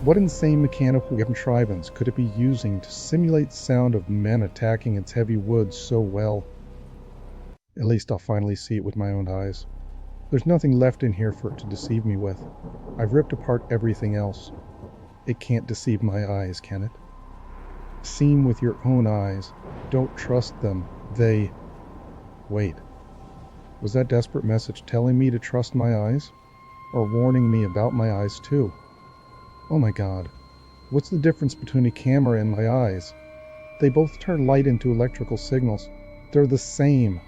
What insane mechanical contrivance could it be using to simulate the sound of men attacking its heavy wood so well? At least I'll finally see it with my own eyes. There's nothing left in here for it to deceive me with. I've ripped apart everything else. It can't deceive my eyes, can it? See 'em with your own eyes. Don't trust them. They... Wait. Was that desperate message telling me to trust my eyes? Or warning me about my eyes too? Oh my God. What's the difference between a camera and my eyes? They both turn light into electrical signals. They're the same.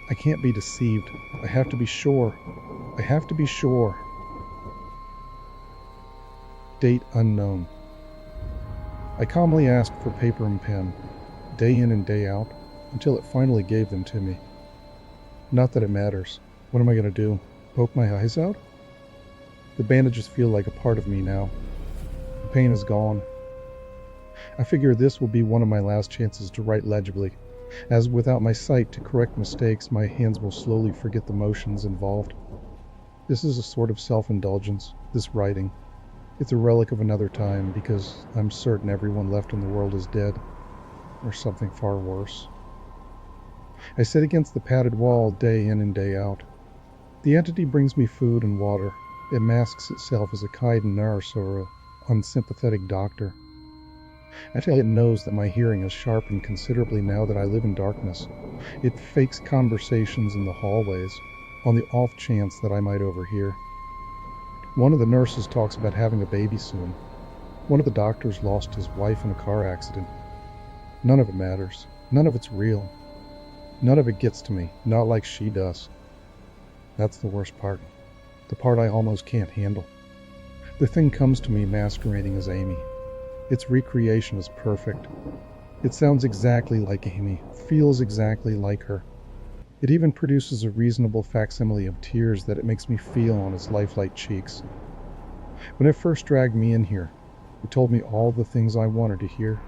I can't be deceived. I have to be sure. I have to be sure. Date unknown. I calmly asked for paper and pen, day in and day out, until it finally gave them to me. Not that it matters. What am I going to do? Poke my eyes out? The bandages feel like a part of me now. The pain is gone. I figure this will be one of my last chances to write legibly, as without my sight to correct mistakes, my hands will slowly forget the motions involved. This is a sort of self-indulgence, this writing. It's a relic of another time, because I'm certain everyone left in the world is dead, or something far worse. I sit against the padded wall day in and day out. The entity brings me food and water. It masks itself as a kind nurse or an unsympathetic doctor. Actually, it knows that my hearing has sharpened considerably now that I live in darkness. It fakes conversations in the hallways, on the off chance that I might overhear. One of the nurses talks about having a baby soon. One of the doctors lost his wife in a car accident. None of it matters. None of it's real. None of it gets to me, not like she does. That's the worst part. The part I almost can't handle. The thing comes to me masquerading as Amy. Its recreation is perfect. It sounds exactly like Amy, feels exactly like her. It even produces a reasonable facsimile of tears that it makes me feel on its lifelike cheeks. When it first dragged me in here, it told me all the things I wanted to hear.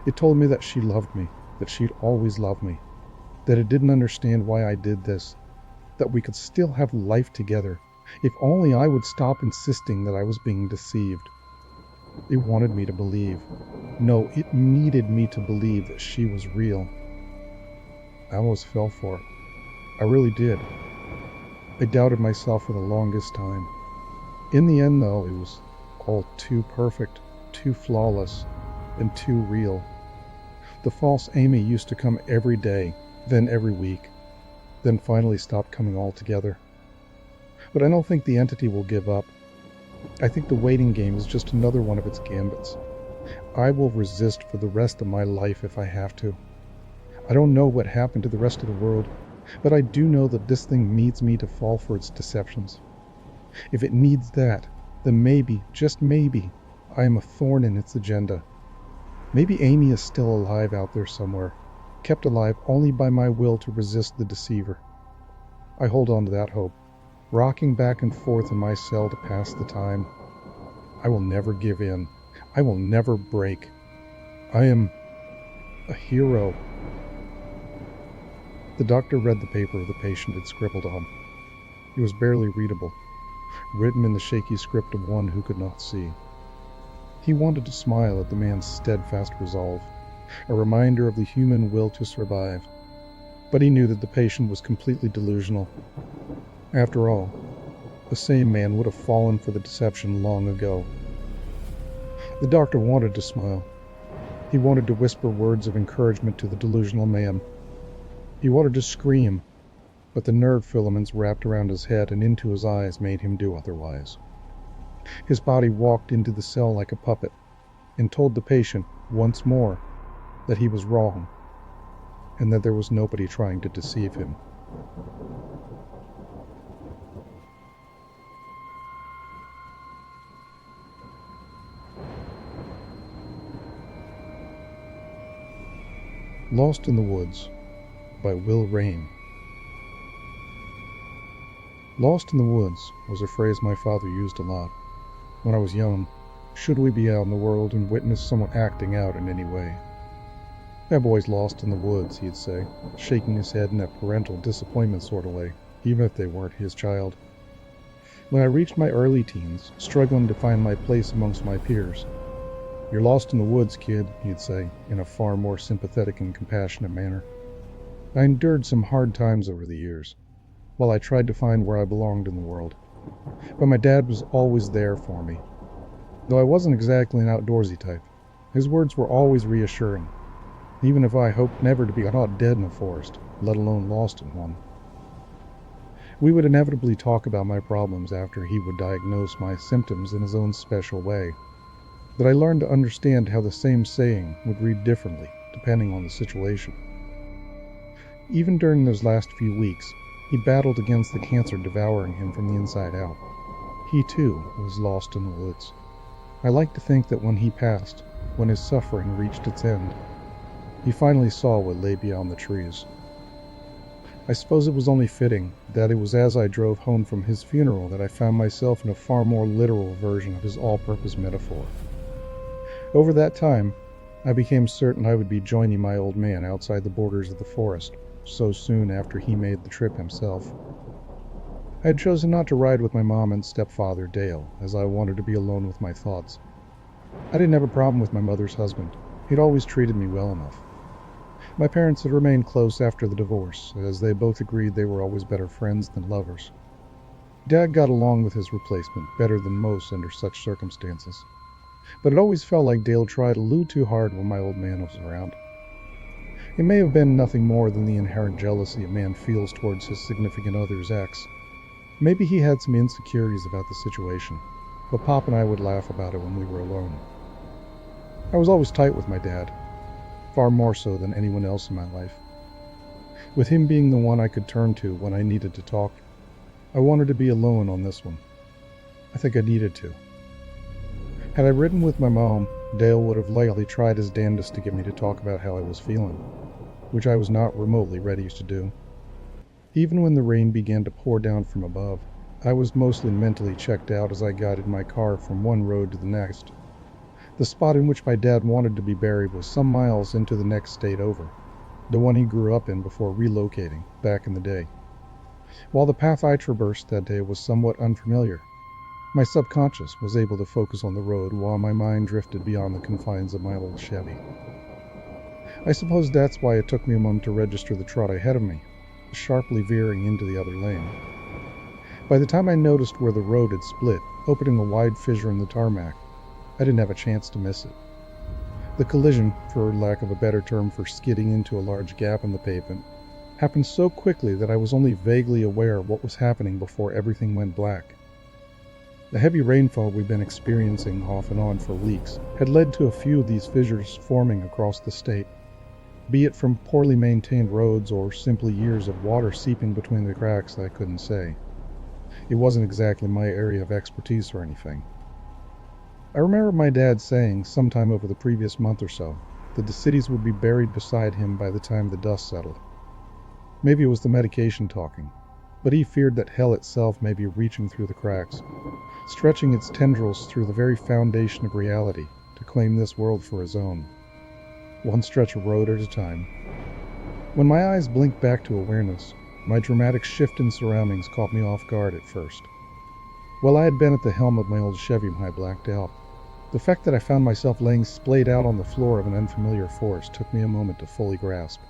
It told me that she loved me, that she'd always loved me, that it didn't understand why I did this, that we could still have life together, if only I would stop insisting that I was being deceived. It wanted me to believe. No, it needed me to believe that she was real. I almost fell for it. I really did. I doubted myself for the longest time. In the end, though, it was all too perfect, too flawless, and too real. The false Amy used to come every day, then every week, then finally stopped coming altogether. But I don't think the entity will give up. I think the waiting game is just another one of its gambits. I will resist for the rest of my life if I have to. I don't know what happened to the rest of the world, but I do know that this thing needs me to fall for its deceptions. If it needs that, then maybe, just maybe, I am a thorn in its agenda. Maybe Amy is still alive out there somewhere, kept alive only by my will to resist the deceiver. I hold on to that hope, rocking back and forth in my cell to pass the time. I will never give in. I will never break. I am a hero. The doctor read the paper the patient had scribbled on. It was barely readable, written in the shaky script of one who could not see. He wanted to smile at the man's steadfast resolve, a reminder of the human will to survive, but he knew that the patient was completely delusional. After all, the same man would have fallen for the deception long ago. The doctor wanted to smile. He wanted to whisper words of encouragement to the delusional man. He wanted to scream, but the nerve filaments wrapped around his head and into his eyes made him do otherwise. His body walked into the cell like a puppet and told the patient, once more, that he was wrong and that there was nobody trying to deceive him. Lost in the Woods by Will Rain. Lost in the woods was a phrase my father used a lot. When I was young, should we be out in the world and witness someone acting out in any way? That boy's lost in the woods, he'd say, shaking his head in that parental disappointment sort of way. even if they weren't his child. When I reached my early teens, struggling to find my place amongst my peers, "You're lost in the woods, kid," he'd say, in a far more sympathetic and compassionate manner. I endured some hard times over the years, while I tried to find where I belonged in the world. But my dad was always there for me. Though I wasn't exactly an outdoorsy type, his words were always reassuring, even if I hoped never to be caught dead in a forest, let alone lost in one. We would inevitably talk about my problems after he would diagnose my symptoms in his own special way, but I learned to understand how the same saying would read differently depending on the situation. Even during those last few weeks, he battled against the cancer devouring him from the inside out. He too was lost in the woods. I like to think that when he passed, when his suffering reached its end, he finally saw what lay beyond the trees. I suppose it was only fitting that it was as I drove home from his funeral that I found myself in a far more literal version of his all-purpose metaphor. Over that time, I became certain I would be joining my old man outside the borders of the forest so soon after he made the trip himself. I had chosen not to ride with my mom and stepfather, Dale, as I wanted to be alone with my thoughts. I didn't have a problem with my mother's husband. He'd always treated me well enough. My parents had remained close after the divorce, as they both agreed they were always better friends than lovers. Dad got along with his replacement better than most under such circumstances, but it always felt like Dale tried a little too hard when my old man was around. It may have been nothing more than the inherent jealousy a man feels towards his significant other's ex. Maybe he had some insecurities about the situation, but Pop and I would laugh about it when we were alone. I was always tight with my dad, far more so than anyone else in my life. With him being the one I could turn to when I needed to talk, I wanted to be alone on this one. I think I needed to. Had I ridden with my mom, Dale would have likely tried his damnedest to get me to talk about how I was feeling, which I was not remotely ready to do. Even when the rain began to pour down from above, I was mostly mentally checked out as I guided my car from one road to the next. The spot in which my dad wanted to be buried was some miles into the next state over, the one he grew up in before relocating back in the day. While the path I traversed that day was somewhat unfamiliar, my subconscious was able to focus on the road while my mind drifted beyond the confines of my old Chevy. I suppose that's why it took me a moment to register the trot ahead of me, sharply veering into the other lane. By the time I noticed where the road had split, opening a wide fissure in the tarmac, I didn't have a chance to miss it. The collision, for lack of a better term for skidding into a large gap in the pavement, happened so quickly that I was only vaguely aware of what was happening before everything went black. The heavy rainfall we'd been experiencing off and on for weeks had led to a few of these fissures forming across the state, be it from poorly maintained roads or simply years of water seeping between the cracks. I couldn't say. It wasn't exactly my area of expertise or anything. I remember my dad saying sometime over the previous month or so that the cities would be buried beside him by the time the dust settled. Maybe it was the medication talking, but he feared that hell itself may be reaching through the cracks, stretching its tendrils through the very foundation of reality to claim this world for his own, one stretch of road at a time. When my eyes blinked back to awareness, my dramatic shift in surroundings caught me off guard at first. While I had been at the helm of my old Chevy when I blacked out, the fact that I found myself laying splayed out on the floor of an unfamiliar forest took me a moment to fully grasp.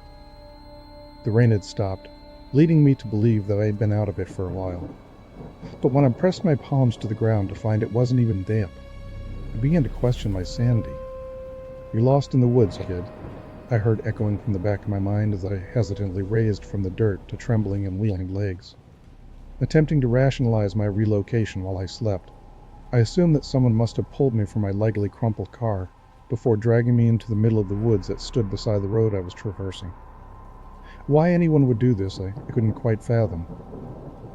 The rain had stopped, leading me to believe that I had been out of it for a while. But when I pressed my palms to the ground to find it wasn't even damp, I began to question my sanity. "You're lost in the woods, kid," I heard echoing from the back of my mind as I hesitantly raised from the dirt to trembling and wheeling legs. Attempting to rationalize my relocation while I slept, I assumed that someone must have pulled me from my legally crumpled car before dragging me into the middle of the woods that stood beside the road I was traversing. Why anyone would do this, I couldn't quite fathom.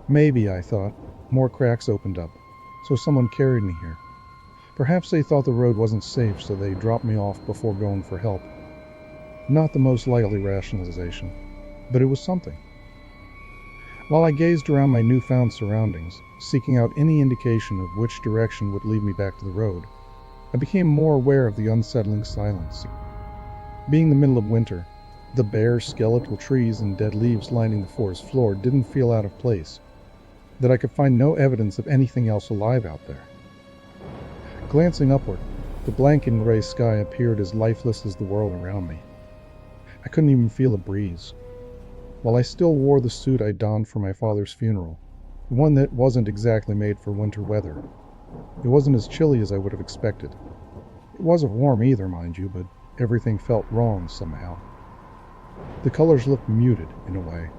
Maybe, I thought, more cracks opened up, so someone carried me here. Perhaps they thought the road wasn't safe, so they dropped me off before going for help. Not the most likely rationalization, but it was something. While I gazed around my newfound surroundings, seeking out any indication of which direction would lead me back to the road, I became more aware of the unsettling silence. Being the middle of winter, The bare, skeletal trees and dead leaves lining the forest floor didn't feel out of place, that I could find no evidence of anything else alive out there. Glancing upward, the blank and gray sky appeared as lifeless as the world around me. I couldn't even feel a breeze. While I still wore the suit I donned for my father's funeral, one that wasn't exactly made for winter weather, it wasn't as chilly as I would have expected. It wasn't warm either, mind you, but everything felt wrong somehow. The colors looked muted, in a way.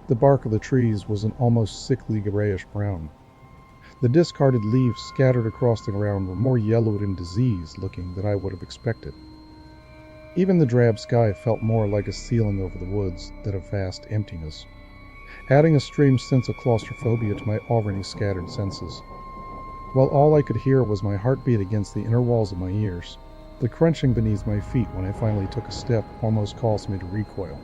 The bark of the trees was an almost sickly grayish-brown. The discarded leaves scattered across the ground were more yellowed and diseased-looking than I would have expected. Even the drab sky felt more like a ceiling over the woods than a vast emptiness, adding a strange sense of claustrophobia to my already scattered senses. While all I could hear was my heartbeat against the inner walls of my ears, the crunching beneath my feet when I finally took a step almost caused me to recoil.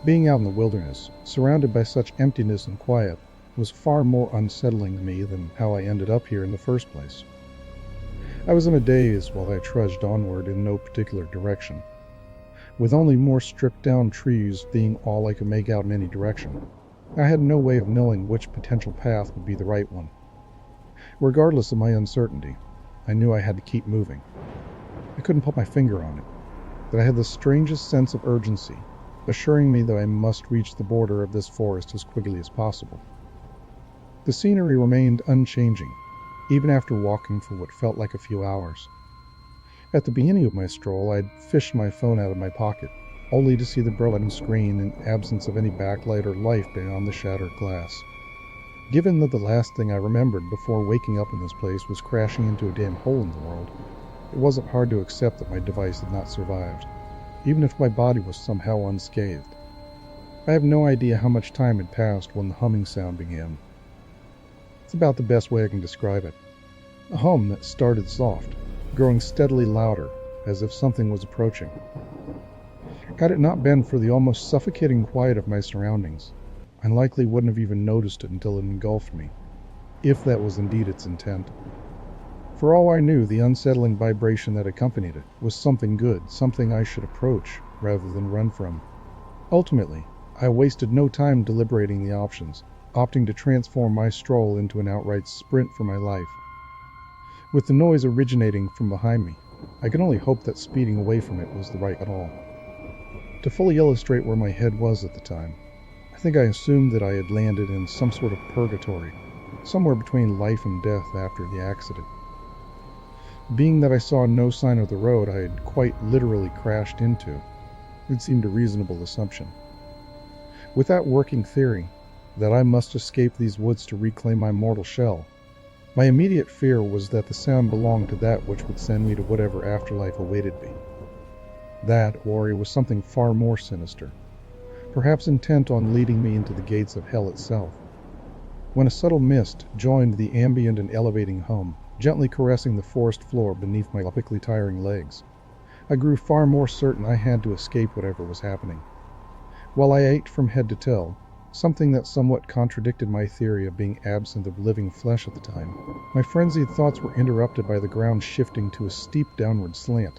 Being out in the wilderness, surrounded by such emptiness and quiet, was far more unsettling to me than how I ended up here in the first place. I was in a daze while I trudged onward in no particular direction, with only more stripped-down trees being all I could make out in any direction. I had no way of knowing which potential path would be the right one. Regardless of my uncertainty, I knew I had to keep moving. I couldn't put my finger on it, but I had the strangest sense of urgency, assuring me that I must reach the border of this forest as quickly as possible. The scenery remained unchanging, even after walking for what felt like a few hours. At the beginning of my stroll, I'd fished my phone out of my pocket, only to see the broken screen in absence of any backlight or life beyond the shattered glass. Given that the last thing I remembered before waking up in this place was crashing into a damn hole in the world, it wasn't hard to accept that my device had not survived, even if my body was somehow unscathed. I have no idea how much time had passed when the humming sound began. It's about the best way I can describe it. A hum that started soft, growing steadily louder, as if something was approaching. Had it not been for the almost suffocating quiet of my surroundings, I likely wouldn't have even noticed it until it engulfed me, if that was indeed its intent. For all I knew, the unsettling vibration that accompanied it was something good, something I should approach rather than run from. Ultimately, I wasted no time deliberating the options, opting to transform my stroll into an outright sprint for my life. With the noise originating from behind me, I could only hope that speeding away from it was the right call. To fully illustrate where my head was at the time, I think I assumed that I had landed in some sort of purgatory, somewhere between life and death after the accident. Being that I saw no sign of the road I had quite literally crashed into, it seemed a reasonable assumption. With that working theory, that I must escape these woods to reclaim my mortal shell, my immediate fear was that the sound belonged to that which would send me to whatever afterlife awaited me. That, or it was something far more sinister, perhaps intent on leading me into the gates of hell itself. When a subtle mist joined the ambient and elevating hum, gently caressing the forest floor beneath my quickly tiring legs, I grew far more certain I had to escape whatever was happening. While I ached from head to toe, something that somewhat contradicted my theory of being absent of living flesh at the time, my frenzied thoughts were interrupted by the ground shifting to a steep downward slant.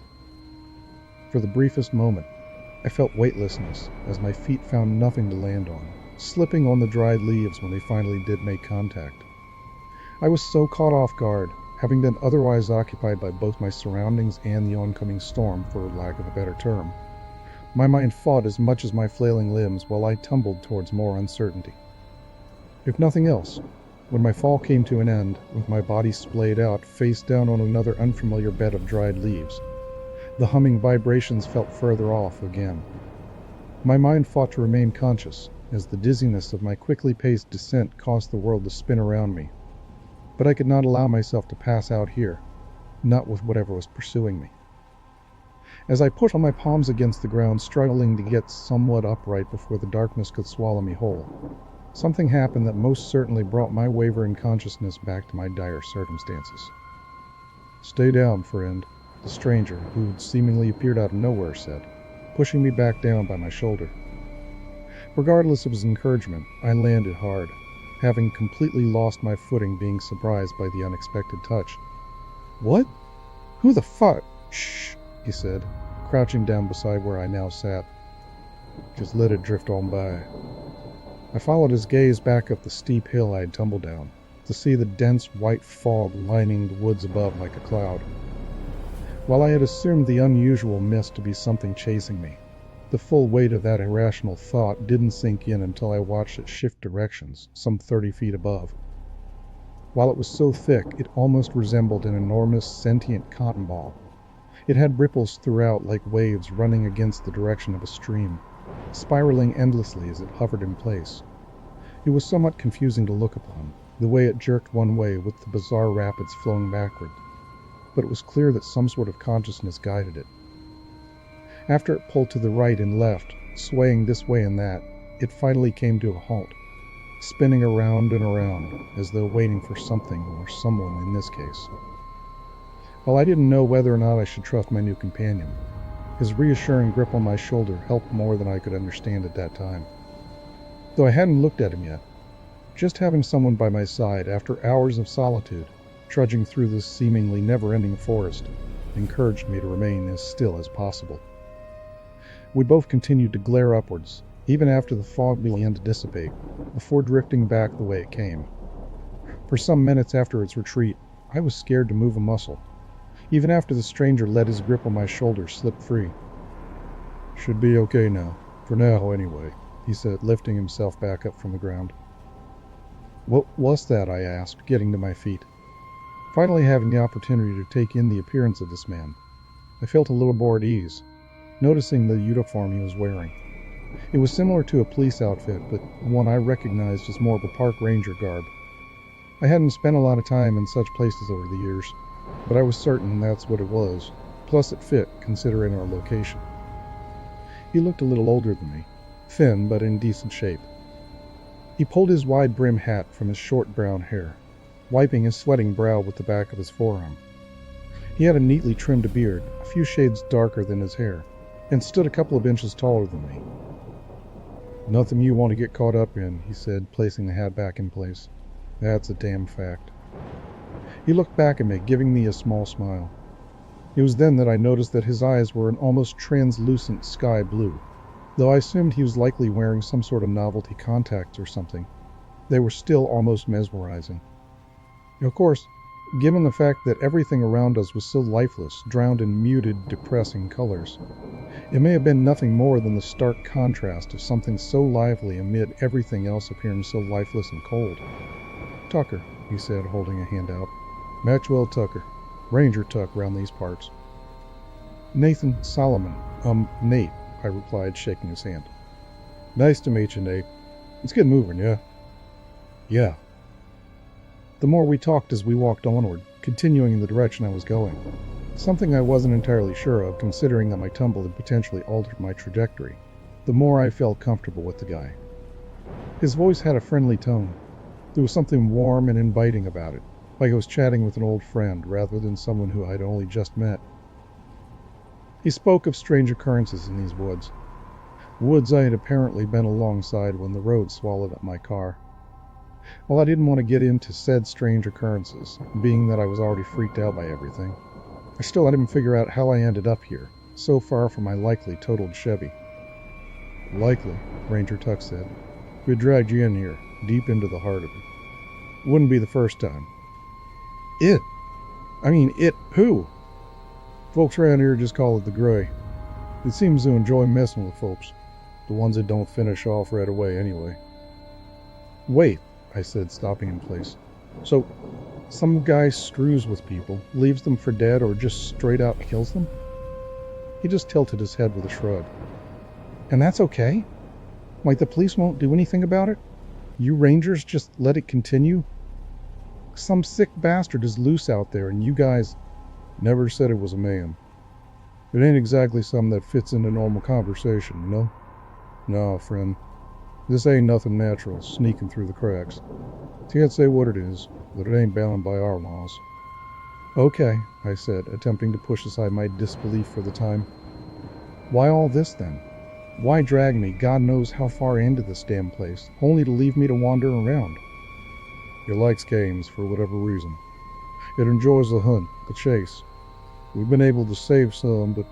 For the briefest moment, I felt weightlessness as my feet found nothing to land on, slipping on the dried leaves when they finally did make contact. I was so caught off guard, having been otherwise occupied by both my surroundings and the oncoming storm, for lack of a better term. My mind fought as much as my flailing limbs while I tumbled towards more uncertainty. If nothing else, when my fall came to an end, with my body splayed out, face down on another unfamiliar bed of dried leaves, the humming vibrations felt further off again. My mind fought to remain conscious, as the dizziness of my quickly paced descent caused the world to spin around me. But I could not allow myself to pass out here, not with whatever was pursuing me. As I pushed on my palms against the ground, struggling to get somewhat upright before the darkness could swallow me whole, something happened that most certainly brought my wavering consciousness back to my dire circumstances. "Stay down, friend," the stranger, who seemingly appeared out of nowhere, said, pushing me back down by my shoulder. Regardless of his encouragement, I landed hard, having completely lost my footing, being surprised by the unexpected touch. "What? Who the fuck?" "Shh," he said, crouching down beside where I now sat. Just let it drift on by. I followed his gaze back up the steep hill I had tumbled down, to see the dense white fog lining the woods above like a cloud. While I had assumed the unusual mist to be something chasing me, the full weight of that irrational thought didn't sink in until I watched it shift directions, some 30 feet above. While it was so thick, it almost resembled an enormous sentient cotton ball. It had ripples throughout like waves running against the direction of a stream, spiraling endlessly as it hovered in place. It was somewhat confusing to look upon, the way it jerked one way with the bizarre rapids flowing backward, but it was clear that some sort of consciousness guided it. After it pulled to the right and left, swaying this way and that, it finally came to a halt, spinning around and around, as though waiting for something or someone in this case. While I didn't know whether or not I should trust my new companion, his reassuring grip on my shoulder helped more than I could understand at that time. Though I hadn't looked at him yet, just having someone by my side after hours of solitude, trudging through this seemingly never-ending forest, encouraged me to remain as still as possible. We both continued to glare upwards, even after the fog began to dissipate, before drifting back the way it came. For some minutes after its retreat, I was scared to move a muscle, even after the stranger let his grip on my shoulder slip free. "Should be okay now, for now anyway," he said, lifting himself back up from the ground. "What was that?" I asked, getting to my feet. Finally having the opportunity to take in the appearance of this man, I felt a little more at ease, noticing the uniform he was wearing. It was similar to a police outfit, but one I recognized as more of a park ranger garb. I hadn't spent a lot of time in such places over the years, but I was certain that's what it was, plus it fit, considering our location. He looked a little older than me, thin but in decent shape. He pulled his wide-brimmed hat from his short brown hair, wiping his sweating brow with the back of his forearm. He had a neatly trimmed beard, a few shades darker than his hair, and stood a couple of inches taller than me. "Nothing you want to get caught up in," he said, placing the hat back in place. "That's a damn fact." He looked back at me, giving me a small smile. It was then that I noticed that his eyes were an almost translucent sky blue. Though I assumed he was likely wearing some sort of novelty contacts or something, they were still almost mesmerizing. Of course, given the fact that everything around us was so lifeless, drowned in muted, depressing colors, it may have been nothing more than the stark contrast of something so lively amid everything else appearing so lifeless and cold. "Tucker," he said, holding a hand out. "Maxwell Tucker. Ranger Tuck round these parts." "Nathan Solomon. Nate," I replied, shaking his hand. "Nice to meet you, Nate. Let's get moving, yeah?" "Yeah." The more we talked as we walked onward, continuing in the direction I was going, something I wasn't entirely sure of considering that my tumble had potentially altered my trajectory, the more I felt comfortable with the guy. His voice had a friendly tone. There was something warm and inviting about it, like I was chatting with an old friend rather than someone who I'd only just met. He spoke of strange occurrences in these woods I had apparently been alongside when the road swallowed up my car. While I didn't want to get into said strange occurrences, being that I was already freaked out by everything, I didn't figure out how I ended up here, so far from my likely totaled Chevy. "Likely," Ranger Tuck said. "We dragged you in here, deep into the heart of it. Wouldn't be the first time." "It? It who?" "Folks around here just call it the Gray. It seems to enjoy messing with folks, the ones that don't finish off right away anyway." "Wait," I said, stopping in place. "So, some guy screws with people, leaves them for dead, or just straight out kills them?" He just tilted his head with a shrug. "And that's okay? Like the police won't do anything about it? You Rangers just let it continue? Some sick bastard is loose out there and you guys—" "Never said it was a man. It ain't exactly something that fits into normal conversation, you know? No, friend. This ain't nothing natural, sneaking through the cracks. Can't say what it is, but it ain't bound by our laws." "Okay," I said, attempting to push aside my disbelief for the time. "Why all this, then? Why drag me God knows how far into this damn place, only to leave me to wander around?" "It likes games for whatever reason. It enjoys the hunt, the chase. We've been able to save some, but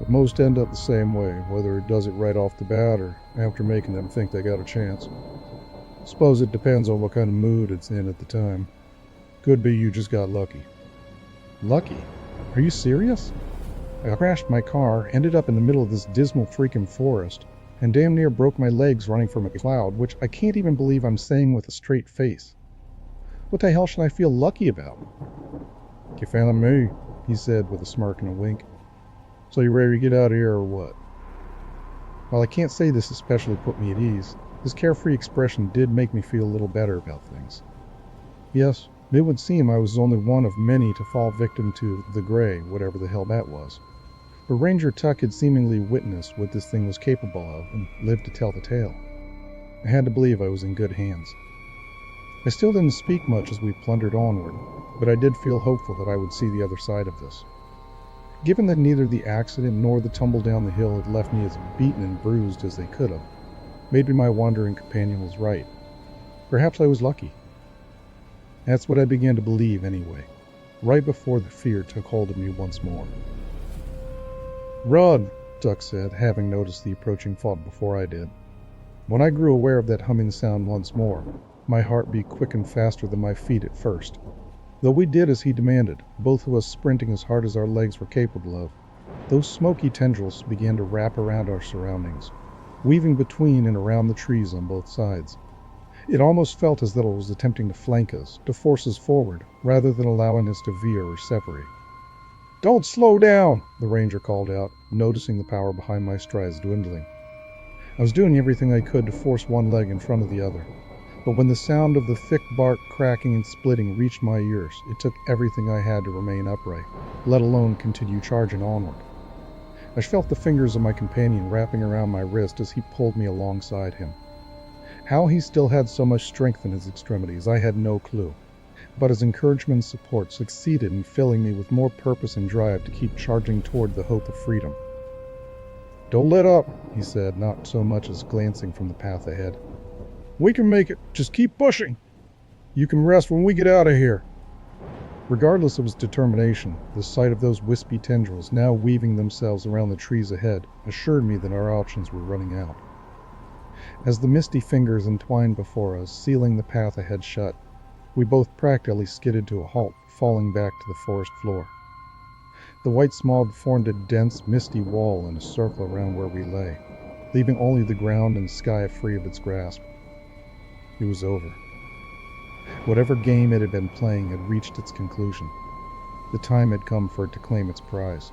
But most end up the same way, whether it does it right off the bat or after making them think they got a chance. Suppose it depends on what kind of mood it's in at the time. Could be you just got lucky. Lucky? Are you serious? I crashed my car, ended up in the middle of this dismal freaking forest, and damn near broke my legs running from a cloud, which I can't even believe I'm saying with a straight face. What the hell should I feel lucky about? You found me, he said with a smirk and a wink. So you ready to get out of here or what? While I can't say this especially put me at ease, his carefree expression did make me feel a little better about things. Yes, it would seem I was only one of many to fall victim to the Gray, whatever the hell that was. But Ranger Tuck had seemingly witnessed what this thing was capable of and lived to tell the tale. I had to believe I was in good hands. I still didn't speak much as we plundered onward, but I did feel hopeful that I would see the other side of this. Given that neither the accident nor the tumble down the hill had left me as beaten and bruised as they could have, maybe my wandering companion was right. Perhaps I was lucky. That's what I began to believe anyway, right before the fear took hold of me once more. Run, Tuck said, having noticed the approaching fog before I did. When I grew aware of that humming sound once more, my heart beat quickened faster than my feet at first. Though we did as he demanded, both of us sprinting as hard as our legs were capable of, those smoky tendrils began to wrap around our surroundings, weaving between and around the trees on both sides. It almost felt as though it was attempting to flank us, to force us forward, rather than allowing us to veer or separate. Don't slow down, the ranger called out, noticing the power behind my strides dwindling. I was doing everything I could to force one leg in front of the other, but when the sound of the thick bark cracking and splitting reached my ears, it took everything I had to remain upright, let alone continue charging onward. I felt the fingers of my companion wrapping around my wrist as he pulled me alongside him. How he still had so much strength in his extremities, I had no clue, but his encouragement and support succeeded in filling me with more purpose and drive to keep charging toward the hope of freedom. Don't let up, he said, not so much as glancing from the path ahead. We can make it. Just keep pushing. You can rest when we get out of here. Regardless of his determination, the sight of those wispy tendrils now weaving themselves around the trees ahead assured me that our options were running out. As the misty fingers entwined before us, sealing the path ahead shut, we both practically skidded to a halt, falling back to the forest floor. The white smog formed a dense, misty wall in a circle around where we lay, leaving only the ground and sky free of its grasp. It was over. Whatever game it had been playing had reached its conclusion. The time had come for it to claim its prize.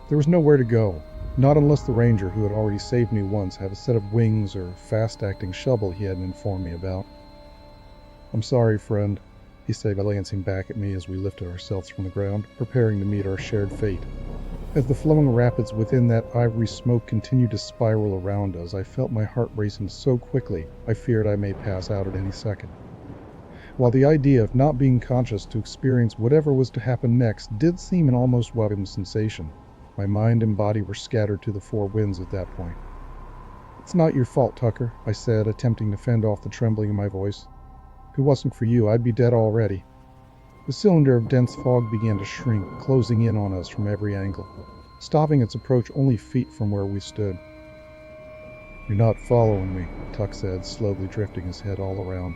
There was nowhere to go, not unless the ranger who had already saved me once had a set of wings or fast-acting shovel he hadn't informed me about. I'm sorry, friend, he said, glancing back at me as we lifted ourselves from the ground, preparing to meet our shared fate. As the flowing rapids within that ivory smoke continued to spiral around us, I felt my heart racing so quickly I feared I may pass out at any second. While the idea of not being conscious to experience whatever was to happen next did seem an almost welcome sensation, my mind and body were scattered to the four winds at that point. It's not your fault, Tucker, I said, attempting to fend off the trembling in my voice. If it wasn't for you, I'd be dead already. The cylinder of dense fog began to shrink, closing in on us from every angle, stopping its approach only feet from where we stood. You're not following me, Tuck said, slowly drifting his head all around.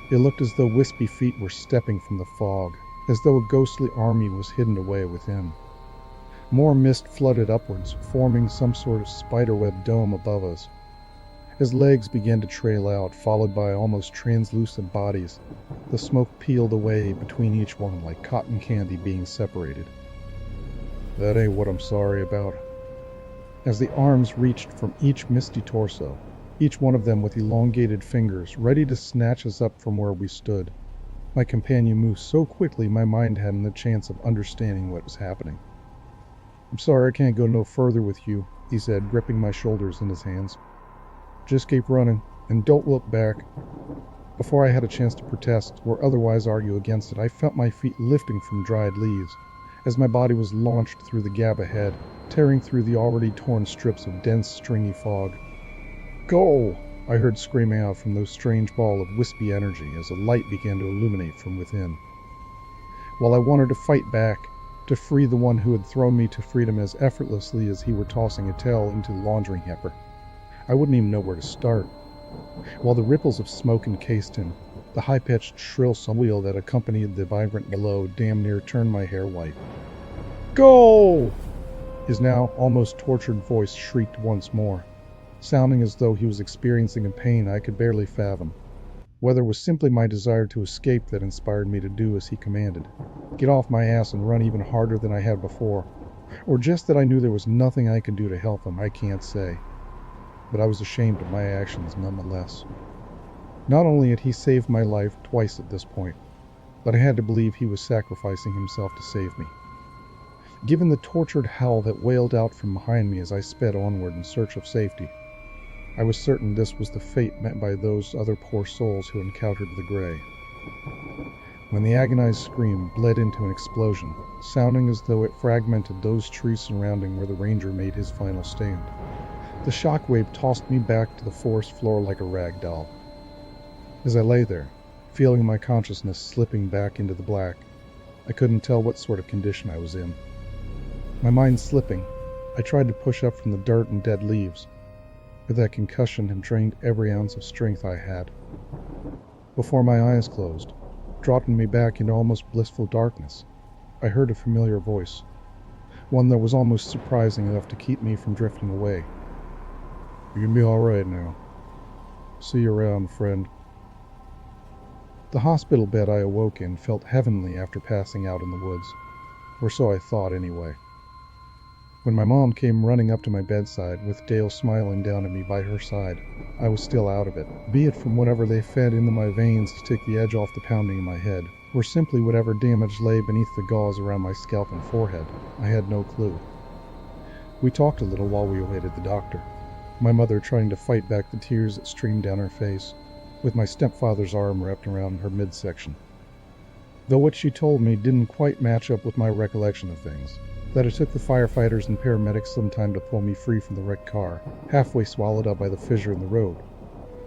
It looked as though wispy feet were stepping from the fog, as though a ghostly army was hidden away within. More mist flooded upwards, forming some sort of spiderweb dome above us. As legs began to trail out, followed by almost translucent bodies, the smoke peeled away between each one like cotton candy being separated. That ain't what I'm sorry about. As the arms reached from each misty torso, each one of them with elongated fingers, ready to snatch us up from where we stood, my companion moved so quickly my mind hadn't the chance of understanding what was happening. I'm sorry I can't go no further with you, he said, gripping my shoulders in his hands. Just keep running, and don't look back. Before I had a chance to protest or otherwise argue against it, I felt my feet lifting from dried leaves, as my body was launched through the gap ahead, tearing through the already torn strips of dense, stringy fog. Go! I heard screaming out from those strange ball of wispy energy as a light began to illuminate from within. While I wanted to fight back, to free the one who had thrown me to freedom as effortlessly as he were tossing a towel into the laundry hamper. I wouldn't even know where to start. While the ripples of smoke encased him, the high-pitched, shrill squeal that accompanied the vibrant blow damn near turned my hair white. "Go!" His now almost tortured voice shrieked once more, sounding as though he was experiencing a pain I could barely fathom. Whether it was simply my desire to escape that inspired me to do as he commanded, get off my ass and run even harder than I had before, or just that I knew there was nothing I could do to help him, I can't say. But I was ashamed of my actions nonetheless. Not only had he saved my life twice at this point, but I had to believe he was sacrificing himself to save me. Given the tortured howl that wailed out from behind me as I sped onward in search of safety, I was certain this was the fate met by those other poor souls who encountered the Gray. When the agonized scream bled into an explosion, sounding as though it fragmented those trees surrounding where the ranger made his final stand, the shockwave tossed me back to the forest floor like a rag doll. As I lay there, feeling my consciousness slipping back into the black, I couldn't tell what sort of condition I was in. My mind slipping, I tried to push up from the dirt and dead leaves, but that concussion had drained every ounce of strength I had. Before my eyes closed, dropping me back into almost blissful darkness, I heard a familiar voice, one that was almost surprising enough to keep me from drifting away. "You're gonna be all right now. See you around, friend." The hospital bed I awoke in felt heavenly after passing out in the woods, or so I thought anyway. When my mom came running up to my bedside, with Dale smiling down at me by her side, I was still out of it, be it from whatever they fed into my veins to take the edge off the pounding in my head, or simply whatever damage lay beneath the gauze around my scalp and forehead. I had no clue. We talked a little while we awaited the doctor, my mother trying to fight back the tears that streamed down her face, with my stepfather's arm wrapped around her midsection. Though what she told me didn't quite match up with my recollection of things, that it took the firefighters and paramedics some time to pull me free from the wrecked car, halfway swallowed up by the fissure in the road,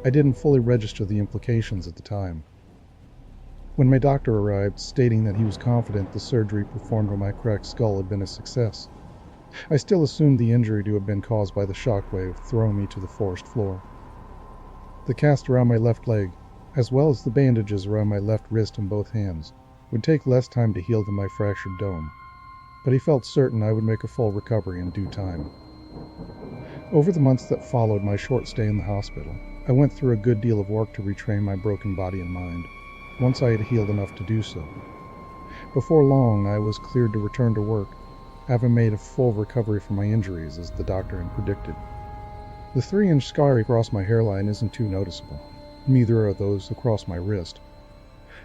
I didn't fully register the implications at the time. When my doctor arrived, stating that he was confident the surgery performed on my cracked skull had been a success, I still assumed the injury to have been caused by the shockwave throwing me to the forest floor. The cast around my left leg, as well as the bandages around my left wrist and both hands, would take less time to heal than my fractured dome, but he felt certain I would make a full recovery in due time. Over the months that followed my short stay in the hospital, I went through a good deal of work to retrain my broken body and mind, once I had healed enough to do so. Before long, I was cleared to return to work, having made a full recovery from my injuries, as the doctor had predicted. The 3-inch scar across my hairline isn't too noticeable, neither are those across my wrist,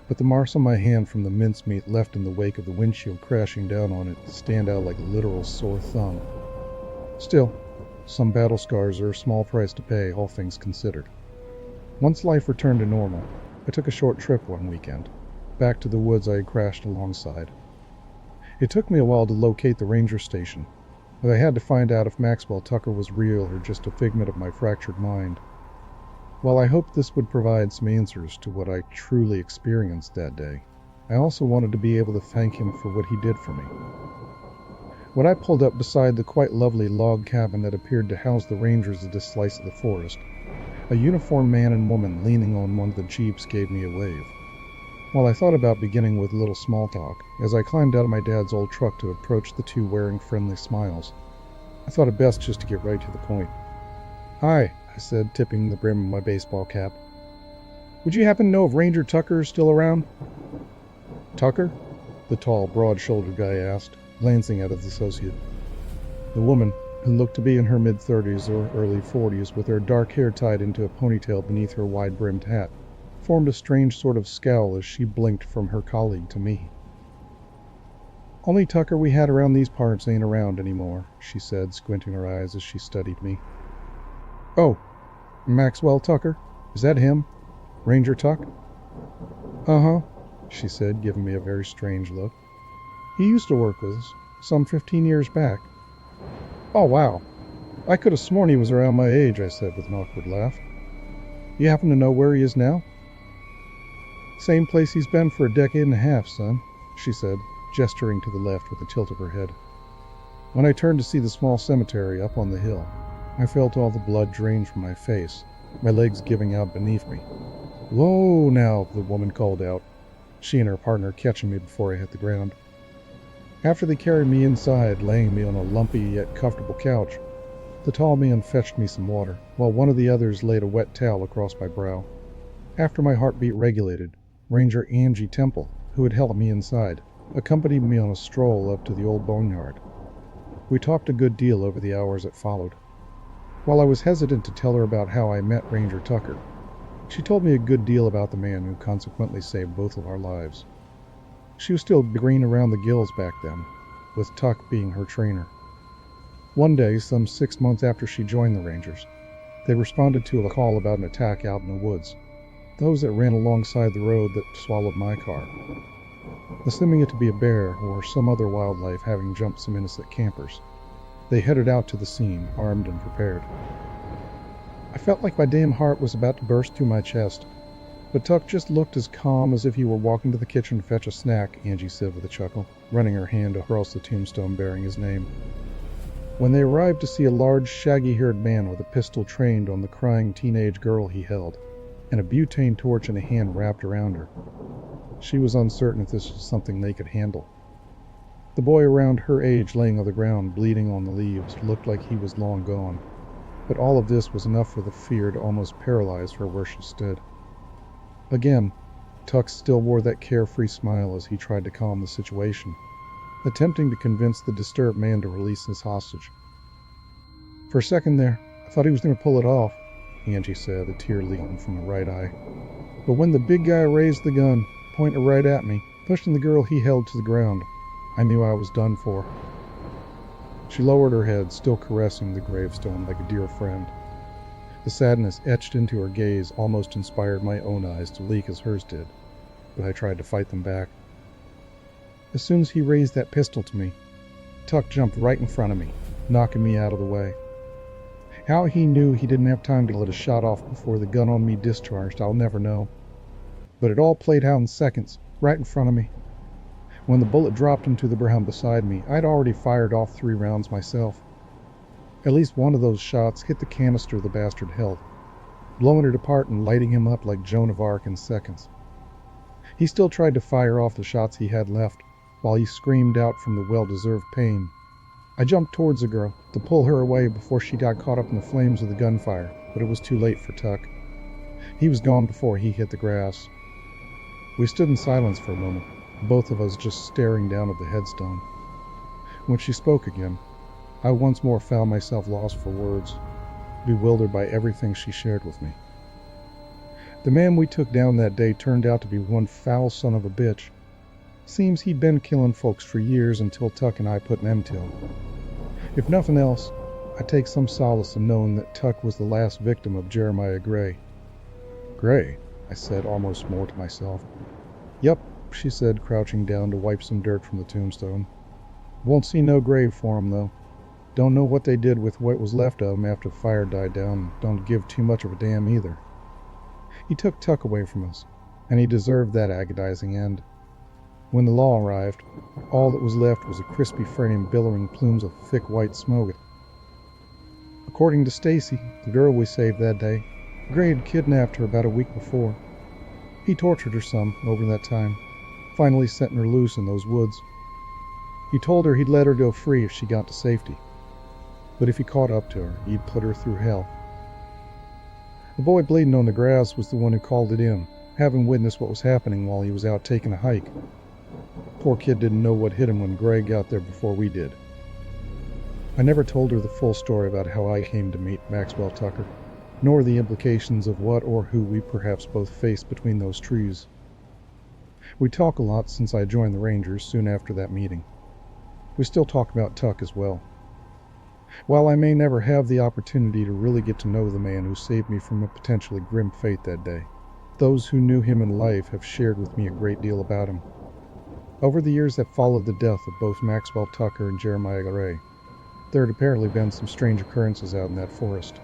but the marks on my hand from the mincemeat left in the wake of the windshield crashing down on it stand out like a literal sore thumb. Still, some battle scars are a small price to pay, all things considered. Once life returned to normal, I took a short trip one weekend, back to the woods I had crashed alongside. It took me a while to locate the ranger station, but I had to find out if Maxwell Tucker was real or just a figment of my fractured mind. While I hoped this would provide some answers to what I truly experienced that day, I also wanted to be able to thank him for what he did for me. When I pulled up beside the quite lovely log cabin that appeared to house the rangers of this slice of the forest, a uniformed man and woman leaning on one of the jeeps gave me a wave. While I thought about beginning with a little small talk, as I climbed out of my dad's old truck to approach the two wearing friendly smiles, I thought it best just to get right to the point. "Hi," I said, tipping the brim of my baseball cap. "Would you happen to know if Ranger Tucker is still around?" "Tucker?" the tall, broad-shouldered guy asked, glancing at his associate. The woman, who looked to be in her mid-30s or early 40s with her dark hair tied into a ponytail beneath her wide-brimmed hat, formed a strange sort of scowl as she blinked from her colleague to me. "Only Tucker we had around these parts ain't around anymore," she said, squinting her eyes as she studied me. "Oh, Maxwell Tucker? Is that him? Ranger Tuck?" "Uh-huh," she said, giving me a very strange look. "He used to work with us, some 15 years back." "Oh, wow. I could have sworn he was around my age," I said with an awkward laugh. "You happen to know where he is now?" "Same place he's been for a decade and a half, son," she said, gesturing to the left with a tilt of her head. When I turned to see the small cemetery up on the hill, I felt all the blood drain from my face, my legs giving out beneath me. "Whoa now," the woman called out, she and her partner catching me before I hit the ground. After they carried me inside, laying me on a lumpy yet comfortable couch, the tall man fetched me some water, while one of the others laid a wet towel across my brow. After my heartbeat regulated, Ranger Angie Temple, who had helped me inside, accompanied me on a stroll up to the old boneyard. We talked a good deal over the hours that followed. While I was hesitant to tell her about how I met Ranger Tucker, she told me a good deal about the man who consequently saved both of our lives. She was still green around the gills back then, with Tuck being her trainer. One day, some 6 months after she joined the Rangers, they responded to a call about an attack out in the woods, those that ran alongside the road that swallowed my car. Assuming it to be a bear or some other wildlife having jumped some innocent campers, they headed out to the scene, armed and prepared. I felt like my damn heart was about to burst through my chest, but Tuck just looked as calm as if he were walking to the kitchen to fetch a snack, Angie said with a chuckle, running her hand across the tombstone bearing his name. When they arrived to see a large, shaggy-haired man with a pistol trained on the crying teenage girl he held, and a butane torch in a hand wrapped around her, she was uncertain if this was something they could handle. The boy around her age laying on the ground, bleeding on the leaves, looked like he was long gone, but all of this was enough for the fear to almost paralyze her where she stood. Again, Tuck still wore that carefree smile as he tried to calm the situation, attempting to convince the disturbed man to release his hostage. "For a second there, I thought he was going to pull it off," Angie said, a tear leaking from her right eye. "But when the big guy raised the gun, pointed right at me, pushing the girl he held to the ground, I knew I was done for." She lowered her head, still caressing the gravestone like a dear friend. The sadness etched into her gaze almost inspired my own eyes to leak as hers did, but I tried to fight them back. As soon as he raised that pistol to me, Tuck jumped right in front of me, knocking me out of the way. How he knew he didn't have time to let a shot off before the gun on me discharged, I'll never know. But it all played out in seconds, right in front of me. When the bullet dropped into the ground beside me, I'd already fired off 3 rounds myself. At least one of those shots hit the canister the bastard held, blowing it apart and lighting him up like Joan of Arc in seconds. He still tried to fire off the shots he had left, while he screamed out from the well-deserved pain. I jumped towards the girl, to pull her away before she got caught up in the flames of the gunfire, but it was too late for Tuck. He was gone before he hit the grass. We stood in silence for a moment, both of us just staring down at the headstone. When she spoke again, I once more found myself lost for words, bewildered by everything she shared with me. The man we took down that day turned out to be one foul son of a bitch. Seems he'd been killing folks for years until Tuck and I put an end to him. If nothing else, I take some solace in knowing that Tuck was the last victim of Jeremiah Gray. "Gray?" I said, almost more to myself. "Yup," she said, crouching down to wipe some dirt from the tombstone. "Won't see no grave for him, though. Don't know what they did with what was left of him after the fire died down. Don't give too much of a damn either. He took Tuck away from us, and he deserved that agonizing end. When the law arrived, all that was left was a crispy frame billowing plumes of thick white smoke. According to Stacy, the girl we saved that day, Gray had kidnapped her about a week before. He tortured her some over that time, finally setting her loose in those woods. He told her he'd let her go free if she got to safety, but if he caught up to her, he'd put her through hell. The boy bleeding on the grass was the one who called it in, having witnessed what was happening while he was out taking a hike. Poor kid didn't know what hit him when Gray got there before we did. I never told her the full story about how I came to meet Maxwell Tucker, nor the implications of what or who we perhaps both faced between those trees. We talk a lot since I joined the Rangers soon after that meeting. We still talk about Tuck as well. While I may never have the opportunity to really get to know the man who saved me from a potentially grim fate that day, those who knew him in life have shared with me a great deal about him. Over the years that followed the death of both Maxwell Tucker and Jeremiah Gray, there had apparently been some strange occurrences out in that forest.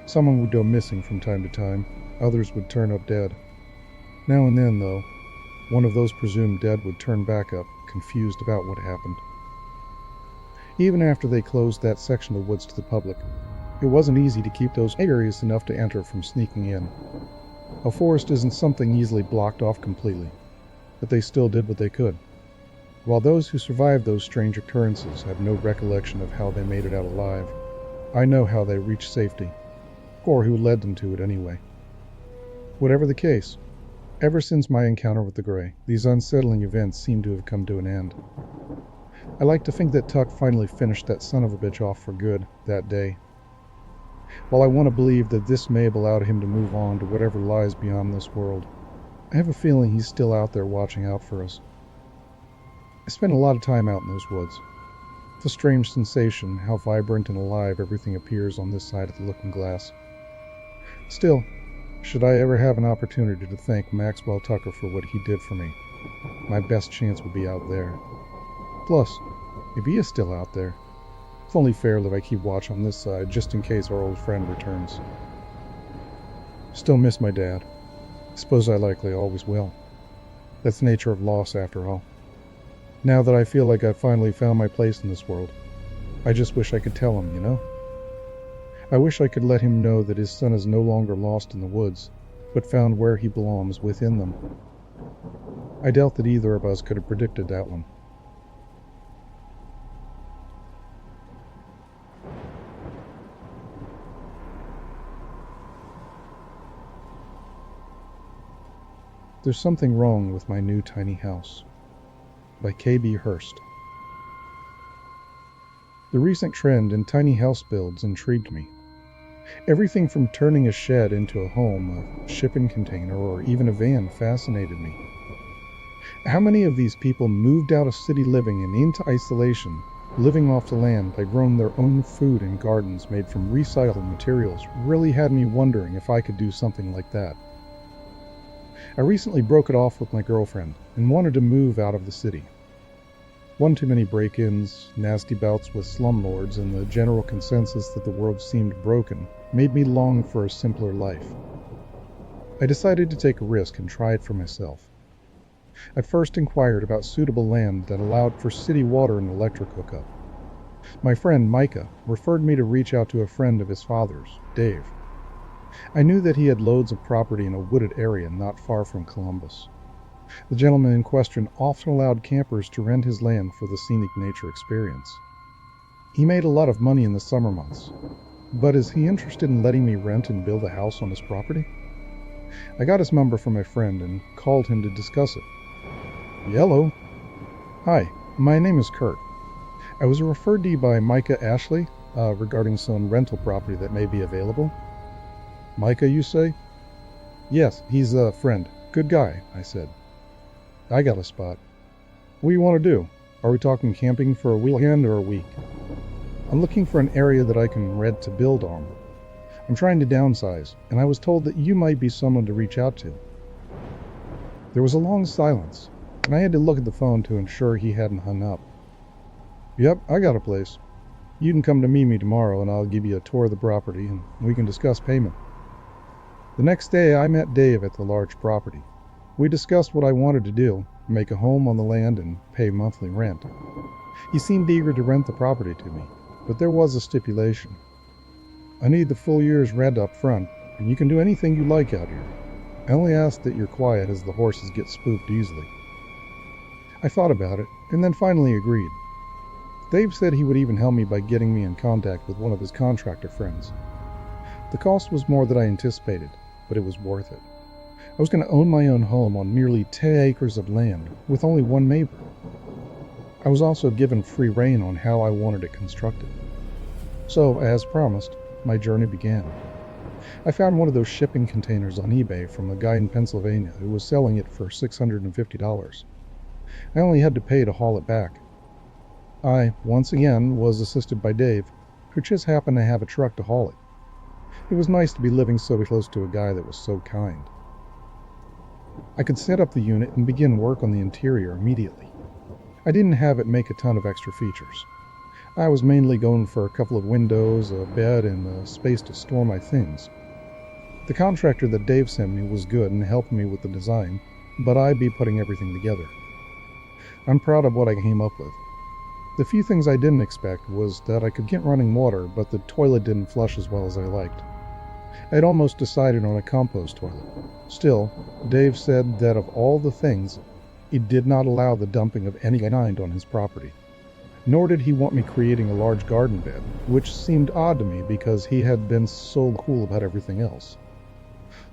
Someone would go missing from time to time, others would turn up dead. Now and then, though, one of those presumed dead would turn back up, confused about what happened. Even after they closed that section of the woods to the public, it wasn't easy to keep those curious enough to enter from sneaking in. A forest isn't something easily blocked off completely, but they still did what they could. While those who survived those strange occurrences have no recollection of how they made it out alive, I know how they reached safety, or who led them to it anyway. Whatever the case, ever since my encounter with the Grey, these unsettling events seem to have come to an end. I like to think that Tuck finally finished that son of a bitch off for good that day. While I want to believe that this may have allowed him to move on to whatever lies beyond this world, I have a feeling he's still out there watching out for us. I spent a lot of time out in those woods. It's a strange sensation how vibrant and alive everything appears on this side of the looking glass. Still, should I ever have an opportunity to thank Maxwell Tucker for what he did for me, my best chance would be out there. Plus, if he is still out there, it's only fair that I keep watch on this side just in case our old friend returns. Still miss my dad. Suppose I likely always will. That's the nature of loss after all. Now that I feel like I've finally found my place in this world, I just wish I could tell him, you know? I wish I could let him know that his son is no longer lost in the woods, but found where he belongs within them. I doubt that either of us could have predicted that one. There's Something Wrong with My New Tiny House by K.B. Hurst. The recent trend in tiny house builds intrigued me. Everything from turning a shed into a home, a shipping container, or even a van fascinated me. How many of these people moved out of city living and into isolation, living off the land by growing their own food in gardens made from recycled materials, really had me wondering if I could do something like that. I recently broke it off with my girlfriend and wanted to move out of the city. One too many break-ins, nasty bouts with slumlords, and the general consensus that the world seemed broken made me long for a simpler life. I decided to take a risk and try it for myself. I first inquired about suitable land that allowed for city water and electric hookup. My friend Micah referred me to reach out to a friend of his father's, Dave. I knew that he had loads of property in a wooded area not far from Columbus. The gentleman in question often allowed campers to rent his land for the scenic nature experience. He made a lot of money in the summer months, but is he interested in letting me rent and build a house on his property? I got his number from my friend and called him to discuss it. Hello. Hi, my name is Kurt. I was referred to you by Micah Ashley regarding some rental property that may be available. Micah, you say? Yes, he's a friend. Good guy, I said. I got a spot. What do you want to do? Are we talking camping for a weekend or a week? I'm looking for an area that I can rent to build on. I'm trying to downsize, and I was told that you might be someone to reach out to. There was a long silence, and I had to look at the phone to ensure he hadn't hung up. Yep, I got a place. You can come to meet me tomorrow, and I'll give you a tour of the property, and we can discuss payment. The next day, I met Dave at the large property. We discussed what I wanted to do, make a home on the land and pay monthly rent. He seemed eager to rent the property to me, but there was a stipulation. I need the full year's rent up front, and you can do anything you like out here. I only ask that you're quiet as the horses get spooked easily. I thought about it, and then finally agreed. Dave said he would even help me by getting me in contact with one of his contractor friends. The cost was more than I anticipated, but it was worth it. I was going to own my own home on merely 10 acres of land with only one neighbor. I was also given free rein on how I wanted it constructed. So, as promised, my journey began. I found one of those shipping containers on eBay from a guy in Pennsylvania who was selling it for $650. I only had to pay to haul it back. I, once again, was assisted by Dave, who just happened to have a truck to haul it. It was nice to be living so close to a guy that was so kind. I could set up the unit and begin work on the interior immediately. I didn't have it make a ton of extra features. I was mainly going for a couple of windows, a bed, and a space to store my things. The contractor that Dave sent me was good and helped me with the design, but I'd be putting everything together. I'm proud of what I came up with. The few things I didn't expect was that I could get running water, but the toilet didn't flush as well as I liked. I'd almost decided on a compost toilet. Still, Dave said that of all the things, he did not allow the dumping of any kind on his property. Nor did he want me creating a large garden bed, which seemed odd to me because he had been so cool about everything else.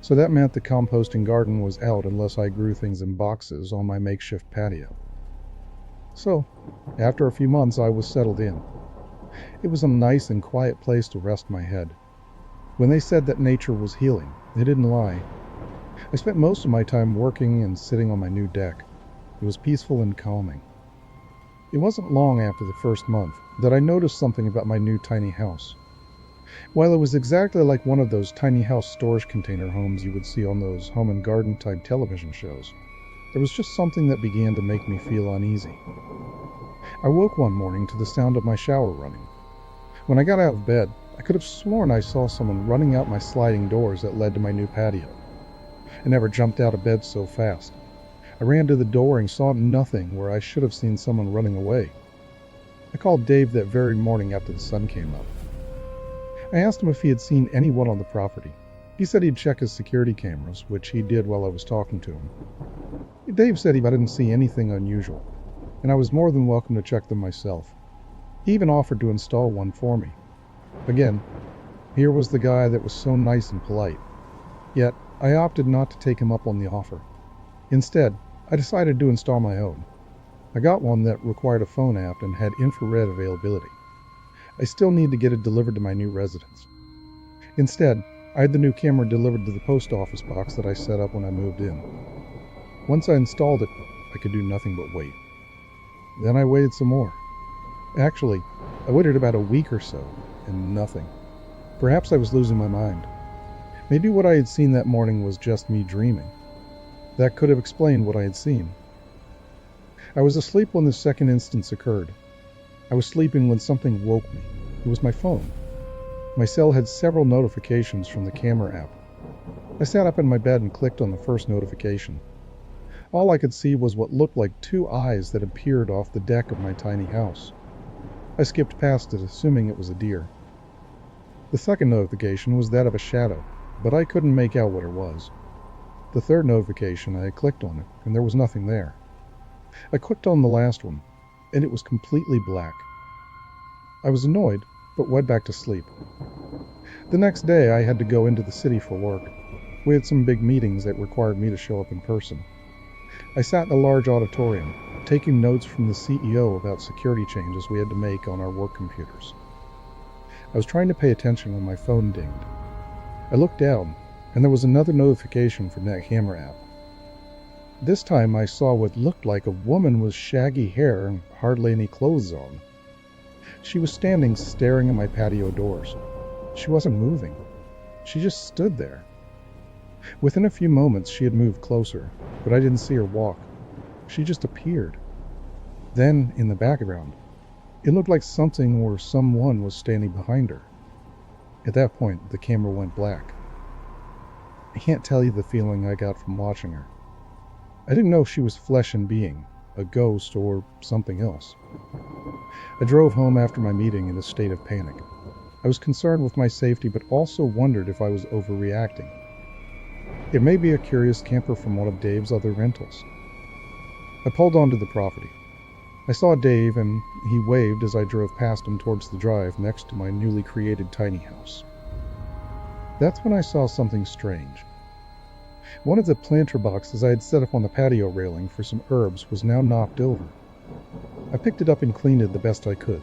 So that meant the composting garden was out unless I grew things in boxes on my makeshift patio. So, after a few months, I was settled in. It was a nice and quiet place to rest my head. When they said that nature was healing, they didn't lie. I spent most of my time working and sitting on my new deck. It was peaceful and calming. It wasn't long after the first month that I noticed something about my new tiny house. While it was exactly like one of those tiny house storage container homes you would see on those home and garden type television shows, there was just something that began to make me feel uneasy. I woke one morning to the sound of my shower running. When I got out of bed, I could have sworn I saw someone running out my sliding doors that led to my new patio. I never jumped out of bed so fast. I ran to the door and saw nothing where I should have seen someone running away. I called Dave that very morning after the sun came up. I asked him if he had seen anyone on the property. He said he'd check his security cameras, which he did while I was talking to him. Dave said he didn't see anything unusual, and I was more than welcome to check them myself. He even offered to install one for me. Again, here was the guy that was so nice and polite. Yet, I opted not to take him up on the offer. Instead, I decided to install my own. I got one that required a phone app and had infrared availability. I still need to get it delivered to my new residence. Instead, I had the new camera delivered to the post office box that I set up when I moved in. Once I installed it, I could do nothing but wait. Then I waited some more. Actually, I waited about a week or so, and nothing. Perhaps I was losing my mind. Maybe what I had seen that morning was just me dreaming. That could have explained what I had seen. I was asleep when the second instance occurred. I was sleeping when something woke me. It was my phone. My cell had several notifications from the camera app. I sat up in my bed and clicked on the first notification. All I could see was what looked like two eyes that appeared off the deck of my tiny house. I skipped past it, assuming it was a deer. The second notification was that of a shadow, but I couldn't make out what it was. The third notification, I clicked on it, and there was nothing there. I clicked on the last one, and it was completely black. I was annoyed, but went back to sleep. The next day, I had to go into the city for work. We had some big meetings that required me to show up in person. I sat in a large auditorium, taking notes from the CEO about security changes we had to make on our work computers. I was trying to pay attention when my phone dinged. I looked down, and there was another notification from that camera app. This time I saw what looked like a woman with shaggy hair and hardly any clothes on. She was standing staring at my patio doors. She wasn't moving. She just stood there. Within a few moments she had moved closer, but I didn't see her walk. She just appeared. Then, in the background, it looked like something or someone was standing behind her. At that point, the camera went black. I can't tell you the feeling I got from watching her. I didn't know if she was flesh and being, a ghost, or something else. I drove home after my meeting in a state of panic. I was concerned with my safety, but also wondered if I was overreacting. It may be a curious camper from one of Dave's other rentals. I pulled onto the property. I saw Dave, and he waved as I drove past him towards the drive next to my newly created tiny house. That's when I saw something strange. One of the planter boxes I had set up on the patio railing for some herbs was now knocked over. I picked it up and cleaned it the best I could.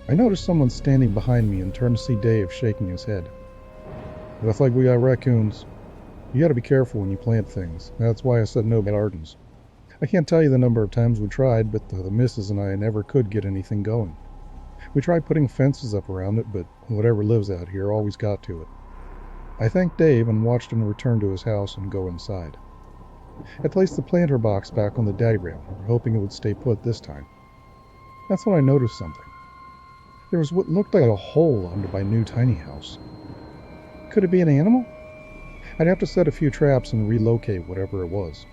I noticed someone standing behind me and turned to see Dave shaking his head. "Looks like we got raccoons. You gotta be careful when you plant things. That's why I said no gardens." I can't tell you the number of times we tried, but the missus and I never could get anything going. We tried putting fences up around it, but whatever lives out here always got to it. I thanked Dave and watched him return to his house and go inside. I placed the planter box back on the daddy rail, hoping it would stay put this time. That's when I noticed something. There was what looked like a hole under my new tiny house. Could it be an animal? I'd have to set a few traps and relocate whatever it was.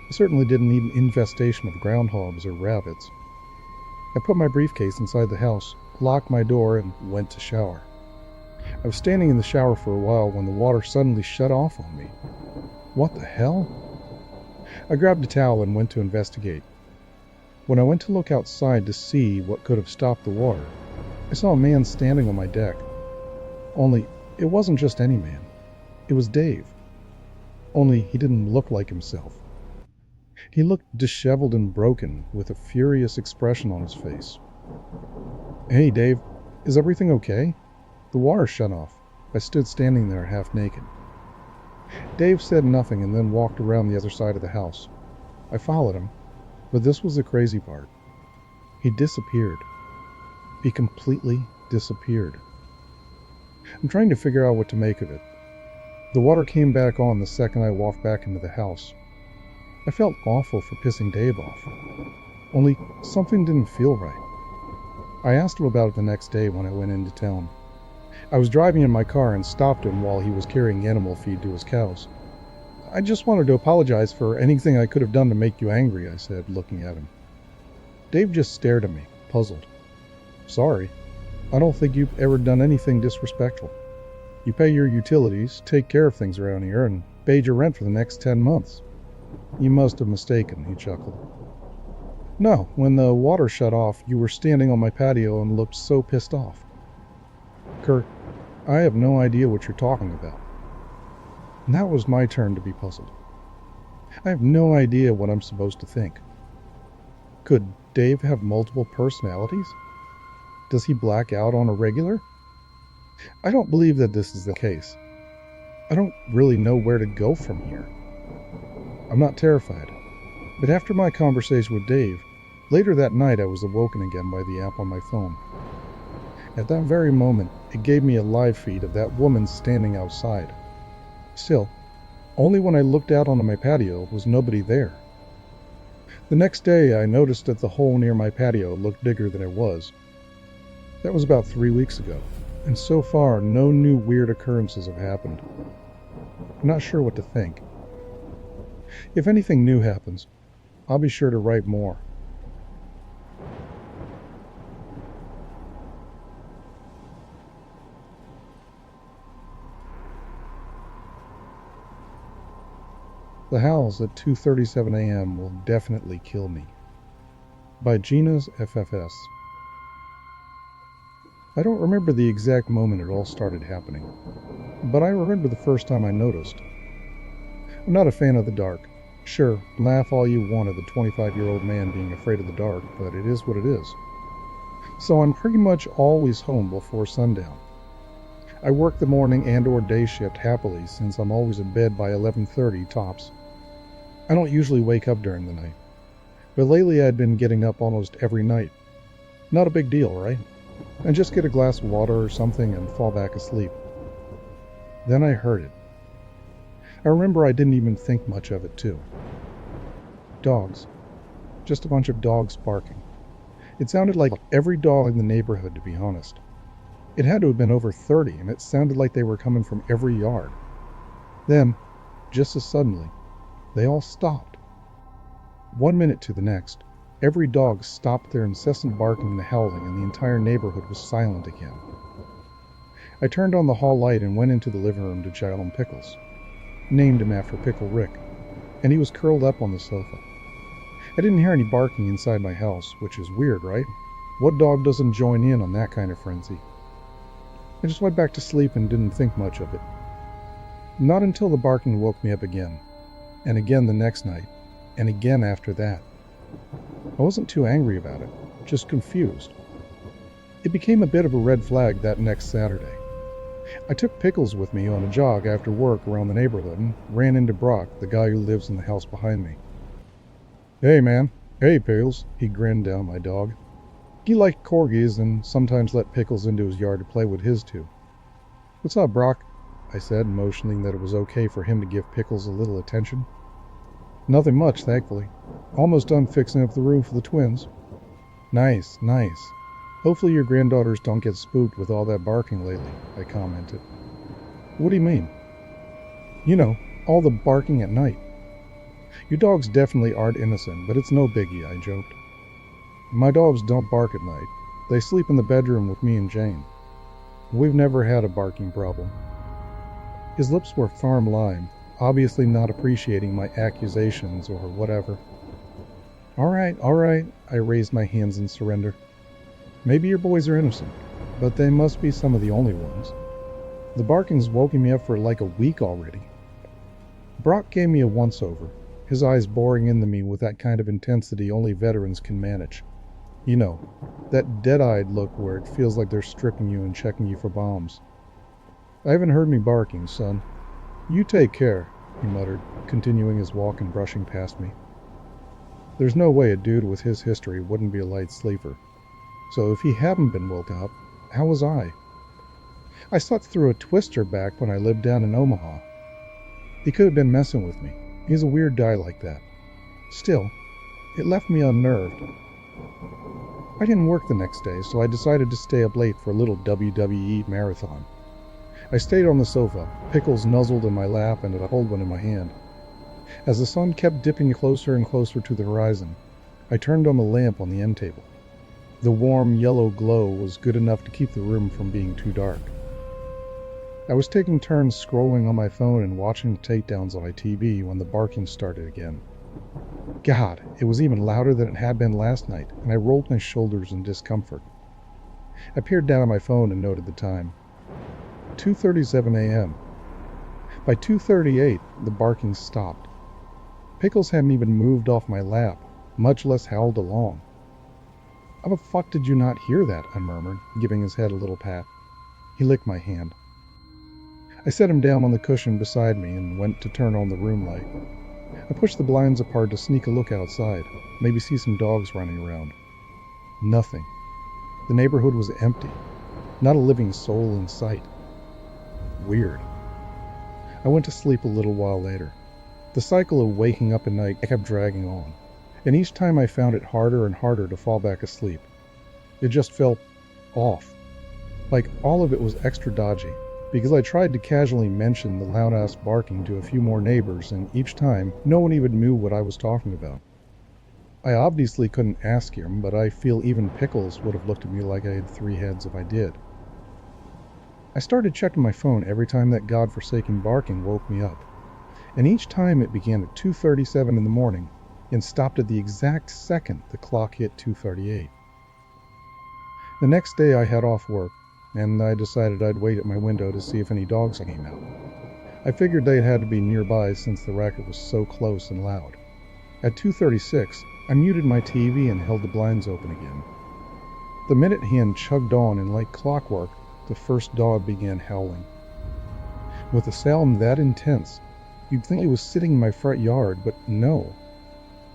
I certainly didn't need an infestation of groundhogs or rabbits. I put my briefcase inside the house, locked my door, and went to shower. I was standing in the shower for a while when the water suddenly shut off on me. What the hell? I grabbed a towel and went to investigate. When I went to look outside to see what could have stopped the water, I saw a man standing on my deck. Only, it wasn't just any man. It was Dave. Only he didn't look like himself. He looked disheveled and broken, with a furious expression on his face. "Hey, Dave, is everything okay? The water shut off." I stood standing there half naked. Dave said nothing and then walked around the other side of the house. I followed him, but this was the crazy part. He disappeared. He completely disappeared. I'm trying to figure out what to make of it. The water came back on the second I walked back into the house. I felt awful for pissing Dave off. Only something didn't feel right. I asked him about it the next day when I went into town. I was driving in my car and stopped him while he was carrying animal feed to his cows. "I just wanted to apologize for anything I could have done to make you angry," I said, looking at him. Dave just stared at me, puzzled. "Sorry. I don't think you've ever done anything disrespectful. You pay your utilities, take care of things around here, and paid your rent for the next 10 months. You must have mistaken," he chuckled. "No, when the water shut off, you were standing on my patio and looked so pissed off." "Kurt, I have no idea what you're talking about." And that was my turn to be puzzled. I have no idea what I'm supposed to think. Could Dave have multiple personalities? Does he black out on a regular? I don't believe that this is the case. I don't really know where to go from here. I'm not terrified, but after my conversation with Dave, later that night I was awoken again by the app on my phone. At that very moment, it gave me a live feed of that woman standing outside. Still, only when I looked out onto my patio was nobody there. The next day, I noticed that the hole near my patio looked bigger than it was. That was about 3 weeks ago, and so far, no new weird occurrences have happened. I'm not sure what to think. If anything new happens, I'll be sure to write more. The Howls at 2:37 a.m. Will Definitely Kill Me, by Gina's FFS. I don't remember the exact moment it all started happening, but I remember the first time I noticed. I'm not a fan of the dark. Sure, laugh all you want at the 25-year-old man being afraid of the dark, but it is what it is. So I'm pretty much always home before sundown. I work the morning and or day shift happily since I'm always in bed by 11:30 tops. I don't usually wake up during the night, but lately I'd been getting up almost every night. Not a big deal, right? And just get a glass of water or something and fall back asleep. Then I heard it. I remember I didn't even think much of it too. Dogs. Just a bunch of dogs barking. It sounded like every dog in the neighborhood, to be honest. It had to have been over 30, and it sounded like they were coming from every yard. Then, just as suddenly, they all stopped. 1 minute to the next, every dog stopped their incessant barking and howling, and the entire neighborhood was silent again. I turned on the hall light and went into the living room to chow on Pickles. Named him after Pickle Rick, and he was curled up on the sofa. I didn't hear any barking inside my house, which is weird, right? What dog doesn't join in on that kind of frenzy? I just went back to sleep and didn't think much of it. Not until the barking woke me up again, and again the next night, and again after that. I wasn't too angry about it, just confused. It became a bit of a red flag that next Saturday. I took Pickles with me on a jog after work around the neighborhood and ran into Brock, the guy who lives in the house behind me. "Hey man, hey Pickles," he grinned down my dog. He liked corgis and sometimes let Pickles into his yard to play with his too. "What's up, Brock?" I said, motioning that it was okay for him to give Pickles a little attention. "Nothing much, thankfully. Almost done fixing up the room for the twins." Nice. Hopefully your granddaughters don't get spooked with all that barking lately," I commented. "What do you mean?" "You know, all the barking at night." You dogs definitely aren't innocent, but it's no biggie, I joked. My dogs don't bark at night. They sleep in the bedroom with me and Jane. We've never had a barking problem. His lips were firm line, obviously not appreciating my accusations or whatever. All right, I raised my hands in surrender. Maybe your boys are innocent, but they must be some of the only ones. The barking's woken me up for like a week already. Brock gave me a once-over, his eyes boring into me with that kind of intensity only veterans can manage. You know, that dead-eyed look where it feels like they're stripping you and checking you for bombs. I haven't heard me barking, son. You take care, he muttered, continuing his walk and brushing past me. There's no way a dude with his history wouldn't be a light sleeper. So if he hadn't been woke up, how was I? I slept through a twister back when I lived down in Omaha. He could have been messing with me. He's a weird guy like that. Still, it left me unnerved. I didn't work the next day, so I decided to stay up late for a little WWE marathon. I stayed on the sofa, Pickles nuzzled in my lap and a cold one in my hand. As the sun kept dipping closer and closer to the horizon, I turned on the lamp on the end table. The warm yellow glow was good enough to keep the room from being too dark. I was taking turns scrolling on my phone and watching the takedowns on my TV when the barking started again. God, it was even louder than it had been last night, and I rolled my shoulders in discomfort. I peered down at my phone and noted the time. 2:37 a.m. By 2:38, the barking stopped. Pickles hadn't even moved off my lap, much less howled along. How the fuck did you not hear that? I murmured, giving his head a little pat. He licked my hand. I set him down on the cushion beside me and went to turn on the room light. I pushed the blinds apart to sneak a look outside, maybe see some dogs running around. Nothing. The neighborhood was empty. Not a living soul in sight. Weird. I went to sleep a little while later. The cycle of waking up at night kept dragging on, and each time I found it harder and harder to fall back asleep. It just felt off. Like all of it was extra dodgy, because I tried to casually mention the loud-ass barking to a few more neighbors, and each time, no one even knew what I was talking about. I obviously couldn't ask him, but I feel even Pickles would have looked at me like I had 3 heads if I did. I started checking my phone every time that godforsaken barking woke me up, and each time it began at 2:37 in the morning and stopped at the exact second the clock hit 2:38. The next day I had off work, and I decided I'd wait at my window to see if any dogs came out. I figured they had to be nearby since the racket was so close and loud. At 2:36, I muted my TV and held the blinds open again. The minute hand chugged on, and like clockwork, the first dog began howling. With a sound that intense, you'd think it was sitting in my front yard, but no.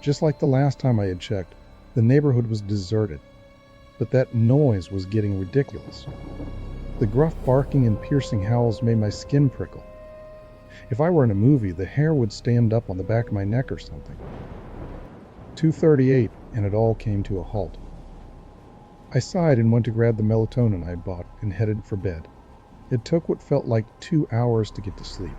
Just like the last time I had checked, the neighborhood was deserted. But that noise was getting ridiculous. The gruff barking and piercing howls made my skin prickle. If I were in a movie, the hair would stand up on the back of my neck or something. 2:38, and it all came to a halt. I sighed and went to grab the melatonin I'd bought and headed for bed. It took what felt like 2 hours to get to sleep.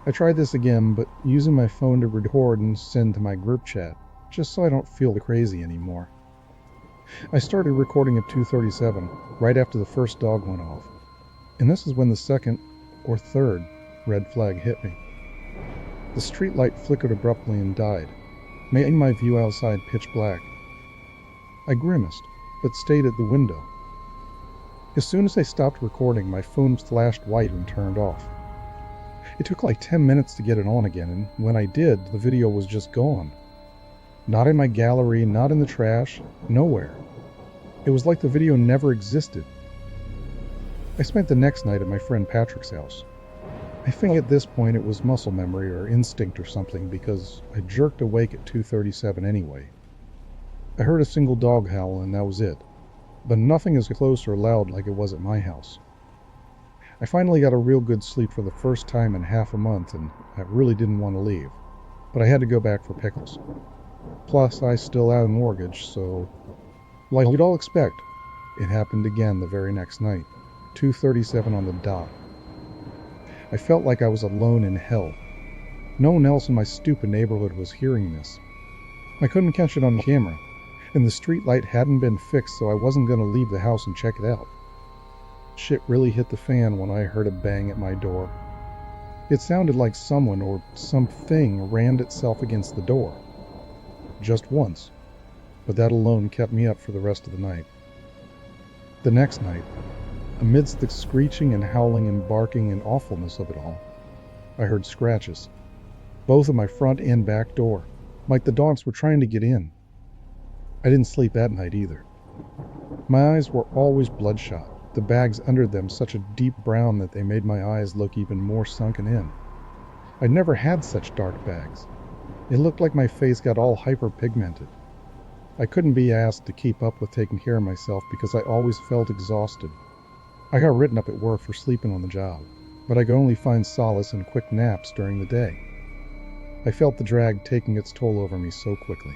I tried this again, but using my phone to record and send to my group chat, just so I don't feel crazy anymore. I started recording at 2:37, right after the first dog went off. And this is when the second, or third, red flag hit me. The streetlight flickered abruptly and died, making my view outside pitch black. I grimaced, but stayed at the window. As soon as I stopped recording, my phone flashed white and turned off. It took like 10 minutes to get it on again, and when I did, the video was just gone. Not in my gallery, not in the trash, nowhere. It was like the video never existed. I spent the next night at my friend Patrick's house. I think at this point it was muscle memory or instinct or something, because I jerked awake at 2:37 anyway. I heard a single dog howl and that was it, but nothing as close or loud like it was at my house. I finally got a real good sleep for the first time in half a month, and I really didn't want to leave, but I had to go back for Pickles. Plus, I still had a mortgage, so, like you'd all expect, it happened again the very next night, 2:37 on the dot. I felt like I was alone in hell. No one else in my stupid neighborhood was hearing this. I couldn't catch it on camera, and the street light hadn't been fixed, so I wasn't going to leave the house and check it out. Shit really hit the fan when I heard a bang at my door. It sounded like someone or something rammed itself against the door. Just once, but that alone kept me up for the rest of the night. The next night, amidst the screeching and howling and barking and awfulness of it all, I heard scratches, both at my front and back door, like the dogs were trying to get in. I didn't sleep that night either. My eyes were always bloodshot, the bags under them such a deep brown that they made my eyes look even more sunken in. I'd never had such dark bags. It looked like my face got all hyperpigmented. I couldn't be asked to keep up with taking care of myself because I always felt exhausted. I got written up at work for sleeping on the job, but I could only find solace in quick naps during the day. I felt the drag taking its toll over me so quickly.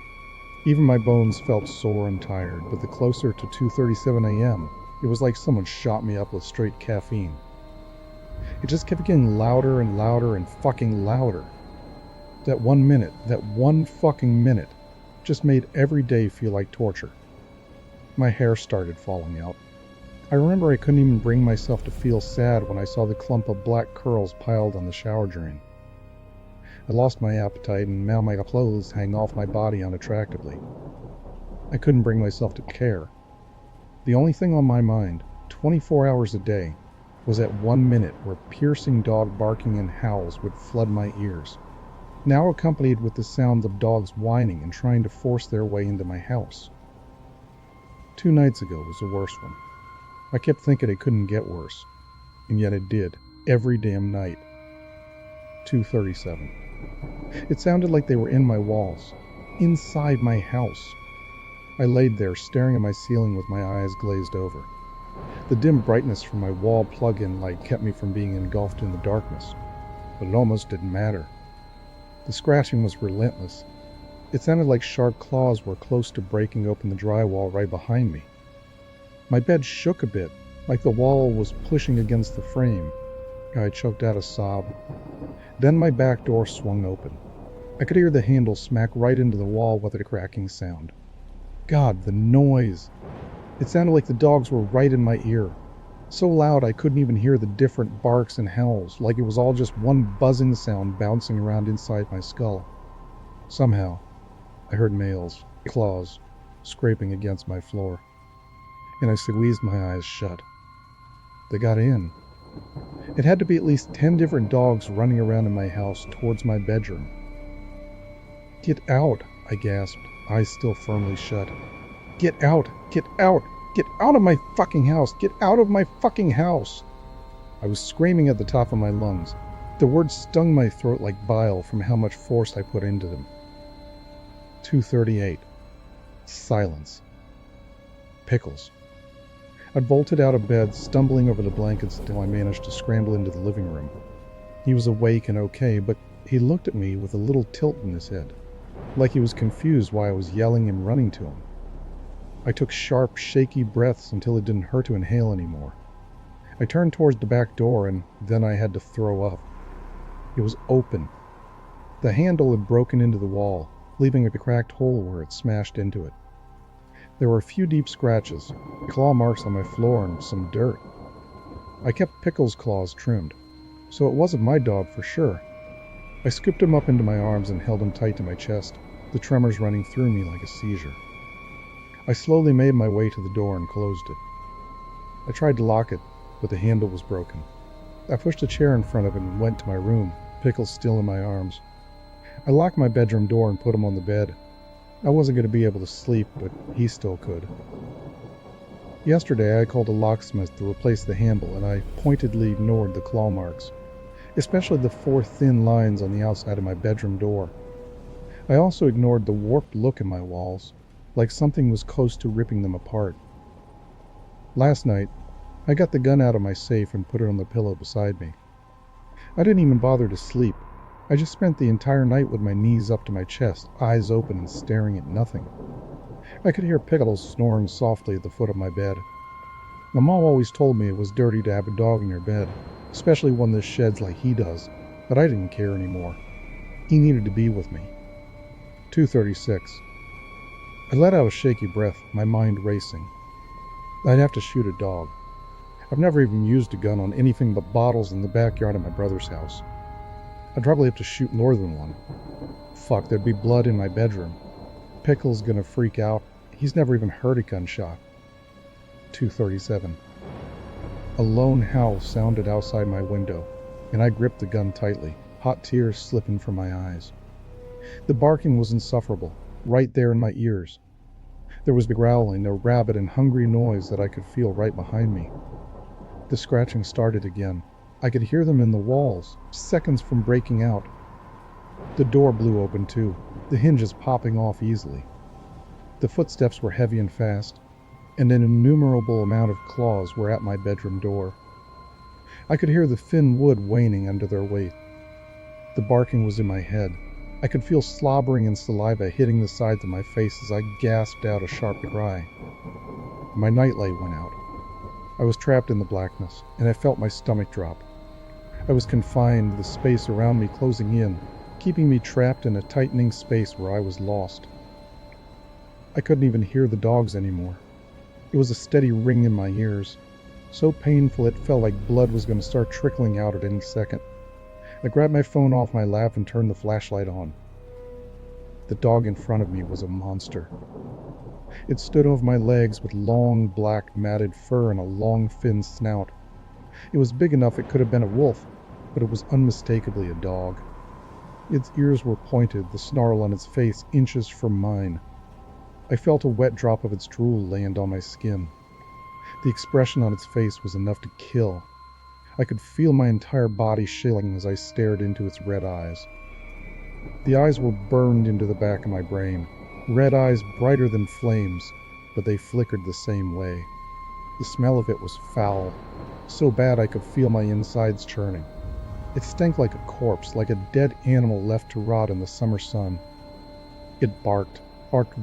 Even my bones felt sore and tired, but the closer to 2:37 a.m., it was like someone shot me up with straight caffeine. It just kept getting louder and louder and fucking louder. That one fucking minute, just made every day feel like torture. My hair started falling out. I remember I couldn't even bring myself to feel sad when I saw the clump of black curls piled on the shower drain. I lost my appetite, and now my clothes hang off my body unattractively. I couldn't bring myself to care. The only thing on my mind, 24 hours a day, was that 1 minute where piercing dog barking and howls would flood my ears, now accompanied with the sounds of dogs whining and trying to force their way into my house. 2 nights ago was the worst one. I kept thinking it couldn't get worse, and yet it did, every damn night. 2:37. It sounded like they were in my walls, inside my house. I laid there staring at my ceiling with my eyes glazed over. The dim brightness from my wall plug-in light kept me from being engulfed in the darkness, but it almost didn't matter. The scratching was relentless. It sounded like sharp claws were close to breaking open the drywall right behind me. My bed shook a bit, like the wall was pushing against the frame. I choked out a sob. Then my back door swung open. I could hear the handle smack right into the wall with a cracking sound. God, the noise! It sounded like the dogs were right in my ear. So loud I couldn't even hear the different barks and howls, like it was all just one buzzing sound bouncing around inside my skull. Somehow, I heard nails, claws, scraping against my floor, and I squeezed my eyes shut. They got in. It had to be at least 10 different dogs running around in my house towards my bedroom. "Get out," I gasped, eyes still firmly shut. "Get out! Get out! Get out of my fucking house! Get out of my fucking house!" I was screaming at the top of my lungs. The words stung my throat like bile from how much force I put into them. 2:38. Silence. Pickles. I bolted out of bed, stumbling over the blankets until I managed to scramble into the living room. He was awake and okay, but he looked at me with a little tilt in his head, like he was confused why I was yelling and running to him. I took sharp, shaky breaths until it didn't hurt to inhale anymore. I turned towards the back door, and then I had to throw up. It was open. The handle had broken into the wall, leaving a cracked hole where it smashed into it. There were a few deep scratches, claw marks on my floor, and some dirt. I kept Pickle's claws trimmed, so it wasn't my dog for sure. I scooped him up into my arms and held him tight to my chest, the tremors running through me like a seizure. I slowly made my way to the door and closed it. I tried to lock it, but the handle was broken. I pushed a chair in front of it and went to my room, Pickle still in my arms. I locked my bedroom door and put him on the bed. I wasn't going to be able to sleep, but he still could. Yesterday I called a locksmith to replace the handle, and I pointedly ignored the claw marks, especially the 4 thin lines on the outside of my bedroom door. I also ignored the warped look in my walls, like something was close to ripping them apart. Last night, I got the gun out of my safe and put it on the pillow beside me. I didn't even bother to sleep. I just spent the entire night with my knees up to my chest, eyes open and staring at nothing. I could hear Pickles snoring softly at the foot of my bed. My mom always told me it was dirty to have a dog in your bed, especially one that sheds like he does, but I didn't care anymore. He needed to be with me. 2:36. I let out a shaky breath, my mind racing. I'd have to shoot a dog. I've never even used a gun on anything but bottles in the backyard of my brother's house. I'd probably have to shoot more than one. Fuck, there'd be blood in my bedroom. Pickle's gonna freak out. He's never even heard a gunshot. 2:37. A lone howl sounded outside my window, and I gripped the gun tightly, hot tears slipping from my eyes. The barking was insufferable, right there in my ears. There was the growling, a rabid and hungry noise that I could feel right behind me. The scratching started again. I could hear them in the walls, seconds from breaking out. The door blew open too, the hinges popping off easily. The footsteps were heavy and fast, and an innumerable amount of claws were at my bedroom door. I could hear the thin wood waning under their weight. The barking was in my head. I could feel slobbering and saliva hitting the sides of my face as I gasped out a sharp cry. My nightlight went out. I was trapped in the blackness, and I felt my stomach drop. I was confined, the space around me closing in, keeping me trapped in a tightening space where I was lost. I couldn't even hear the dogs anymore. It was a steady ring in my ears, so painful it felt like blood was going to start trickling out at any second. I grabbed my phone off my lap and turned the flashlight on. The dog in front of me was a monster. It stood over my legs with long, black, matted fur and a long, thin snout. It was big enough it could have been a wolf, but it was unmistakably a dog. Its ears were pointed, the snarl on its face inches from mine. I felt a wet drop of its drool land on my skin. The expression on its face was enough to kill. I could feel my entire body chilling as I stared into its red eyes. The eyes were burned into the back of my brain, red eyes brighter than flames, but they flickered the same way. The smell of it was foul, so bad I could feel my insides churning. It stank like a corpse, like a dead animal left to rot in the summer sun. It barked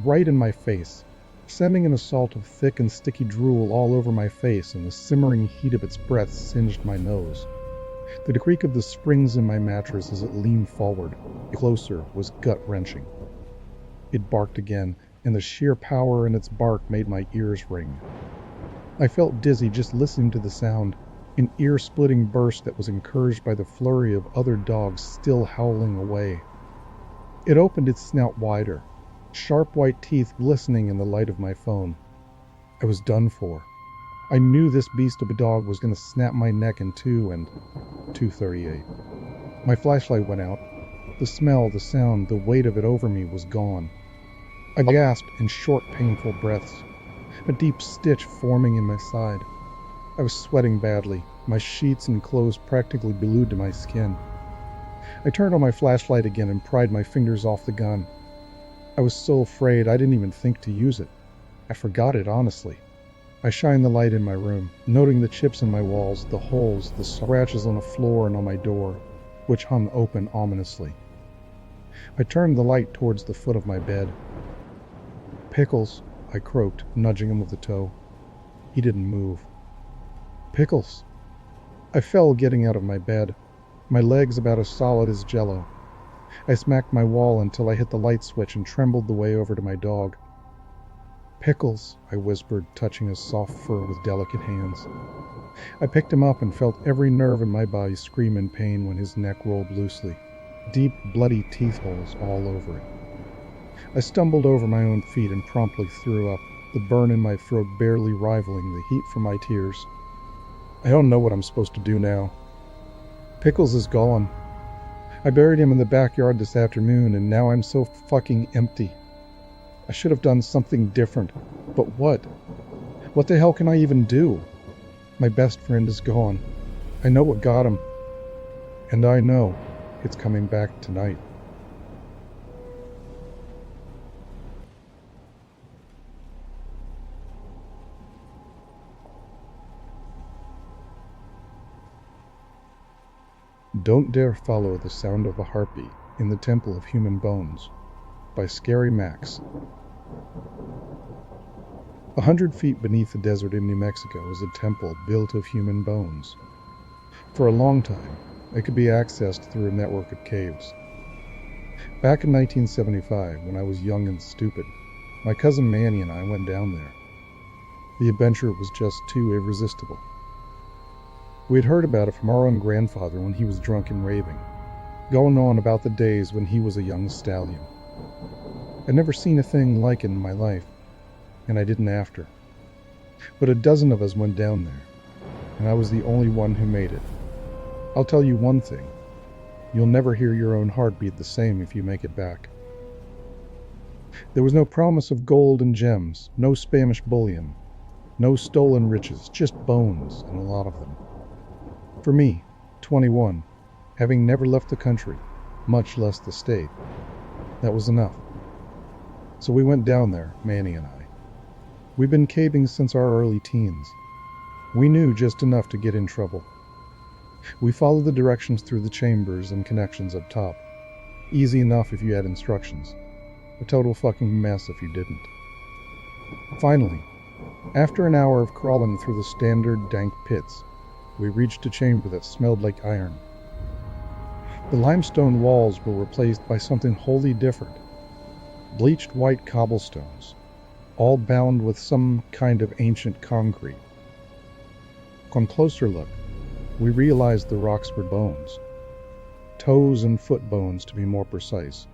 right in my face, sending an assault of thick and sticky drool all over my face, and the simmering heat of its breath singed my nose. The creak of the springs in my mattress as it leaned forward, closer, was gut-wrenching. It barked again, and the sheer power in its bark made my ears ring. I felt dizzy just listening to the sound, an ear-splitting burst that was encouraged by the flurry of other dogs still howling away. It opened its snout wider, sharp white teeth glistening in the light of my phone. I was done for. I knew this beast of a dog was going to snap my neck in two, and 2:38. My flashlight went out. The smell, the sound, the weight of it over me was gone. I gasped in short, painful breaths, a deep stitch forming in my side. I was sweating badly, my sheets and clothes practically glued to my skin. I turned on my flashlight again and pried my fingers off the gun. I was so afraid I didn't even think to use it. I forgot it, honestly. I shined the light in my room, noting the chips in my walls, the holes, the scratches on the floor and on my door, which hung open ominously. I turned the light towards the foot of my bed. "Pickles," I croaked, nudging him with the toe. He didn't move. "Pickles." I fell getting out of my bed, my legs about as solid as jello. I smacked my wall until I hit the light switch and trembled the way over to my dog. "Pickles," I whispered, touching his soft fur with delicate hands. I picked him up and felt every nerve in my body scream in pain when his neck rolled loosely, deep, bloody teeth holes all over it. I stumbled over my own feet and promptly threw up, the burn in my throat barely rivaling the heat from my tears. I don't know what I'm supposed to do now. Pickles is gone. I buried him in the backyard this afternoon, and now I'm so fucking empty. I should have done something different, but what? What the hell can I even do? My best friend is gone. I know what got him. And I know it's coming back tonight. Don't Dare Follow the Sound of a Heartbeat in the Temple of Human Bones by Scary Max. 100 feet beneath the desert in New Mexico is a temple built of human bones. For a long time, it could be accessed through a network of caves. Back in 1975, when I was young and stupid, my cousin Manny and I went down there. The adventure was just too irresistible. We had heard about it from our own grandfather when he was drunk and raving, going on about the days when he was a young stallion. I'd never seen a thing like it in my life, and I didn't after. But a dozen of us went down there, and I was the only one who made it. I'll tell you one thing. You'll never hear your own heart beat the same if you make it back. There was no promise of gold and gems, no Spanish bullion, no stolen riches, just bones, and a lot of them. For me, 21, having never left the country, much less the state, that was enough. So we went down there, Manny and I. We'd been caving since our early teens. We knew just enough to get in trouble. We followed the directions through the chambers and connections up top. Easy enough if you had instructions. A total fucking mess if you didn't. Finally, after an hour of crawling through the standard dank pits, we reached a chamber that smelled like iron. The limestone walls were replaced by something wholly different. Bleached white cobblestones, all bound with some kind of ancient concrete. On closer look, we realized the rocks were bones. Toes and foot bones, to be more precise.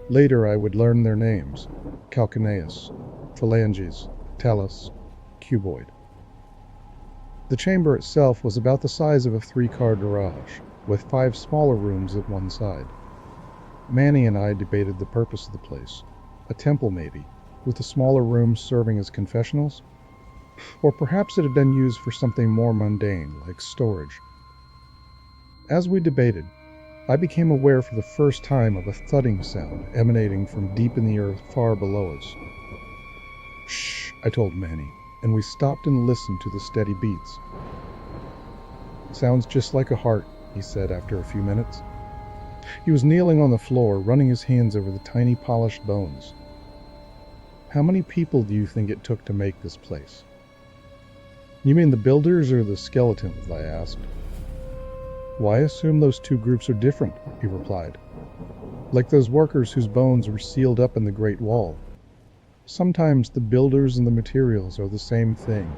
Later I would learn their names: calcaneus, phalanges, talus, cuboid. The chamber itself was about the size of a 3-car garage, with 5 smaller rooms at one side. Manny and I debated the purpose of the place. A temple maybe, with the smaller rooms serving as confessionals? Or perhaps it had been used for something more mundane, like storage. As we debated, I became aware for the first time of a thudding sound emanating from deep in the earth far below us. "Shh," I told Manny, and we stopped and listened to the steady beats. "Sounds just like a heart," he said after a few minutes. He was kneeling on the floor, running his hands over the tiny polished bones. "How many people do you think it took to make this place?" "You mean the builders or the skeletons?" I asked. "Why assume those two groups are different?" he replied. "Like those workers whose bones were sealed up in the Great Wall. Sometimes the builders and the materials are the same thing."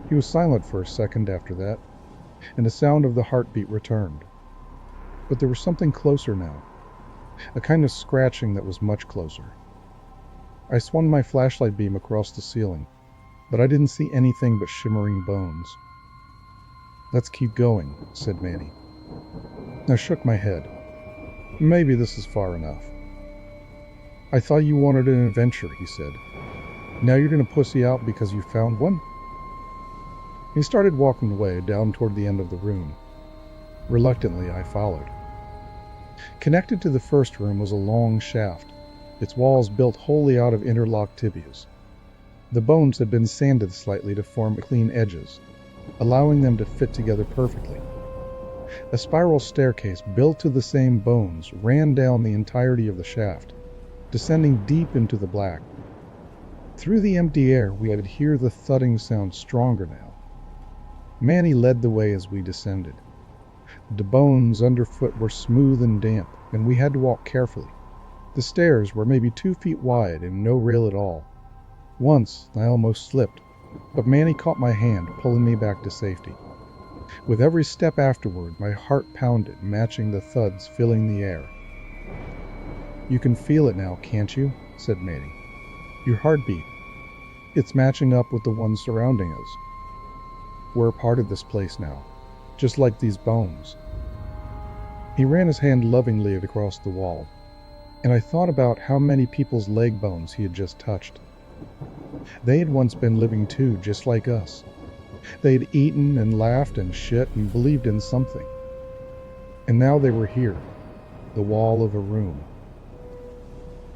He was silent for a second after that, and the sound of the heartbeat returned. But there was something closer now, a kind of scratching that was much closer. I swung my flashlight beam across the ceiling, but I didn't see anything but shimmering bones. "Let's keep going," said Manny. I shook my head. "Maybe this is far enough." "I thought you wanted an adventure," he said. "Now you're going to pussy out because you found one?" He started walking away down toward the end of the room. Reluctantly, I followed. Connected to the first room was a long shaft, its walls built wholly out of interlocked tibias. The bones had been sanded slightly to form clean edges, allowing them to fit together perfectly. A spiral staircase built to the same bones ran down the entirety of the shaft, descending deep into the black. Through the empty air, we could hear the thudding sound stronger now. Manny led the way as we descended. The bones underfoot were smooth and damp, and we had to walk carefully. The stairs were maybe 2 feet wide and no rail at all. Once, I almost slipped, but Manny caught my hand, pulling me back to safety. With every step afterward, my heart pounded, matching the thuds filling the air. "You can feel it now, can't you?" said Manny. "Your heartbeat. It's matching up with the one surrounding us. We're a part of this place now, just like these bones." He ran his hand lovingly across the wall, and I thought about how many people's leg bones he had just touched. They had once been living too, just like us. They had eaten and laughed and shit and believed in something. And now they were here, the wall of a room.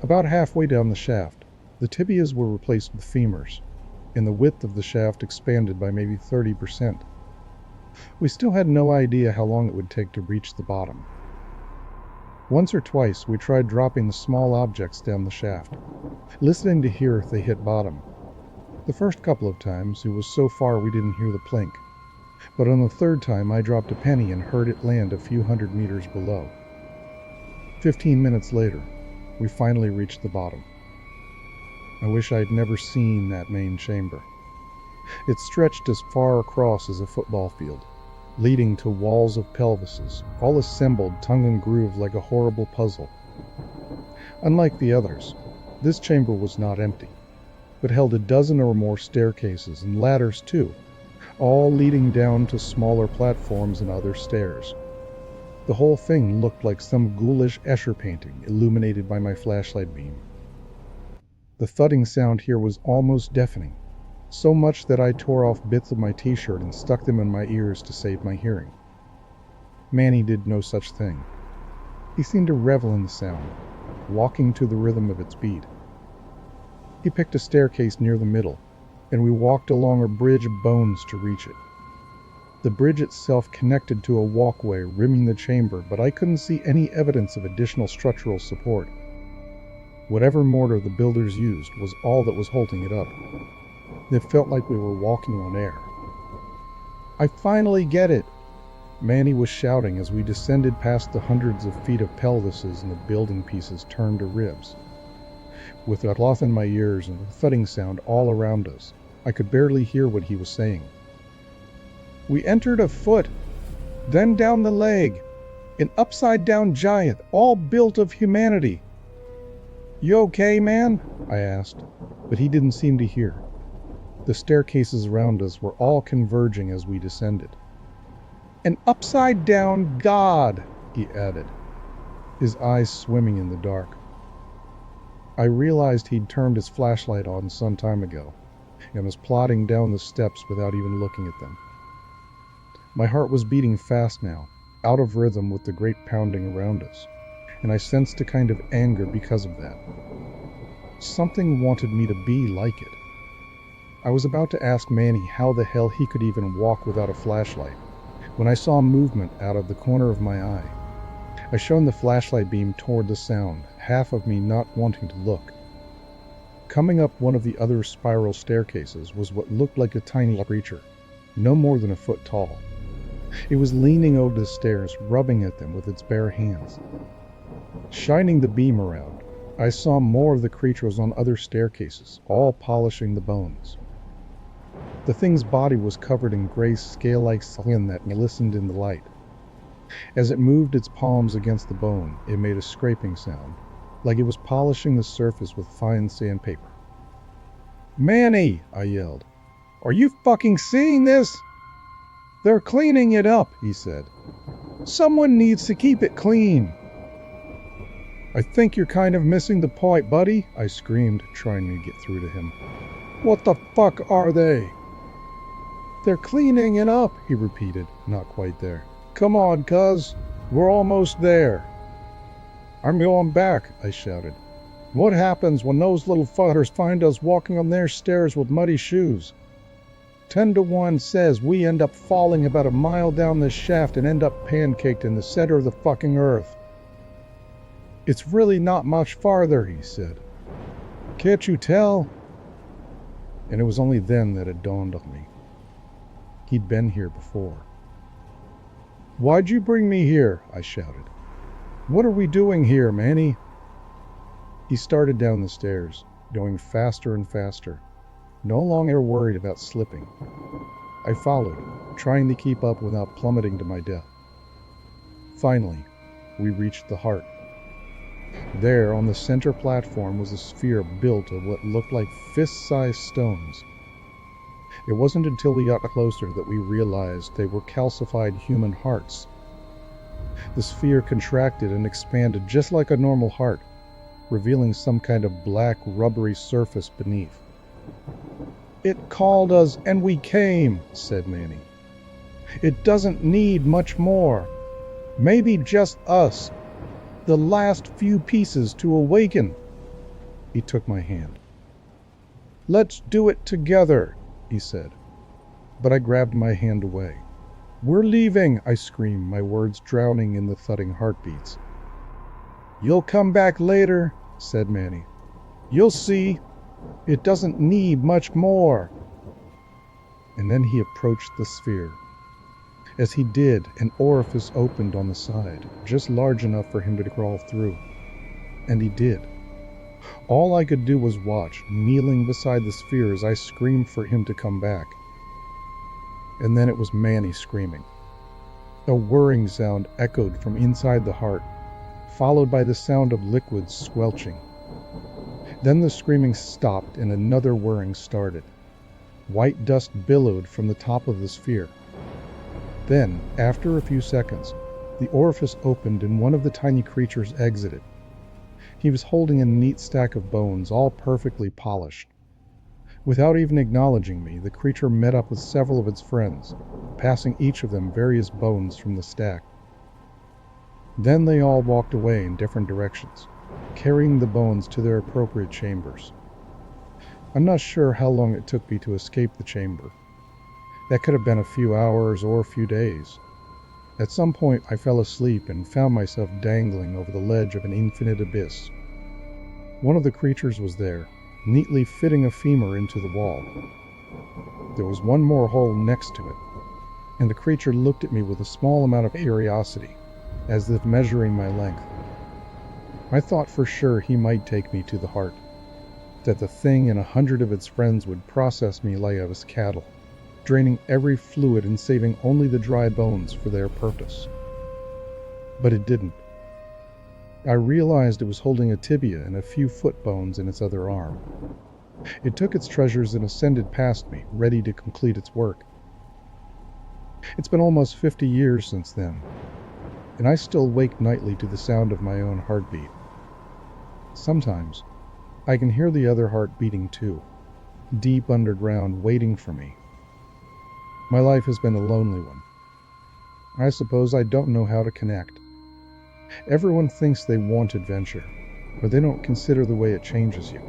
About halfway down the shaft, the tibias were replaced with femurs, and the width of the shaft expanded by maybe 30%. We still had no idea how long it would take to reach the bottom. Once or twice we tried dropping the small objects down the shaft, listening to hear if they hit bottom. The first couple of times it was so far we didn't hear the plink, but on the third time I dropped a penny and heard it land a few hundred meters below. 15 minutes later, we finally reached the bottom. I wish I'd never seen that main chamber. It stretched as far across as a football field, leading to walls of pelvises, all assembled tongue and groove like a horrible puzzle. Unlike the others, this chamber was not empty, but held a dozen or more staircases and ladders too, all leading down to smaller platforms and other stairs. The whole thing looked like some ghoulish Escher painting illuminated by my flashlight beam. The thudding sound here was almost deafening, so much that I tore off bits of my t-shirt and stuck them in my ears to save my hearing. Manny did no such thing. He seemed to revel in the sound, walking to the rhythm of its beat. He picked a staircase near the middle, and we walked along a bridge of bones to reach it. The bridge itself connected to a walkway rimming the chamber, but I couldn't see any evidence of additional structural support. Whatever mortar the builders used was all that was holding it up. It felt like we were walking on air. "I finally get it!" Manny was shouting as we descended past the hundreds of feet of pelvises and the building pieces turned to ribs. With a cloth in my ears and a thudding sound all around us, I could barely hear what he was saying. "We entered a foot, then down the leg, an upside-down giant, all built of humanity." "You okay, man?" I asked, but he didn't seem to hear. The staircases around us were all converging as we descended. "An upside-down god," he added, his eyes swimming in the dark. I realized he'd turned his flashlight on some time ago, and was plodding down the steps without even looking at them. My heart was beating fast now, out of rhythm with the great pounding around us, and I sensed a kind of anger because of that. Something wanted me to be like it. I was about to ask Manny how the hell he could even walk without a flashlight, when I saw movement out of the corner of my eye. I shone the flashlight beam toward the sound, half of me not wanting to look. Coming up one of the other spiral staircases was what looked like a tiny creature, no more than a foot tall. It was leaning over the stairs, rubbing at them with its bare hands. Shining the beam around, I saw more of the creatures on other staircases, all polishing the bones. The thing's body was covered in gray scale-like skin that glistened in the light. As it moved its palms against the bone, it made a scraping sound, like it was polishing the surface with fine sandpaper. "Manny!" I yelled. "Are you fucking seeing this?" "They're cleaning it up," he said. "Someone needs to keep it clean." "I think you're kind of missing the point, buddy," I screamed, trying to get through to him. "What the fuck are they?" "They're cleaning it up," he repeated, not quite there. "Come on, cuz. We're almost there." "I'm going back," I shouted. "What happens when those little fuckers find us walking on their stairs with muddy shoes? 10 to 1 says we end up falling about a mile down this shaft and end up pancaked in the center of the fucking earth." "It's really not much farther," he said. "Can't you tell?" And it was only then that it dawned on me. He'd been here before. "Why'd you bring me here?" I shouted. "What are we doing here, Manny?" He started down the stairs, going faster and faster, no longer worried about slipping. I followed, trying to keep up without plummeting to my death. Finally, we reached the heart. There, on the center platform, was a sphere built of what looked like fist-sized stones. It wasn't until we got closer that we realized they were calcified human hearts. The sphere contracted and expanded just like a normal heart, revealing some kind of black, rubbery surface beneath. "It called us and we came," said Manny. "It doesn't need much more. Maybe just us. The last few pieces to awaken." He took my hand. "Let's do it together," he said. But I grabbed my hand away. "We're leaving," I screamed, my words drowning in the thudding heartbeats. "You'll come back later," said Manny. "You'll see. It doesn't need much more." And then he approached the sphere. As he did, an orifice opened on the side, just large enough for him to crawl through. And he did. All I could do was watch, kneeling beside the sphere as I screamed for him to come back. And then it was Manny screaming. A whirring sound echoed from inside the heart, followed by the sound of liquids squelching. Then the screaming stopped and another whirring started. White dust billowed from the top of the sphere. Then, after a few seconds, the orifice opened and one of the tiny creatures exited. He was holding a neat stack of bones, all perfectly polished. Without even acknowledging me, the creature met up with several of its friends, passing each of them various bones from the stack. Then they all walked away in different directions, carrying the bones to their appropriate chambers. I'm not sure how long it took me to escape the chamber. That could have been a few hours or a few days. At some point I fell asleep and found myself dangling over the ledge of an infinite abyss. One of the creatures was there, neatly fitting a femur into the wall. There was one more hole next to it, and the creature looked at me with a small amount of curiosity, as if measuring my length. I thought for sure he might take me to the heart, that the thing and 100 of its friends would process me like I was cattle, draining every fluid and saving only the dry bones for their purpose. But it didn't. I realized it was holding a tibia and a few foot bones in its other arm. It took its treasures and ascended past me, ready to complete its work. It's been almost 50 years since then, and I still wake nightly to the sound of my own heartbeat. Sometimes, I can hear the other heart beating too, deep underground, waiting for me. My life has been a lonely one. I suppose I don't know how to connect. Everyone thinks they want adventure, but they don't consider the way it changes you.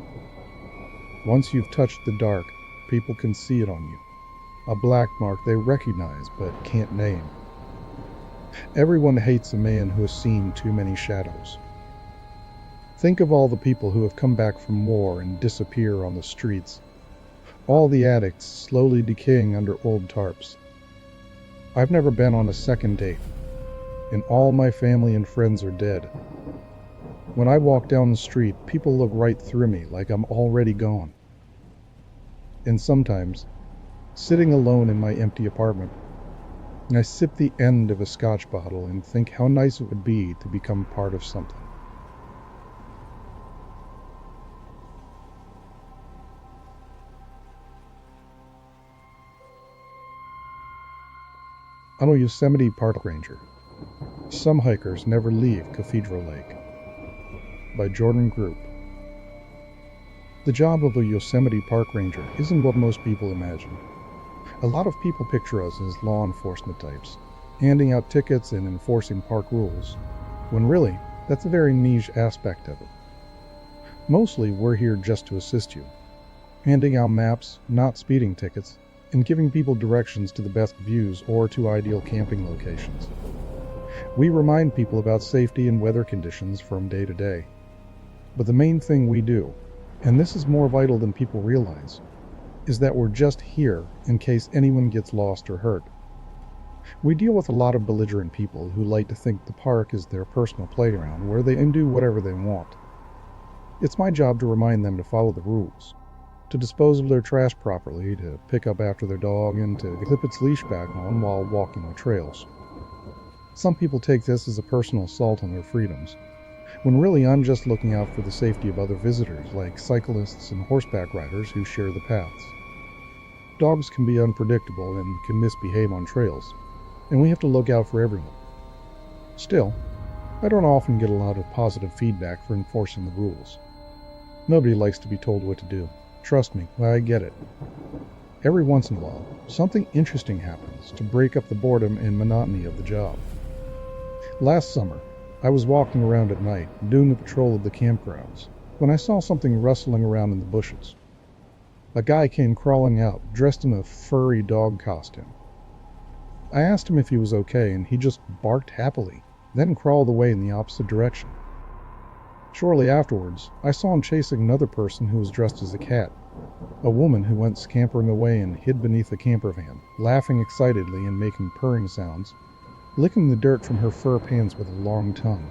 Once you've touched the dark, people can see it on you. A black mark they recognize but can't name. Everyone hates a man who has seen too many shadows. Think of all the people who have come back from war and disappear on the streets. All the addicts slowly decaying under old tarps. I've never been on a second date, and all my family and friends are dead. When I walk down the street, people look right through me like I'm already gone. And sometimes, sitting alone in my empty apartment, I sip the end of a scotch bottle and think how nice it would be to become part of something. I'm a Yosemite Park Ranger. Some hikers never leave Cathedral Lake. By Jordan Group. The job of a Yosemite Park Ranger isn't what most people imagine. A lot of people picture us as law enforcement types, handing out tickets and enforcing park rules, when really, that's a very niche aspect of it. Mostly, we're here just to assist you, handing out maps, not speeding tickets, and giving people directions to the best views or to ideal camping locations. We remind people about safety and weather conditions from day to day. But the main thing we do, and this is more vital than people realize, is that we're just here in case anyone gets lost or hurt. We deal with a lot of belligerent people who like to think the park is their personal playground where they can do whatever they want. It's my job to remind them to follow the rules, to dispose of their trash properly, to pick up after their dog, and to clip its leash back on while walking the trails. Some people take this as a personal assault on their freedoms, when really I'm just looking out for the safety of other visitors like cyclists and horseback riders who share the paths. Dogs can be unpredictable and can misbehave on trails, and we have to look out for everyone. Still, I don't often get a lot of positive feedback for enforcing the rules. Nobody likes to be told what to do. Trust me, I get it. Every once in a while, something interesting happens to break up the boredom and monotony of the job. Last summer, I was walking around at night, doing the patrol of the campgrounds, when I saw something rustling around in the bushes. A guy came crawling out, dressed in a furry dog costume. I asked him if he was okay, and he just barked happily, then crawled away in the opposite direction. Shortly afterwards, I saw him chasing another person who was dressed as a cat, A woman who went scampering away and hid beneath a camper van, laughing excitedly and making purring sounds, licking the dirt from her fur pants with a long tongue.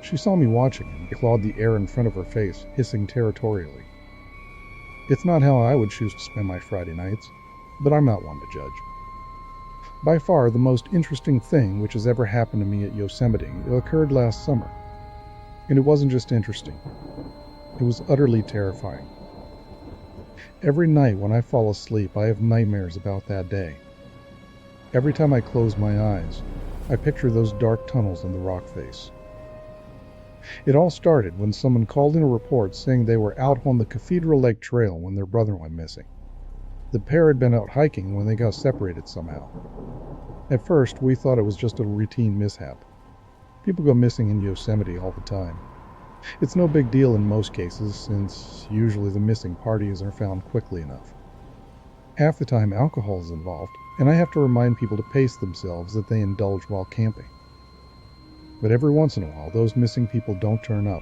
She saw me watching and clawed the air in front of her face, hissing territorially. It's not how I would choose to spend my Friday nights, but I'm not one to judge. By far, the most interesting thing which has ever happened to me at Yosemite occurred last summer. And it wasn't just interesting. It was utterly terrifying. Every night when I fall asleep, I have nightmares about that day. Every time I close my eyes, I picture those dark tunnels in the rock face. It all started when someone called in a report saying they were out on the Cathedral Lake Trail when their brother went missing. The pair had been out hiking when they got separated somehow. At first, we thought it was just a routine mishap. People go missing in Yosemite all the time. It's no big deal in most cases, since usually the missing parties are found quickly enough. Half the time alcohol is involved, and I have to remind people to pace themselves that they indulge while camping. But every once in a while, those missing people don't turn up,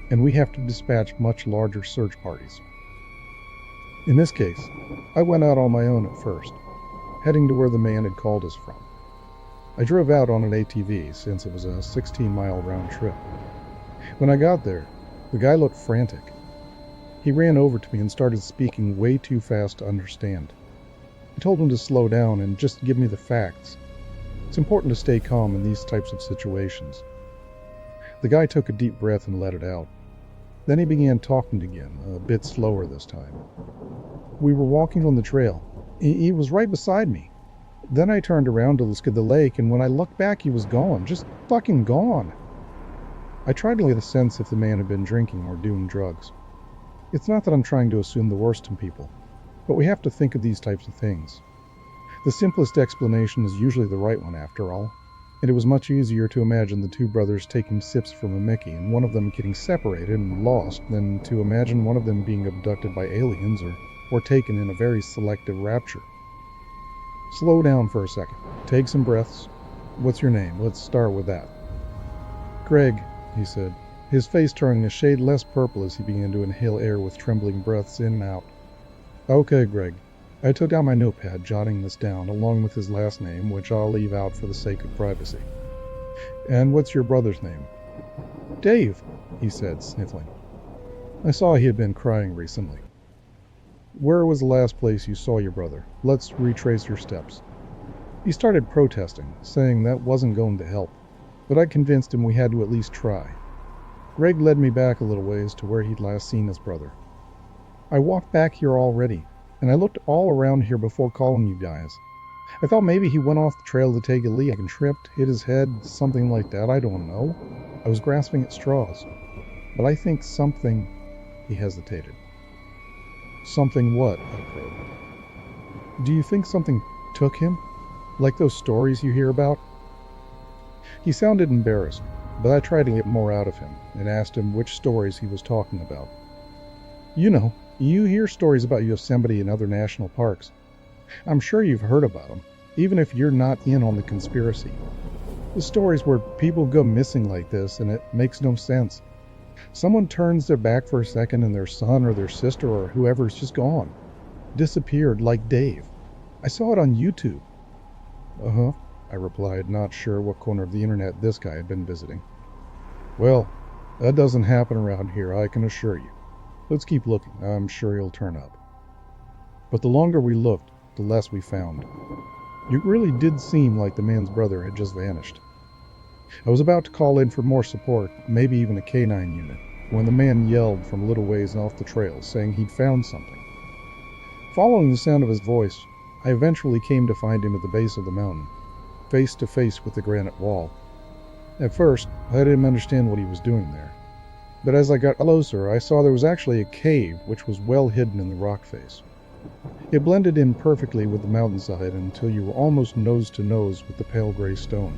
and we have to dispatch much larger search parties. In this case, I went out on my own at first, heading to where the man had called us from. I drove out on an ATV since it was a 16-mile round trip. When I got there, the guy looked frantic. He ran over to me and started speaking way too fast to understand. I told him to slow down and just give me the facts. It's important to stay calm in these types of situations. The guy took a deep breath and let it out. Then he began talking again, a bit slower this time. We were walking on the trail. He was right beside me. Then I turned around to look at the lake, and when I looked back, he was gone. Just fucking gone. I tried to get a sense if the man had been drinking or doing drugs. It's not that I'm trying to assume the worst in people, but we have to think of these types of things. The simplest explanation is usually the right one, after all, and it was much easier to imagine the two brothers taking sips from a Mickey and one of them getting separated and lost than to imagine one of them being abducted by aliens or taken in a very selective rapture. Slow down for a second. Take some breaths. What's your name? Let's start with that. Greg, he said, his face turning a shade less purple as he began to inhale air with trembling breaths in and out. Okay, Greg. I took out my notepad, jotting this down, along with his last name, which I'll leave out for the sake of privacy. And what's your brother's name? Dave, he said, sniffling. I saw he had been crying recently. Where was the last place you saw your brother? Let's retrace your steps. He started protesting, saying that wasn't going to help, but I convinced him we had to at least try. Greg led me back a little ways to where he'd last seen his brother. I walked back here already, and I looked all around here before calling you guys. I thought maybe he went off the trail to take a leak and tripped, hit his head, something like that, I don't know. I was grasping at straws. But I think something... He hesitated. Something what? I probed. Do you think something took him? Like those stories you hear about? He sounded embarrassed, but I tried to get more out of him and asked him which stories he was talking about. You know, you hear stories about Yosemite and other national parks. I'm sure you've heard about them, even if you're not in on the conspiracy. The stories where people go missing like this and it makes no sense. Someone turns their back for a second and their son or their sister or whoever's just gone. Disappeared like Dave. I saw it on YouTube. Uh-huh, I replied, not sure what corner of the internet this guy had been visiting. Well, that doesn't happen around here, I can assure you. Let's keep looking. I'm sure he'll turn up. But the longer we looked, the less we found. It really did seem like the man's brother had just vanished. I was about to call in for more support, maybe even a K9 unit, when the man yelled from a little ways off the trail, saying he'd found something. Following the sound of his voice, I eventually came to find him at the base of the mountain, face to face with the granite wall. At first, I didn't understand what he was doing there. But as I got closer, I saw there was actually a cave which was well hidden in the rock face. It blended in perfectly with the mountainside until you were almost nose to nose with the pale gray stone.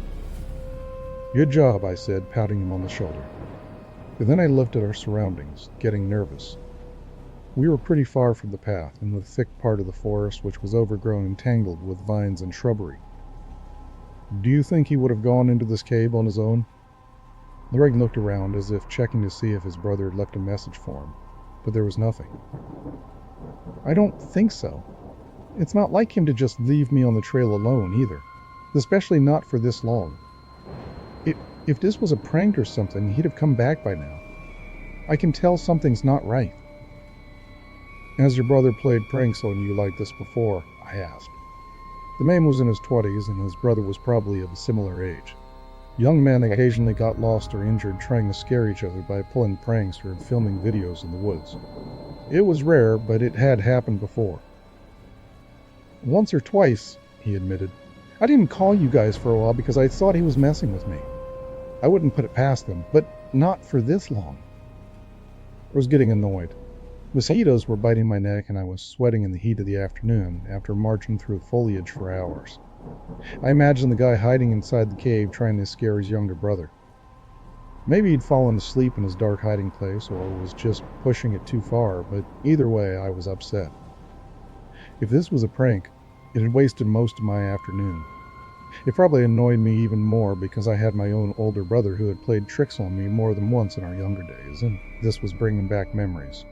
Good job, I said, patting him on the shoulder. And then I looked at our surroundings, getting nervous. We were pretty far from the path, in the thick part of the forest which was overgrown and tangled with vines and shrubbery. Do you think he would have gone into this cave on his own? Greg looked around as if checking to see if his brother had left a message for him, but there was nothing. I don't think so. It's not like him to just leave me on the trail alone, either. Especially not for this long. If this was a prank or something, he'd have come back by now. I can tell something's not right. Has your brother played pranks on you like this before? I asked. The man was in his 20s, and his brother was probably of a similar age. Young men occasionally got lost or injured trying to scare each other by pulling pranks or filming videos in the woods. It was rare, but it had happened before. Once or twice, he admitted. I didn't call you guys for a while because I thought he was messing with me. I wouldn't put it past them, but not for this long. I was getting annoyed. Mosquitoes were biting my neck, and I was sweating in the heat of the afternoon after marching through foliage for hours. I imagined the guy hiding inside the cave trying to scare his younger brother. Maybe he'd fallen asleep in his dark hiding place or was just pushing it too far, but either way I was upset. If this was a prank, it had wasted most of my afternoon. It probably annoyed me even more because I had my own older brother who had played tricks on me more than once in our younger days, and this was bringing back memories.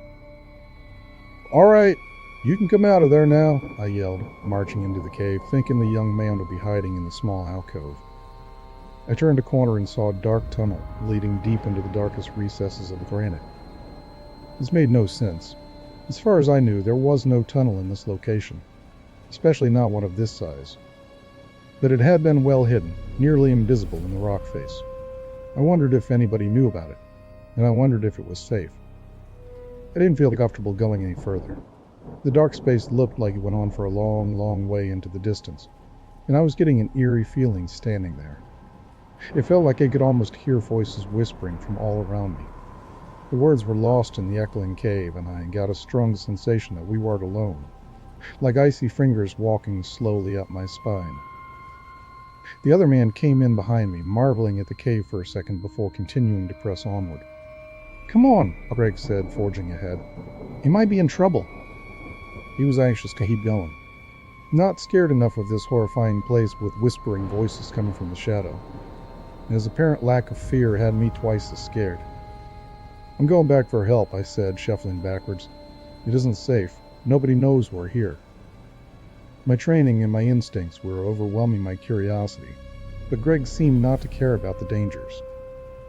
All right, you can come out of there now, I yelled, marching into the cave, thinking the young man would be hiding in the small alcove. I turned a corner and saw a dark tunnel leading deep into the darkest recesses of the granite. This made no sense. As far as I knew, there was no tunnel in this location, especially not one of this size. But it had been well hidden, nearly invisible in the rock face. I wondered if anybody knew about it, and I wondered if it was safe. I didn't feel comfortable going any further. The dark space looked like it went on for a long, long way into the distance, and I was getting an eerie feeling standing there. It felt like I could almost hear voices whispering from all around me. The words were lost in the echoing cave, and I got a strong sensation that we weren't alone, like icy fingers walking slowly up my spine. The other man came in behind me, marveling at the cave for a second before continuing to press onward. Come on, Greg said, forging ahead. You might be in trouble. He was anxious to keep going. Not scared enough of this horrifying place with whispering voices coming from the shadow. And his apparent lack of fear had me twice as scared. I'm going back for help, I said, shuffling backwards. It isn't safe. Nobody knows we're here. My training and my instincts were overwhelming my curiosity, but Greg seemed not to care about the dangers.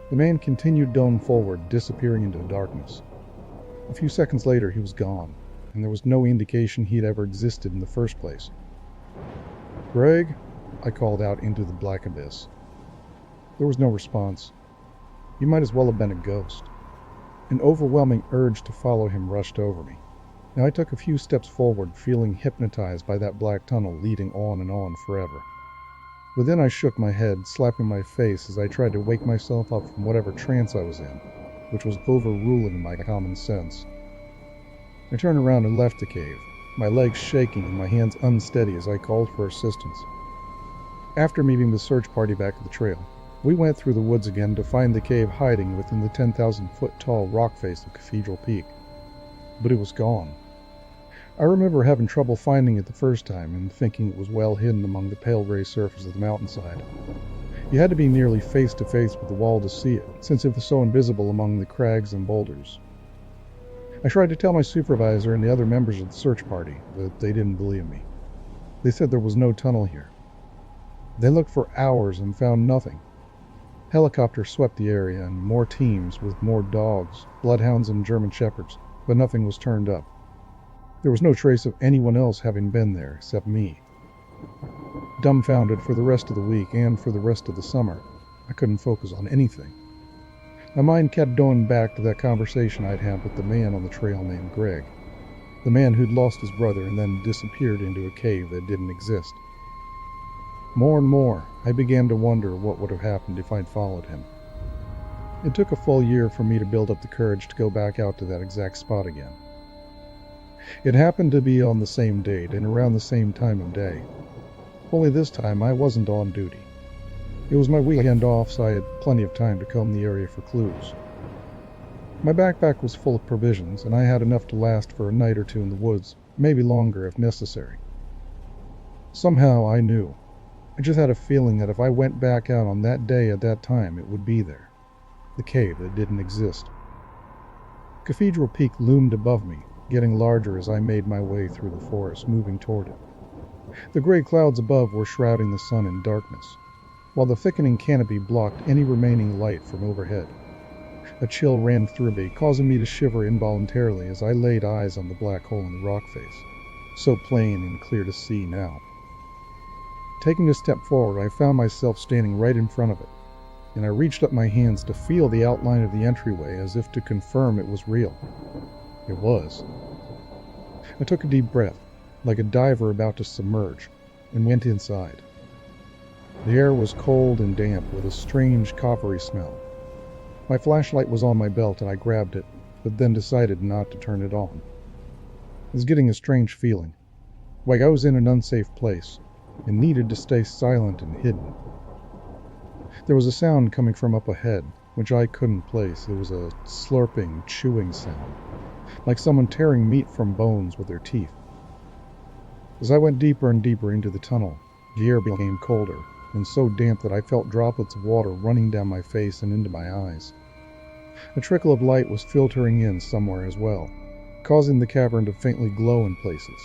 The man continued down forward, disappearing into the darkness. A few seconds later, he was gone, and there was no indication he'd ever existed in the first place. Greg, I called out into the black abyss. There was no response. He might as well have been a ghost. An overwhelming urge to follow him rushed over me. Now I took a few steps forward, feeling hypnotized by that black tunnel leading on forever. But then I shook my head, slapping my face as I tried to wake myself up from whatever trance I was in, which was overruling my common sense. I turned around and left the cave, my legs shaking and my hands unsteady as I called for assistance. After meeting the search party back at the trail, we went through the woods again to find the cave hiding within the 10,000-foot-tall rock face of Cathedral Peak. But it was gone. I remember having trouble finding it the first time and thinking it was well hidden among the pale gray surface of the mountainside. You had to be nearly face to face with the wall to see it, since it was so invisible among the crags and boulders. I tried to tell my supervisor and the other members of the search party, but they didn't believe me. They said there was no tunnel here. They looked for hours and found nothing. Helicopters swept the area and more teams with more dogs, bloodhounds and German shepherds, but nothing was turned up. There was no trace of anyone else having been there except me. Dumbfounded for the rest of the week and for the rest of the summer, I couldn't focus on anything. My mind kept going back to that conversation I'd had with the man on the trail named Greg, the man who'd lost his brother and then disappeared into a cave that didn't exist. More and more, I began to wonder what would have happened if I'd followed him. It took a full year for me to build up the courage to go back out to that exact spot again. It happened to be on the same date and around the same time of day. Only this time I wasn't on duty. It was my weekend off, so I had plenty of time to comb the area for clues. My backpack was full of provisions, and I had enough to last for a night or two in the woods, maybe longer if necessary. Somehow I knew. I just had a feeling that if I went back out on that day at that time, it would be there. The cave that didn't exist. Cathedral Peak loomed above me, getting larger as I made my way through the forest, moving toward it. The gray clouds above were shrouding the sun in darkness, while the thickening canopy blocked any remaining light from overhead. A chill ran through me, causing me to shiver involuntarily as I laid eyes on the black hole in the rock face, so plain and clear to see now. Taking a step forward, I found myself standing right in front of it, and I reached up my hands to feel the outline of the entryway as if to confirm it was real. It was. I took a deep breath, like a diver about to submerge, and went inside. The air was cold and damp with a strange coppery smell. My flashlight was on my belt and I grabbed it, but then decided not to turn it on. I was getting a strange feeling, like I was in an unsafe place, and needed to stay silent and hidden. There was a sound coming from up ahead, which I couldn't place. It was a slurping, chewing sound, like someone tearing meat from bones with their teeth. As I went deeper and deeper into the tunnel, the air became colder, and so damp that I felt droplets of water running down my face and into my eyes. A trickle of light was filtering in somewhere as well, causing the cavern to faintly glow in places.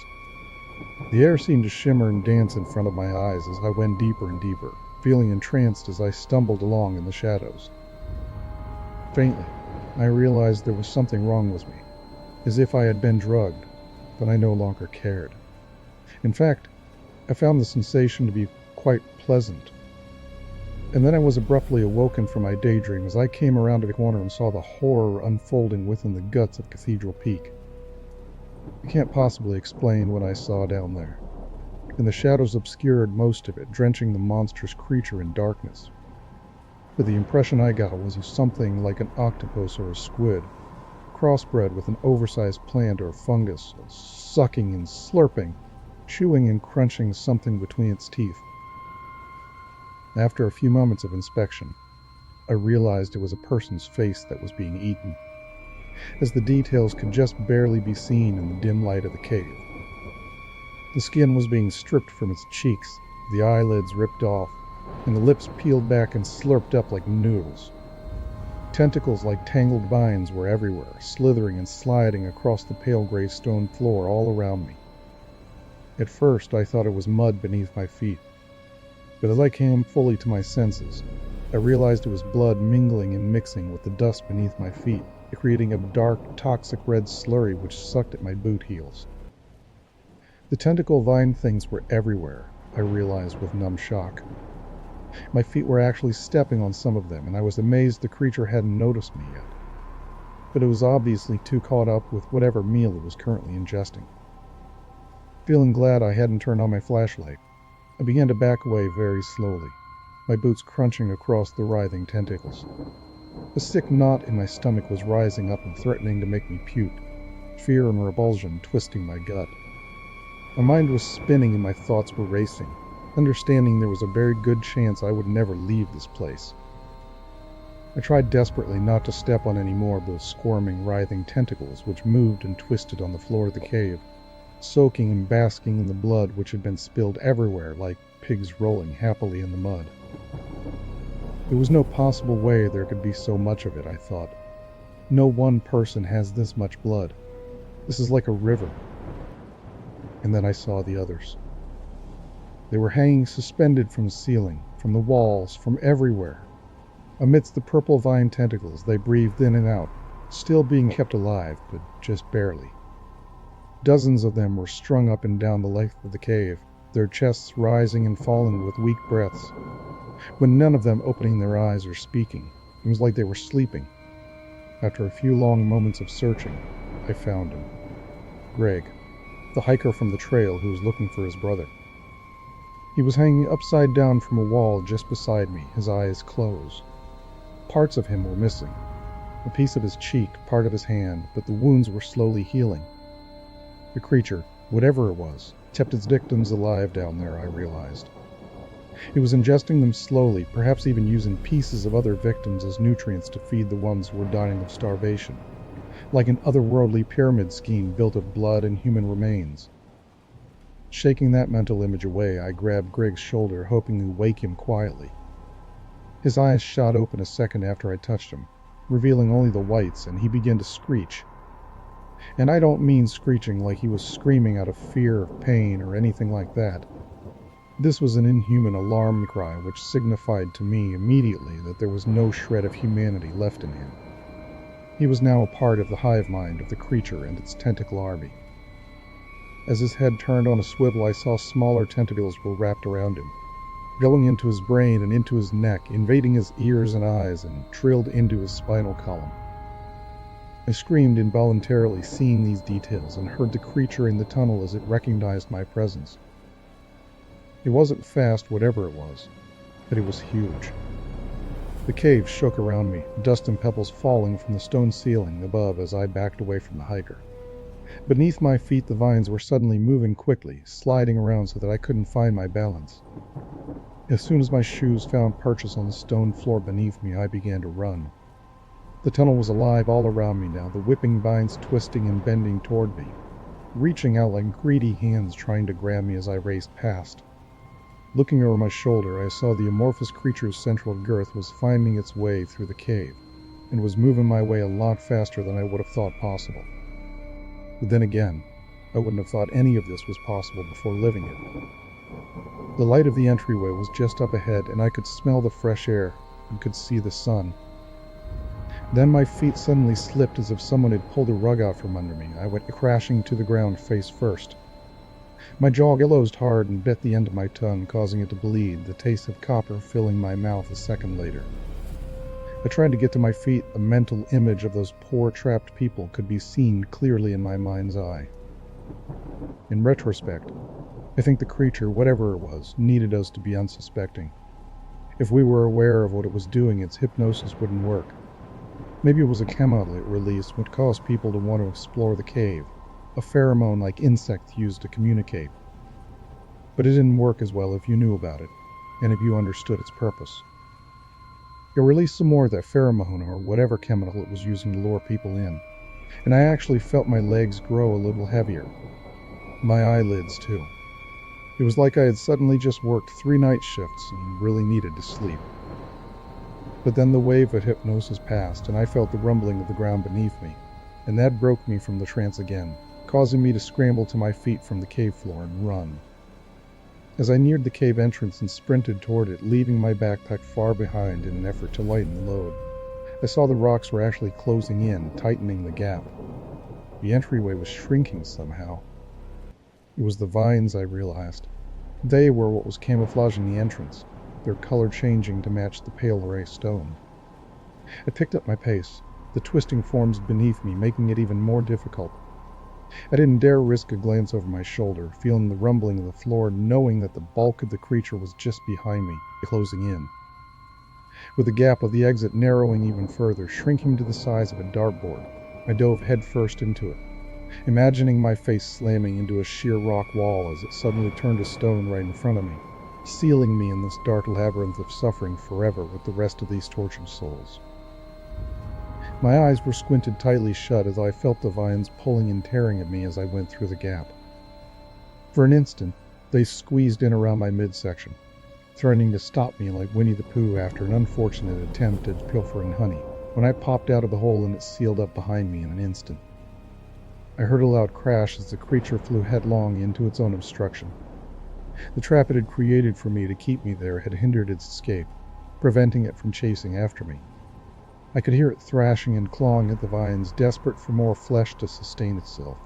The air seemed to shimmer and dance in front of my eyes as I went deeper and deeper, feeling entranced as I stumbled along in the shadows. Faintly, I realized there was something wrong with me, as if I had been drugged, but I no longer cared. In fact, I found the sensation to be quite pleasant. And then I was abruptly awoken from my daydream as I came around a corner and saw the horror unfolding within the guts of Cathedral Peak. I can't possibly explain what I saw down there, and the shadows obscured most of it, drenching the monstrous creature in darkness. But the impression I got was of something like an octopus or a squid, crossbred with an oversized plant or fungus, sucking and slurping, chewing and crunching something between its teeth. After a few moments of inspection, I realized it was a person's face that was being eaten, as the details could just barely be seen in the dim light of the cave. The skin was being stripped from its cheeks, the eyelids ripped off, and the lips peeled back and slurped up like noodles. Tentacles like tangled vines were everywhere, slithering and sliding across the pale gray stone floor all around me. At first, I thought it was mud beneath my feet, but as I came fully to my senses, I realized it was blood mingling and mixing with the dust beneath my feet, creating a dark, toxic red slurry which sucked at my boot heels. The tentacle vine things were everywhere, I realized with numb shock. My feet were actually stepping on some of them, and I was amazed the creature hadn't noticed me yet. But it was obviously too caught up with whatever meal it was currently ingesting. Feeling glad I hadn't turned on my flashlight, I began to back away very slowly, my boots crunching across the writhing tentacles. A sick knot in my stomach was rising up and threatening to make me puke, fear and revulsion twisting my gut. My mind was spinning and my thoughts were racing, understanding there was a very good chance I would never leave this place. I tried desperately not to step on any more of those squirming, writhing tentacles which moved and twisted on the floor of the cave, soaking and basking in the blood which had been spilled everywhere like pigs rolling happily in the mud. There was no possible way there could be so much of it, I thought. No one person has this much blood. This is like a river. And then I saw the others. They were hanging suspended from the ceiling, from the walls, from everywhere. Amidst the purple vine tentacles, they breathed in and out, still being kept alive, but just barely. Dozens of them were strung up and down the length of the cave, their chests rising and falling with weak breaths, when none of them opening their eyes or speaking. It was like they were sleeping. After a few long moments of searching, I found him. Greg, the hiker from the trail who was looking for his brother. He was hanging upside down from a wall just beside me, his eyes closed. Parts of him were missing. A piece of his cheek, part of his hand, but the wounds were slowly healing. The creature, whatever it was, kept its victims alive down there, I realized. It was ingesting them slowly, perhaps even using pieces of other victims as nutrients to feed the ones who were dying of starvation, like an otherworldly pyramid scheme built of blood and human remains. Shaking that mental image away, I grabbed Greg's shoulder, hoping to wake him quietly. His eyes shot open a second after I touched him, revealing only the whites, and he began to screech. And I don't mean screeching like he was screaming out of fear of pain or anything like that. This was an inhuman alarm cry which signified to me immediately that there was no shred of humanity left in him. He was now a part of the hive mind of the creature and its tentacle larvae. As his head turned on a swivel, I saw smaller tentacles were wrapped around him, going into his brain and into his neck, invading his ears and eyes, and drilled into his spinal column. I screamed involuntarily, seeing these details, and heard the creature in the tunnel as it recognized my presence. It wasn't fast, whatever it was, but it was huge. The cave shook around me, dust and pebbles falling from the stone ceiling above as I backed away from the hiker. Beneath my feet, the vines were suddenly moving quickly, sliding around so that I couldn't find my balance. As soon as my shoes found purchase on the stone floor beneath me, I began to run. The tunnel was alive all around me now, the whipping vines twisting and bending toward me, reaching out like greedy hands trying to grab me as I raced past. Looking over my shoulder, I saw the amorphous creature's central girth was finding its way through the cave, and was moving my way a lot faster than I would have thought possible. But then again, I wouldn't have thought any of this was possible before living it. The light of the entryway was just up ahead, and I could smell the fresh air and could see the sun. Then my feet suddenly slipped as if someone had pulled a rug out from under me. I went crashing to the ground face first. My jaw closed hard and bit the end of my tongue, causing it to bleed, the taste of copper filling my mouth a second later. I tried to get to my feet. A mental image of those poor trapped people could be seen clearly in my mind's eye. In retrospect, I think the creature, whatever it was, needed us to be unsuspecting. If we were aware of what it was doing, its hypnosis wouldn't work. Maybe it was a chemical it released which caused people to want to explore the cave, a pheromone like insects use to communicate. But it didn't work as well if you knew about it, and if you understood its purpose. It released some more of that pheromone, or whatever chemical it was using to lure people in, and I actually felt my legs grow a little heavier. My eyelids, too. It was like I had suddenly just worked 3 night shifts and really needed to sleep. But then the wave of hypnosis passed, and I felt the rumbling of the ground beneath me, and that broke me from the trance again, causing me to scramble to my feet from the cave floor and run. As I neared the cave entrance and sprinted toward it, leaving my backpack far behind in an effort to lighten the load, I saw the rocks were actually closing in, tightening the gap. The entryway was shrinking somehow. It was the vines, I realized. They were what was camouflaging the entrance, their color changing to match the pale gray stone. I picked up my pace, the twisting forms beneath me making it even more difficult. I didn't dare risk a glance over my shoulder, feeling the rumbling of the floor, knowing that the bulk of the creature was just behind me, closing in. With the gap of the exit narrowing even further, shrinking to the size of a dartboard, I dove headfirst into it, imagining my face slamming into a sheer rock wall as it suddenly turned to stone right in front of me, sealing me in this dark labyrinth of suffering forever with the rest of these tortured souls. My eyes were squinted tightly shut as I felt the vines pulling and tearing at me as I went through the gap. For an instant, they squeezed in around my midsection, threatening to stop me like Winnie the Pooh after an unfortunate attempt at pilfering honey, when I popped out of the hole and it sealed up behind me in an instant. I heard a loud crash as the creature flew headlong into its own obstruction. The trap it had created for me to keep me there had hindered its escape, preventing it from chasing after me. I could hear it thrashing and clawing at the vines, desperate for more flesh to sustain itself.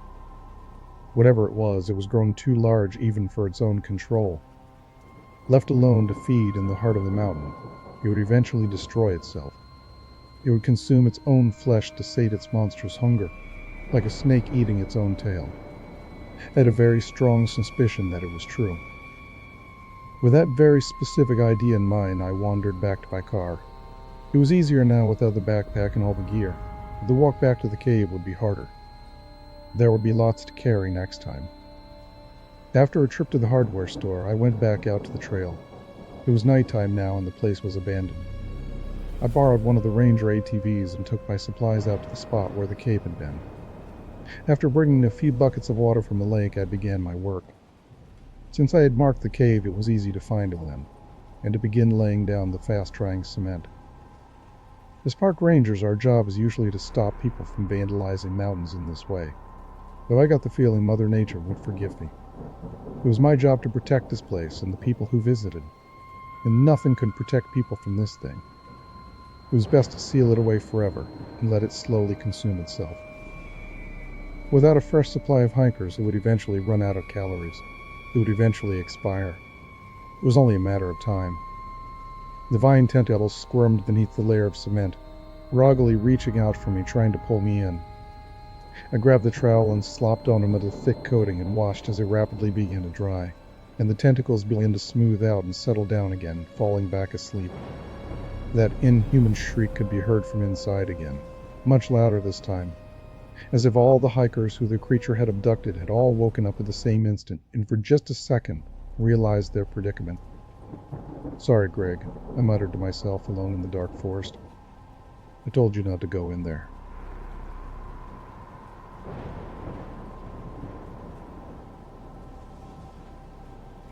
Whatever it was growing too large even for its own control. Left alone to feed in the heart of the mountain, it would eventually destroy itself. It would consume its own flesh to sate its monstrous hunger, like a snake eating its own tail. I had a very strong suspicion that it was true. With that very specific idea in mind, I wandered back to my car. It was easier now without the backpack and all the gear. The walk back to the cave would be harder. There would be lots to carry next time. After a trip to the hardware store, I went back out to the trail. It was nighttime now and the place was abandoned. I borrowed one of the Ranger ATVs and took my supplies out to the spot where the cave had been. After bringing a few buckets of water from the lake, I began my work. Since I had marked the cave, it was easy to find it then, and to begin laying down the fast-drying cement. As park rangers, our job is usually to stop people from vandalizing mountains in this way. though I got the feeling Mother Nature would forgive me. It was my job to protect this place and the people who visited, and nothing could protect people from this thing. It was best to seal it away forever and let it slowly consume itself. Without a fresh supply of hikers, it would eventually run out of calories. It would eventually expire. It was only a matter of time. The vine tentacles squirmed beneath the layer of cement, groggily reaching out for me, trying to pull me in. I grabbed the trowel and slopped on him with a thick coating and watched as it rapidly began to dry, and the tentacles began to smooth out and settle down again, falling back asleep. That inhuman shriek could be heard from inside again, much louder this time, as if all the hikers who the creature had abducted had all woken up at the same instant and for just a second realized their predicament. "Sorry, Greg," I muttered to myself alone in the dark forest. "I told you not to go in there."